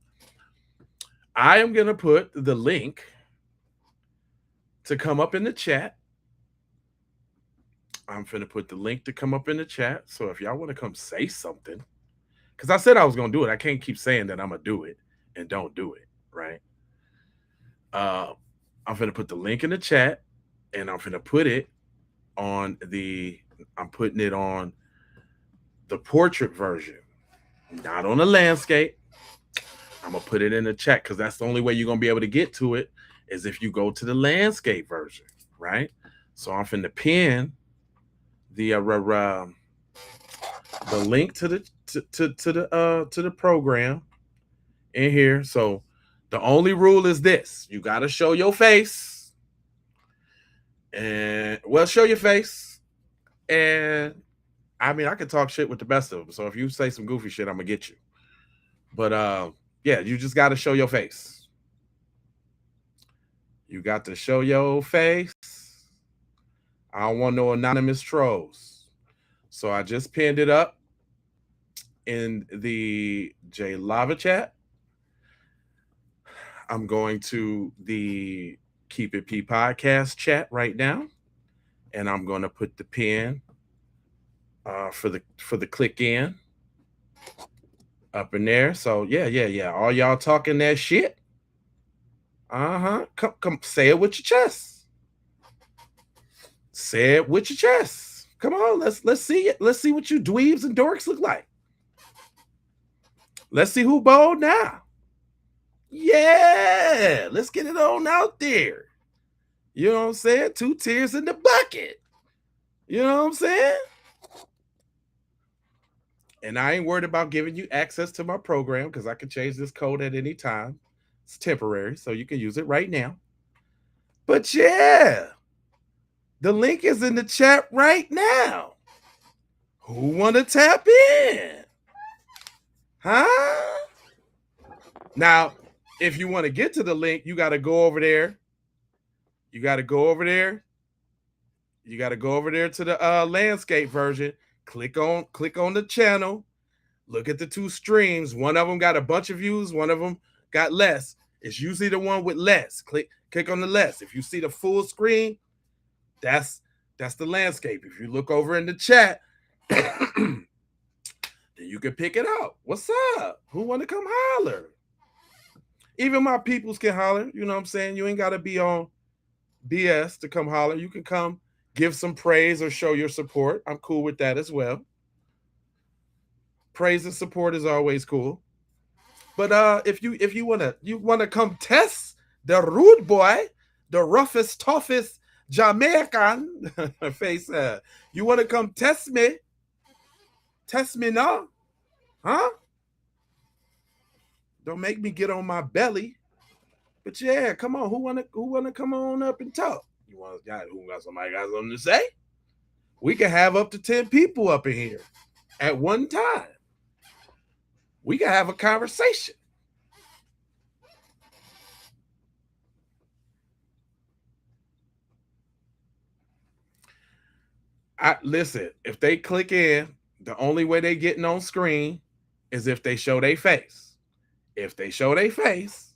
I am gonna put the link to come up in the chat. I'm finna put the link to come up in the chat. So if y'all want to come say something, because I said I was gonna do it. I can't keep saying that I'm gonna do it and don't do it, right? I'm gonna put the link in the chat, and I'm gonna put it on I'm putting it on the portrait version, not on the landscape. I'm gonna put it in the chat because that's the only way you're gonna be able to get to it is if you go to the landscape version, right? So I'm finna pin the link to the program in here. So the only rule is this: you got to show your face, and show your face. And I mean, I can talk shit with the best of them. So if you say some goofy shit, I'm gonna get you. But yeah, you just got to show your face. You got to show your face. I don't want no anonymous trolls. So I just pinned it up in the J Lava chat. I'm going to the Keep It P podcast chat right now, and I'm going to put the pin for the click in up in there. So yeah. All y'all talking that shit. Come say it with your chest. Say it with your chest. Come on, let's see it. Let's see what you dweebs and dorks look like. Let's see who bold now. Yeah, let's get it on out there. You know what I'm saying? 2 tears in the bucket. You know what I'm saying? And I ain't worried about giving you access to my program because I can change this code at any time. It's temporary, so you can use it right now. But yeah, the link is in the chat right now. Who want to tap in? Huh? Now, if you want to get to the link, you got to go over there. You got to go over there to the landscape version. Click on the channel. Look at the 2 streams. One of them got a bunch of views. One of them got less. It's usually the one with less. Click on the less. If you see the full screen, that's the landscape. If you look over in the chat, then you can pick it out. What's up? Who want to come holler? Even my peoples can holler. You know what I'm saying? You ain't got to be on BS to come holler. You can come give some praise or show your support. I'm cool with that as well. Praise and support is always cool. But if you wanna come test the rude boy, the roughest, toughest Jamaican face, you wanna come test me? Test me now? Huh? Don't make me get on my belly. But yeah, come on. Who wanna come on up and talk? Who got somebody got something to say? We can have up to 10 people up in here at one time. We can have a conversation. Listen, if they click in, the only way they getting on screen is if they show their face. If they show their face,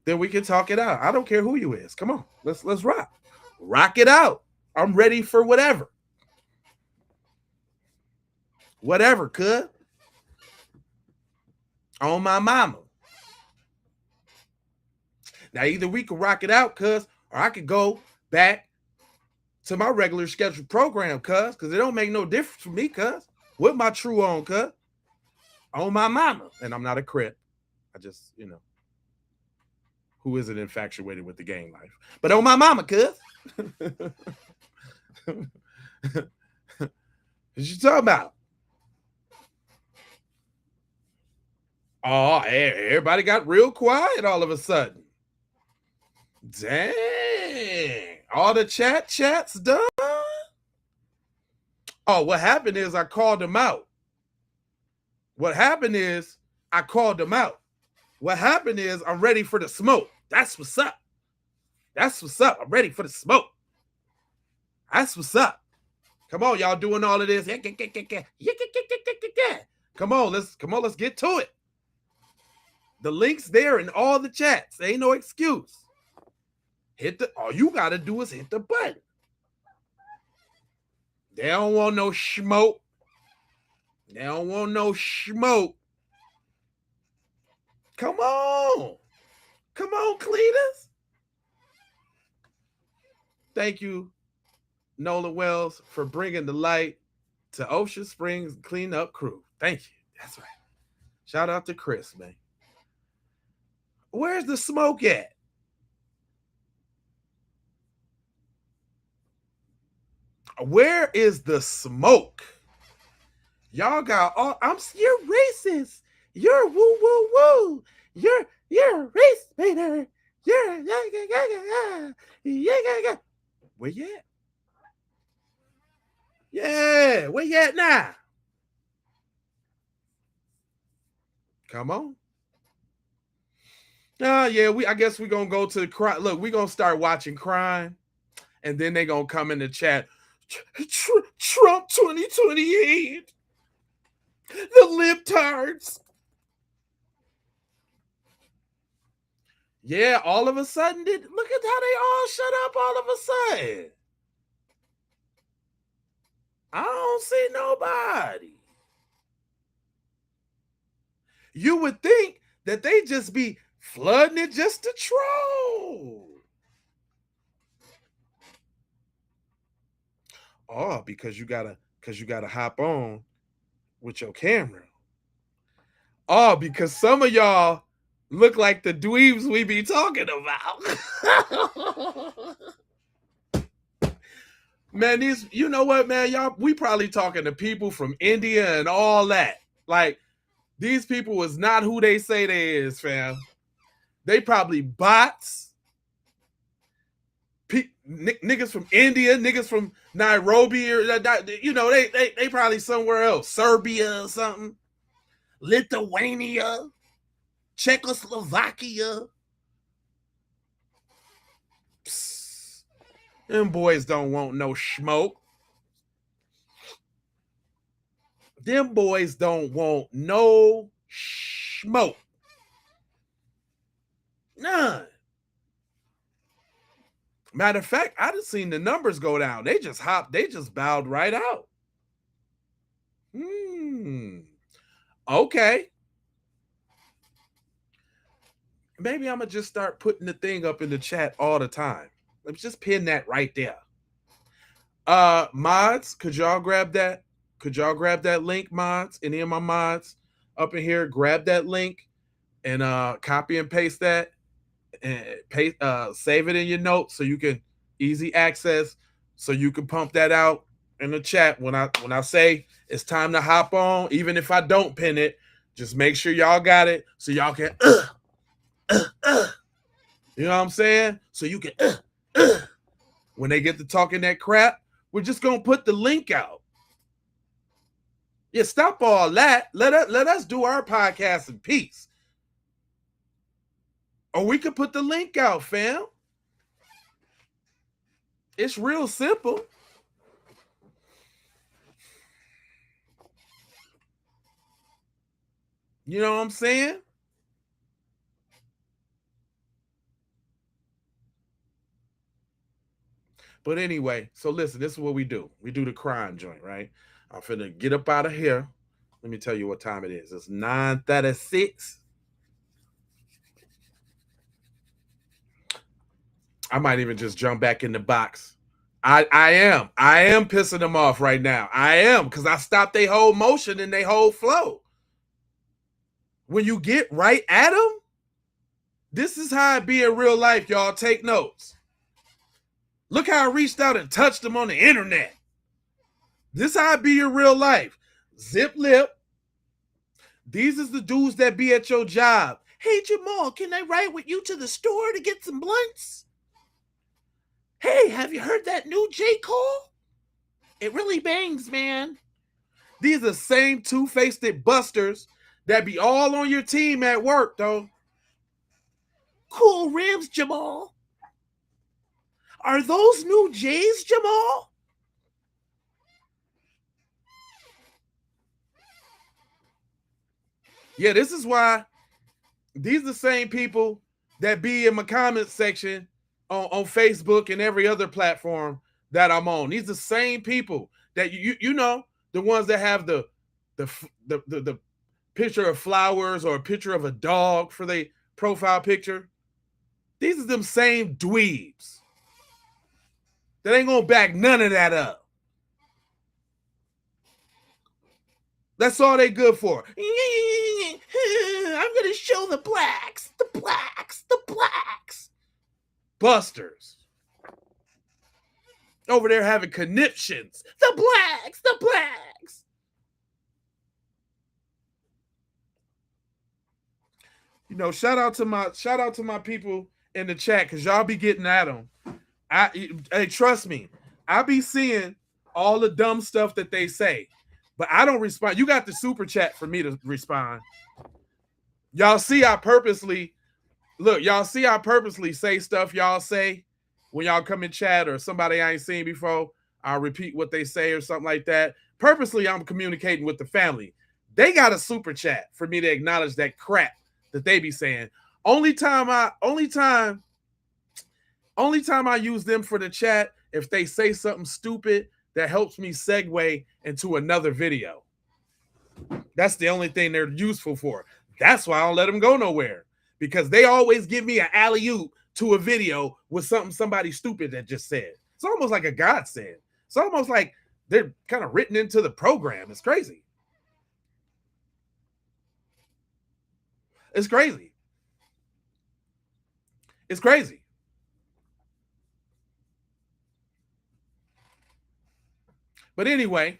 then we can talk it out. I don't care who you is. Come on, let's rock. Rock it out. I'm ready for whatever. Whatever, cuz. On my mama. Now, either we can rock it out, cuz, or I could go back to my regular scheduled program, cuz, because it don't make no difference for me, cuz. With my true on, cuz. On my mama. And I'm not a crip. I just, who isn't infatuated with the gang life? But on my mama, cuz. What you talking about? Oh, everybody got real quiet all of a sudden. Dang. All the chats done? Oh, what happened is I called them out. What happened is I called them out. What happened is I'm ready for the smoke. That's what's up. That's what's up. I'm ready for the smoke. That's what's up. Come on, y'all doing all of this. Come on, let's get to it. The link's there in all the chats. There ain't no excuse. All you gotta do is hit the button. They don't want no smoke. They don't want no smoke. Come on. Come on, Cletus. Thank you, Nolan Wells, for bringing the light to Ocean Springs cleanup crew. Thank you. That's right. Shout out to Chris, man. Where's the smoke at? Where is the smoke? Y'all got all. You're racist. You're woo woo woo. You're a race baiter. You're Where you at? Yeah, where you at now? Come on. Yeah, I guess we're gonna go to the crime. Look, we're gonna start watching crime, and then they're gonna come in the chat. Trump 2028. The libtards. Yeah, all of a sudden, look at how they all shut up all of a sudden. I don't see nobody. You would think that they just be flooding it just to troll. Oh, because you gotta hop on with your camera. Oh, because some of y'all look like the dweebs we be talking about. Man, you know what, man? Y'all, we probably talking to people from India and all that. Like, these people was not who they say they is, fam. They probably bots. Niggas from India, niggas from Nairobi, or they probably somewhere else, Serbia or something, Lithuania, Czechoslovakia. Psst. Them boys don't want no smoke. Them boys don't want no smoke. None. Matter of fact, I just seen the numbers go down. They just bowed right out. Okay. Maybe I'm gonna just start putting the thing up in the chat all the time. Let me just pin that right there. Mods, could y'all grab that? Could y'all grab that link, mods? Any of my mods? up in here, grab that link and copy and paste that and save it in your notes so you can easy access, so you can pump that out in the chat when I say it's time to hop on. Even if I don't pin it, just make sure y'all got it so y'all can you know what I'm saying? So you can when they get to talking that crap, we're just gonna put the link out. Yeah, stop all that. Let us do our podcast in peace. Or we could put the link out, fam. It's real simple. You know what I'm saying? But anyway, so listen, this is what we do. We do the crime joint, right? I'm finna get up out of here. Let me tell you what time it is. It's 9:36. I might even just jump back in the box. I am pissing them off right now. I am, because I stopped their whole motion and their whole flow. When you get right at them, this is how it be in real life, y'all. Take notes. Look how I reached out and touched them on the internet. This how it be in real life. Zip lip. These is the dudes that be at your job. Hey, Jamal, can I ride with you to the store to get some blunts? Hey, have you heard that new J. Cole? It really bangs, man. These are the same two-faced busters that be all on your team at work, though. Cool rims, Jamal. Are those new J's, Jamal? Yeah, this is why these are the same people that be in my comment section on Facebook and every other platform that I'm on. These are the same people that you know, the ones that have the picture of flowers or a picture of a dog for their profile picture. These are them same dweebs that ain't gonna back none of that up. That's all they good for. I'm gonna show the blacks, the blacks, the blacks. Busters. Over there having conniptions. The blacks, the blacks. You know, shout out to my people in the chat, because y'all be getting at them. Hey, trust me, I be seeing all the dumb stuff that they say, but I don't respond. You got the super chat for me to respond. Y'all see I purposely say stuff y'all say when y'all come in chat, or somebody I ain't seen before, I'll repeat what they say or something like that. Purposely, I'm communicating with the family. They got a super chat for me to acknowledge that crap that they be saying. Only time I use them for the chat if they say something stupid that helps me segue into another video. That's the only thing they're useful for. That's why I don't let them go nowhere, because they always give me an alley-oop to a video with something somebody stupid that just said. It's almost like a godsend. It's almost like they're kind of written into the program. It's crazy. It's crazy. It's crazy. But anyway,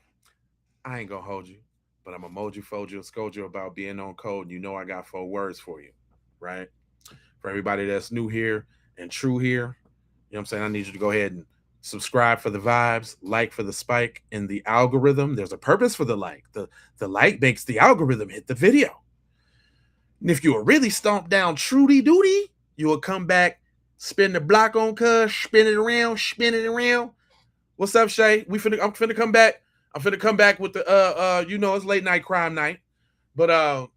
I ain't gonna hold you, but I'm gonna mold you, fold you, and scold you about being on code. You know I got 4 words for you, right? For everybody that's new here and true here, you know what I'm saying? I need you to go ahead and subscribe for the vibes, like for the spike in the algorithm. There's a purpose for the like. The like makes the algorithm hit the video. And if you were really stomped down Trudy Duty, you will come back, spin the block on cuz, spin it around. What's up, Shay? I'm finna come back. I'm finna come back with the you know, it's late night crime night. But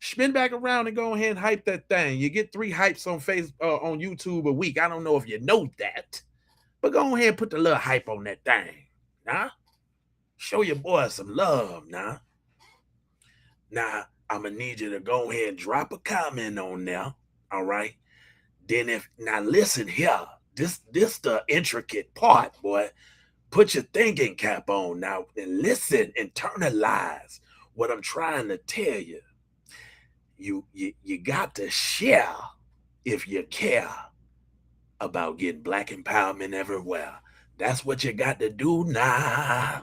spin back around and go ahead and hype that thing. You get 3 hypes on YouTube a week. I don't know if you know that, but go ahead and put the little hype on that thing. Nah? Show your boy some love, nah? Nah, I'm gonna need you to go ahead and drop a comment on there. All right. Then now listen here. This the intricate part, boy. Put your thinking cap on now and listen, internalize what I'm trying to tell you, you got to share if you care about getting black empowerment everywhere. That's what you got to do now.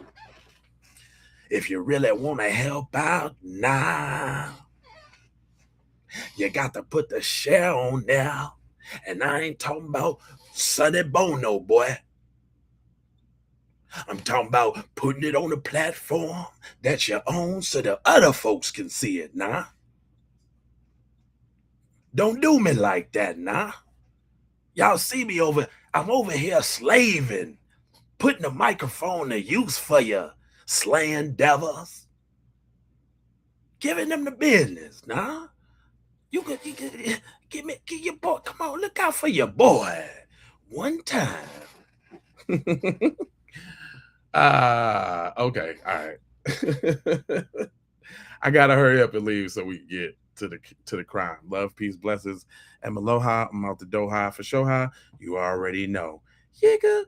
If you really want to help out now, you got to put the share on there. And I ain't talking about Sonny Bono, boy. I'm talking about putting it on a platform that you own so the other folks can see it, nah. Don't do me like that, nah. Y'all see me I'm over here slaving, putting the microphone to use for you, slaying devils, giving them the business, nah. You can give your boy, come on, look out for your boy. One time. Okay, all right. I gotta hurry up and leave so we can get to the crime. Love, peace, blessings, and aloha. I'm out the Doha for Shoha. You already know. Yiga.